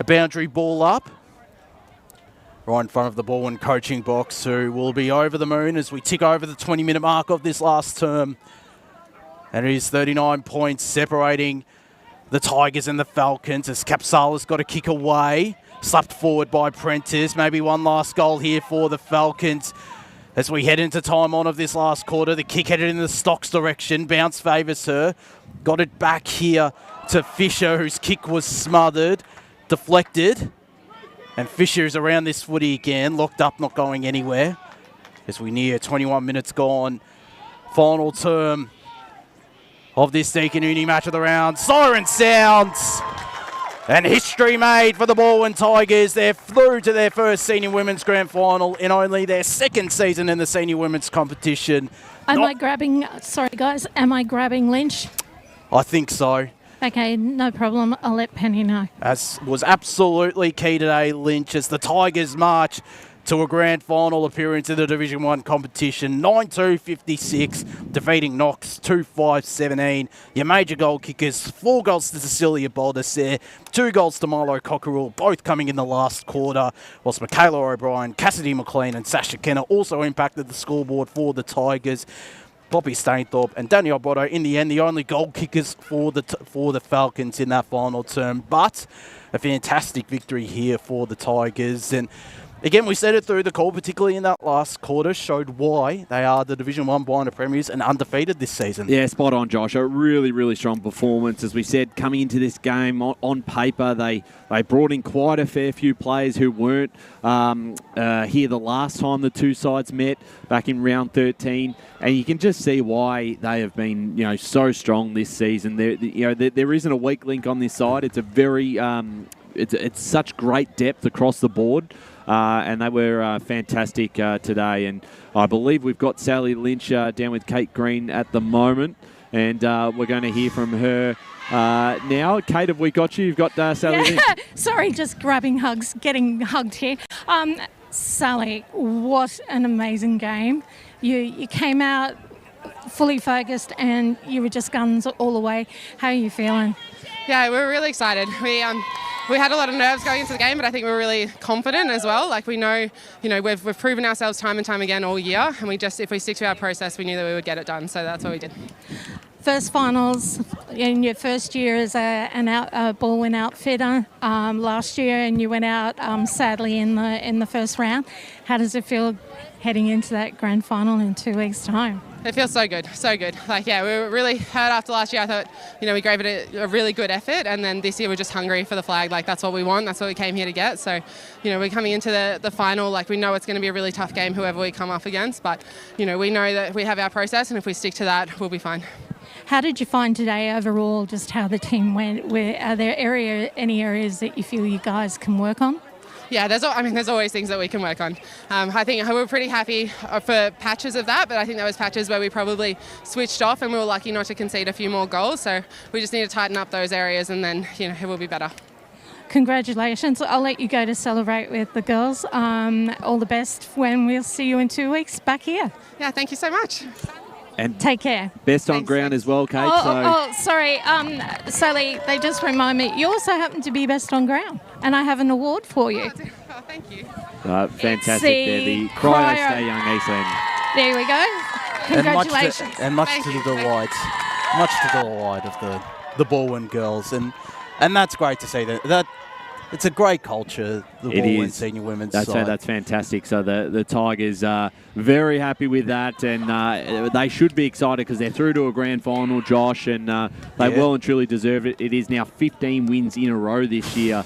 [SPEAKER 2] boundary ball up. Right in front of the Balwyn coaching box, who will be over the moon as we tick over the 20-minute mark of this last term. And it is 39 points separating the Tigers and the Falcons as Capsalis got a kick away. Slapped forward by Prentice. Maybe one last goal here for the Falcons. As we head into time on of this last quarter, the kick headed in the Stocks direction. Bounce favours her. Got it back here to Fisher, whose kick was smothered. Deflected. And Fisher is around this footy again. Locked up, not going anywhere. As we near 21 minutes gone. Final term of this Deakin Uni match of the round. Siren sounds. And history made for the Balwyn Tigers. They're through to their first senior women's grand final in only their second season in the senior women's competition.
[SPEAKER 5] Am I grabbing Lynch?
[SPEAKER 2] I think so.
[SPEAKER 5] Okay, no problem. I'll let Penny know.
[SPEAKER 2] As was absolutely key today, Lynch, as the Tigers march to a grand final appearance in the Division 1 competition. 9-2-56, defeating Knox 2-5-17. Your major goal kickers, 4 goals to Cecilia Baldus there, 2 goals to Milo Cockerell, both coming in the last quarter, whilst Michaela O'Brien, Cassidy McLean and Sasha Kenner also impacted the scoreboard for the Tigers. Poppy Stainthorpe and Danielle Brotto, in the end, the only goal kickers for the Falcons in that final term. But a fantastic victory here for the Tigers. And again, we said it through the call, particularly in that last quarter, showed why they are the Division 1 Blinder Premiers and undefeated this season.
[SPEAKER 1] Yeah, spot on, Josh. A really, really strong performance. As we said, coming into this game, on paper, they brought in quite a fair few players who weren't here the last time the two sides met back in round 13. And you can just see why they have been, so strong this season. There isn't a weak link on this side. It's a very, it's such great depth across the board. And they were fantastic today. And I believe we've got Sally Lynch down with Kate Green at the moment. And we're going to hear from her now. Kate, have we got you? You've got Sally Lynch.
[SPEAKER 5] Sorry, just getting hugged here. Sally, what an amazing game. You came out fully focused and you were just guns all the way. How are you feeling?
[SPEAKER 7] Yeah, we're really excited. We had a lot of nerves going into the game, but I think we're really confident as well. Like we know, we've proven ourselves time and time again all year, and if we stick to our process, we knew that we would get it done. So that's what we did.
[SPEAKER 5] First finals in your first year as a Balwyn outfitter last year, and you went out sadly in the first round. How does it feel heading into that grand final in 2 weeks' time?
[SPEAKER 7] It feels so good, so good. We were really hurt after last year. I thought, we gave it a really good effort, and then this year we're just hungry for the flag. That's what we want. That's what we came here to get. So, we're coming into the final. We know it's going to be a really tough game, whoever we come up against. But, we know that we have our process, and if we stick to that, we'll be fine.
[SPEAKER 5] How did you find today overall, just how the team went? Are there any areas that you feel you guys can work on?
[SPEAKER 7] Yeah, there's always things that we can work on. I think we were pretty happy for patches of that, but I think there was patches where we probably switched off and we were lucky not to concede a few more goals. So we just need to tighten up those areas and then, it will be better.
[SPEAKER 5] Congratulations. I'll let you go to celebrate with the girls. All the best when we'll see you in 2 weeks back here.
[SPEAKER 7] Yeah, thank you so much.
[SPEAKER 1] And
[SPEAKER 5] take care.
[SPEAKER 1] Best on ground as well, Kate.
[SPEAKER 5] Sorry. Sally, they just remind me, you also happen to be best on ground, and I have an award for you.
[SPEAKER 7] Oh, Thank you.
[SPEAKER 1] Fantastic there.
[SPEAKER 5] the
[SPEAKER 1] The Cryo Stay Young Eastland.
[SPEAKER 5] There we go. Congratulations.
[SPEAKER 2] Much to the delight of the Balwyn girls, and that's great to see that. It's a great culture, the Balwyn senior women's side.
[SPEAKER 1] That's fantastic. So the Tigers are very happy with that, and they should be excited because they're through to a grand final, Josh, and they well and truly deserve it. It is now 15 wins in a row this year,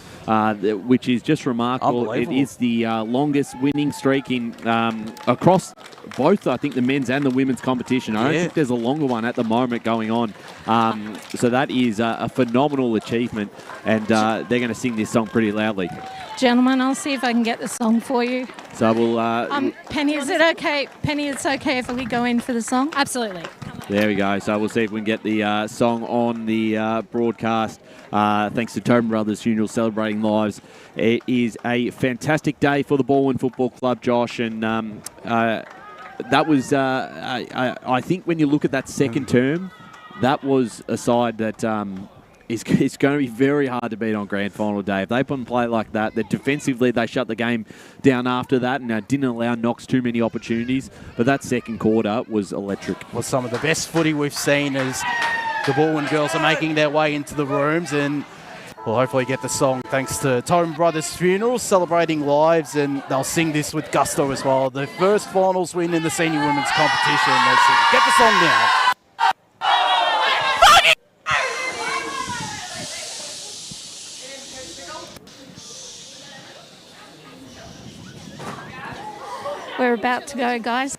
[SPEAKER 1] which is just remarkable. It is the longest winning streak in across both, I think, the men's and the women's competition. I don't think there's a longer one at the moment going on. So that is a phenomenal achievement, and they're going to sing this song pretty loudly.
[SPEAKER 5] Gentlemen, I'll see if I can get the song for you.
[SPEAKER 1] So we'll...
[SPEAKER 5] Penny, is it okay? Penny, it's okay if we go in for the song?
[SPEAKER 3] Absolutely.
[SPEAKER 1] There we go. So we'll see if we can get the song on the broadcast. Thanks to Tobin Brothers Funeral celebrating lives. It is a fantastic day for the Balwyn Football Club, Josh, and that was, I think when you look at that second term, that was a side that is going to be very hard to beat on grand final day. If they put and play like that, defensively they shut the game down after that and didn't allow Knox too many opportunities. But that second quarter was electric.
[SPEAKER 2] Was some of the best footy we've seen as the Balwyn girls are making their way into the rooms, and we'll hopefully get the song thanks to Tobin Brothers Funeral celebrating lives, and they'll sing this with gusto as well. The first finals win in the senior women's competition. They sing. Get the song now.
[SPEAKER 5] We're about to go, guys.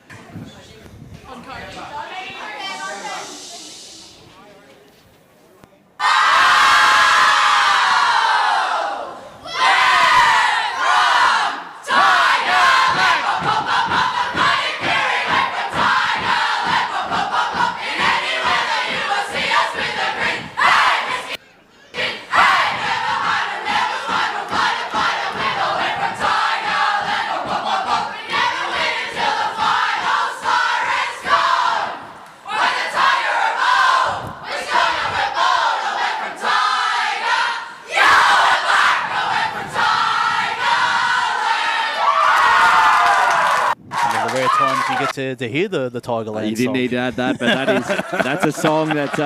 [SPEAKER 2] To hear the Tigerland
[SPEAKER 1] You didn't
[SPEAKER 2] song.
[SPEAKER 1] need to add that, but that's a song that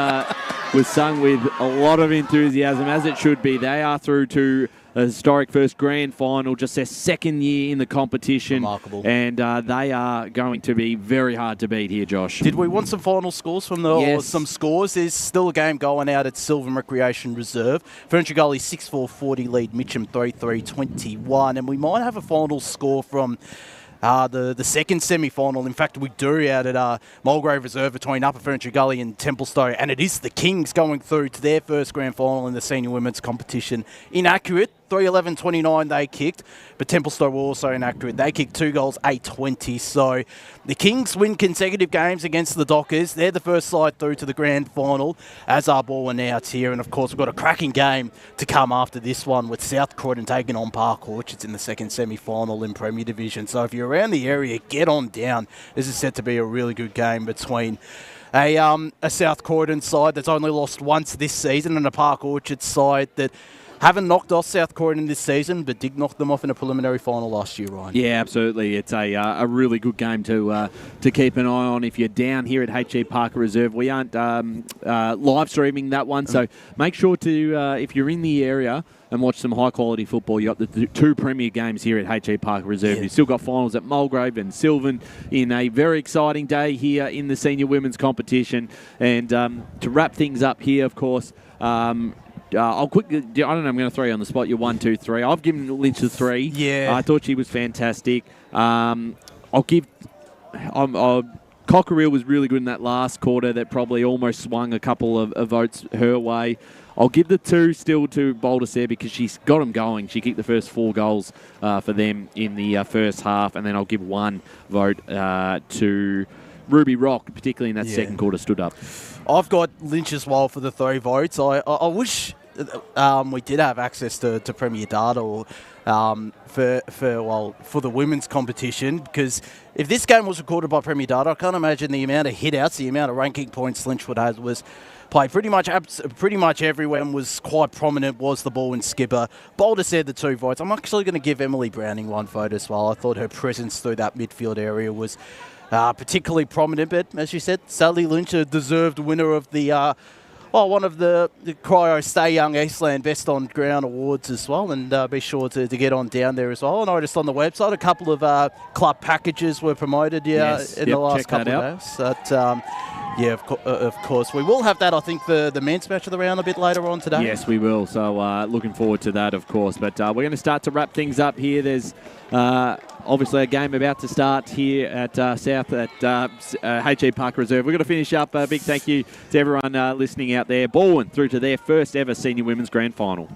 [SPEAKER 1] was sung with a lot of enthusiasm, as it should be. They are through to a historic first grand final, just their second year in the competition.
[SPEAKER 2] Remarkable.
[SPEAKER 1] And they are going to be very hard to beat here, Josh.
[SPEAKER 2] Did we want some final scores from or some scores? There's still a game going out at Sylvan Recreation Reserve. Ferntree Gully 6-4-40 lead Mitcham 3-3-21. And we might have a final score from the second semi-final. In fact, we do out at Mulgrave Reserve between Upper Ferntree Gully and Templestowe, and it is the Kings going through to their first grand final in the senior women's competition. Inaccurate. 3-11-29 they kicked, but Templestowe were also inaccurate. They kicked 2 goals, 8-20. So the Kings win consecutive games against the Dockers. They're the first side through to the grand final, as are Balwyn out here. And of course, we've got a cracking game to come after this one with South Croydon taking on Park Orchards in the second semi-final in Premier Division. So if you're around the area, get on down. This is set to be a really good game between a South Croydon side that's only lost once this season and a Park Orchards side that haven't knocked off South Croydon this season, but did knock them off in a preliminary final last year, Ryan.
[SPEAKER 1] Yeah, absolutely. It's a really good game to keep an eye on if you're down here at H.E Parker Reserve. We aren't live streaming that one, so make sure to, if you're in the area and watch some high-quality football, you've got the 2 premier games here at H.E Parker Reserve. You've still got finals at Mulgrave and Sylvan in a very exciting day here in the senior women's competition. And to wrap things up here, of course, I'll quickly. I don't know. I'm going to throw you on the spot. You're 1, 2, 3. I've given Lynch a 3.
[SPEAKER 2] Yeah.
[SPEAKER 1] I thought she was fantastic. I'll give. Cockerill was really good in that last quarter. That probably almost swung a couple of votes her way. I'll give the 2 still to Baldisaire because she's got them going. She kicked the first 4 goals for them in the first half, and then I'll give 1 vote to Ruby Rock, particularly in that second quarter, stood up.
[SPEAKER 2] I've got Lynch as well for the 3 votes. I wish we did have access to Premier Data for the women's competition, because if this game was recorded by Premier Data, I can't imagine the amount of hit-outs, the amount of ranking points Lynch would have was played pretty much everywhere and was quite prominent, was the Balwyn skipper. Boulder said the 2 votes. I'm actually going to give Emily Browning 1 vote as well. I thought her presence through that midfield area was particularly prominent, but as you said, Sally Lynch, a deserved winner of the one of the Cryo Stay Young Eastland Best on Ground awards as well, and be sure to get on down there as well. And I noticed on the website a couple of club packages were promoted in the last couple of days. But, of course. We will have that, I think, for the men's match of the round a bit later on today.
[SPEAKER 1] Yes, we will. So looking forward to that, of course. But we're going to start to wrap things up here. There's obviously a game about to start here at South at H.E Parker Reserve. We're going to finish up. A big thank you to everyone listening out there. Balwyn through to their first ever senior women's grand final.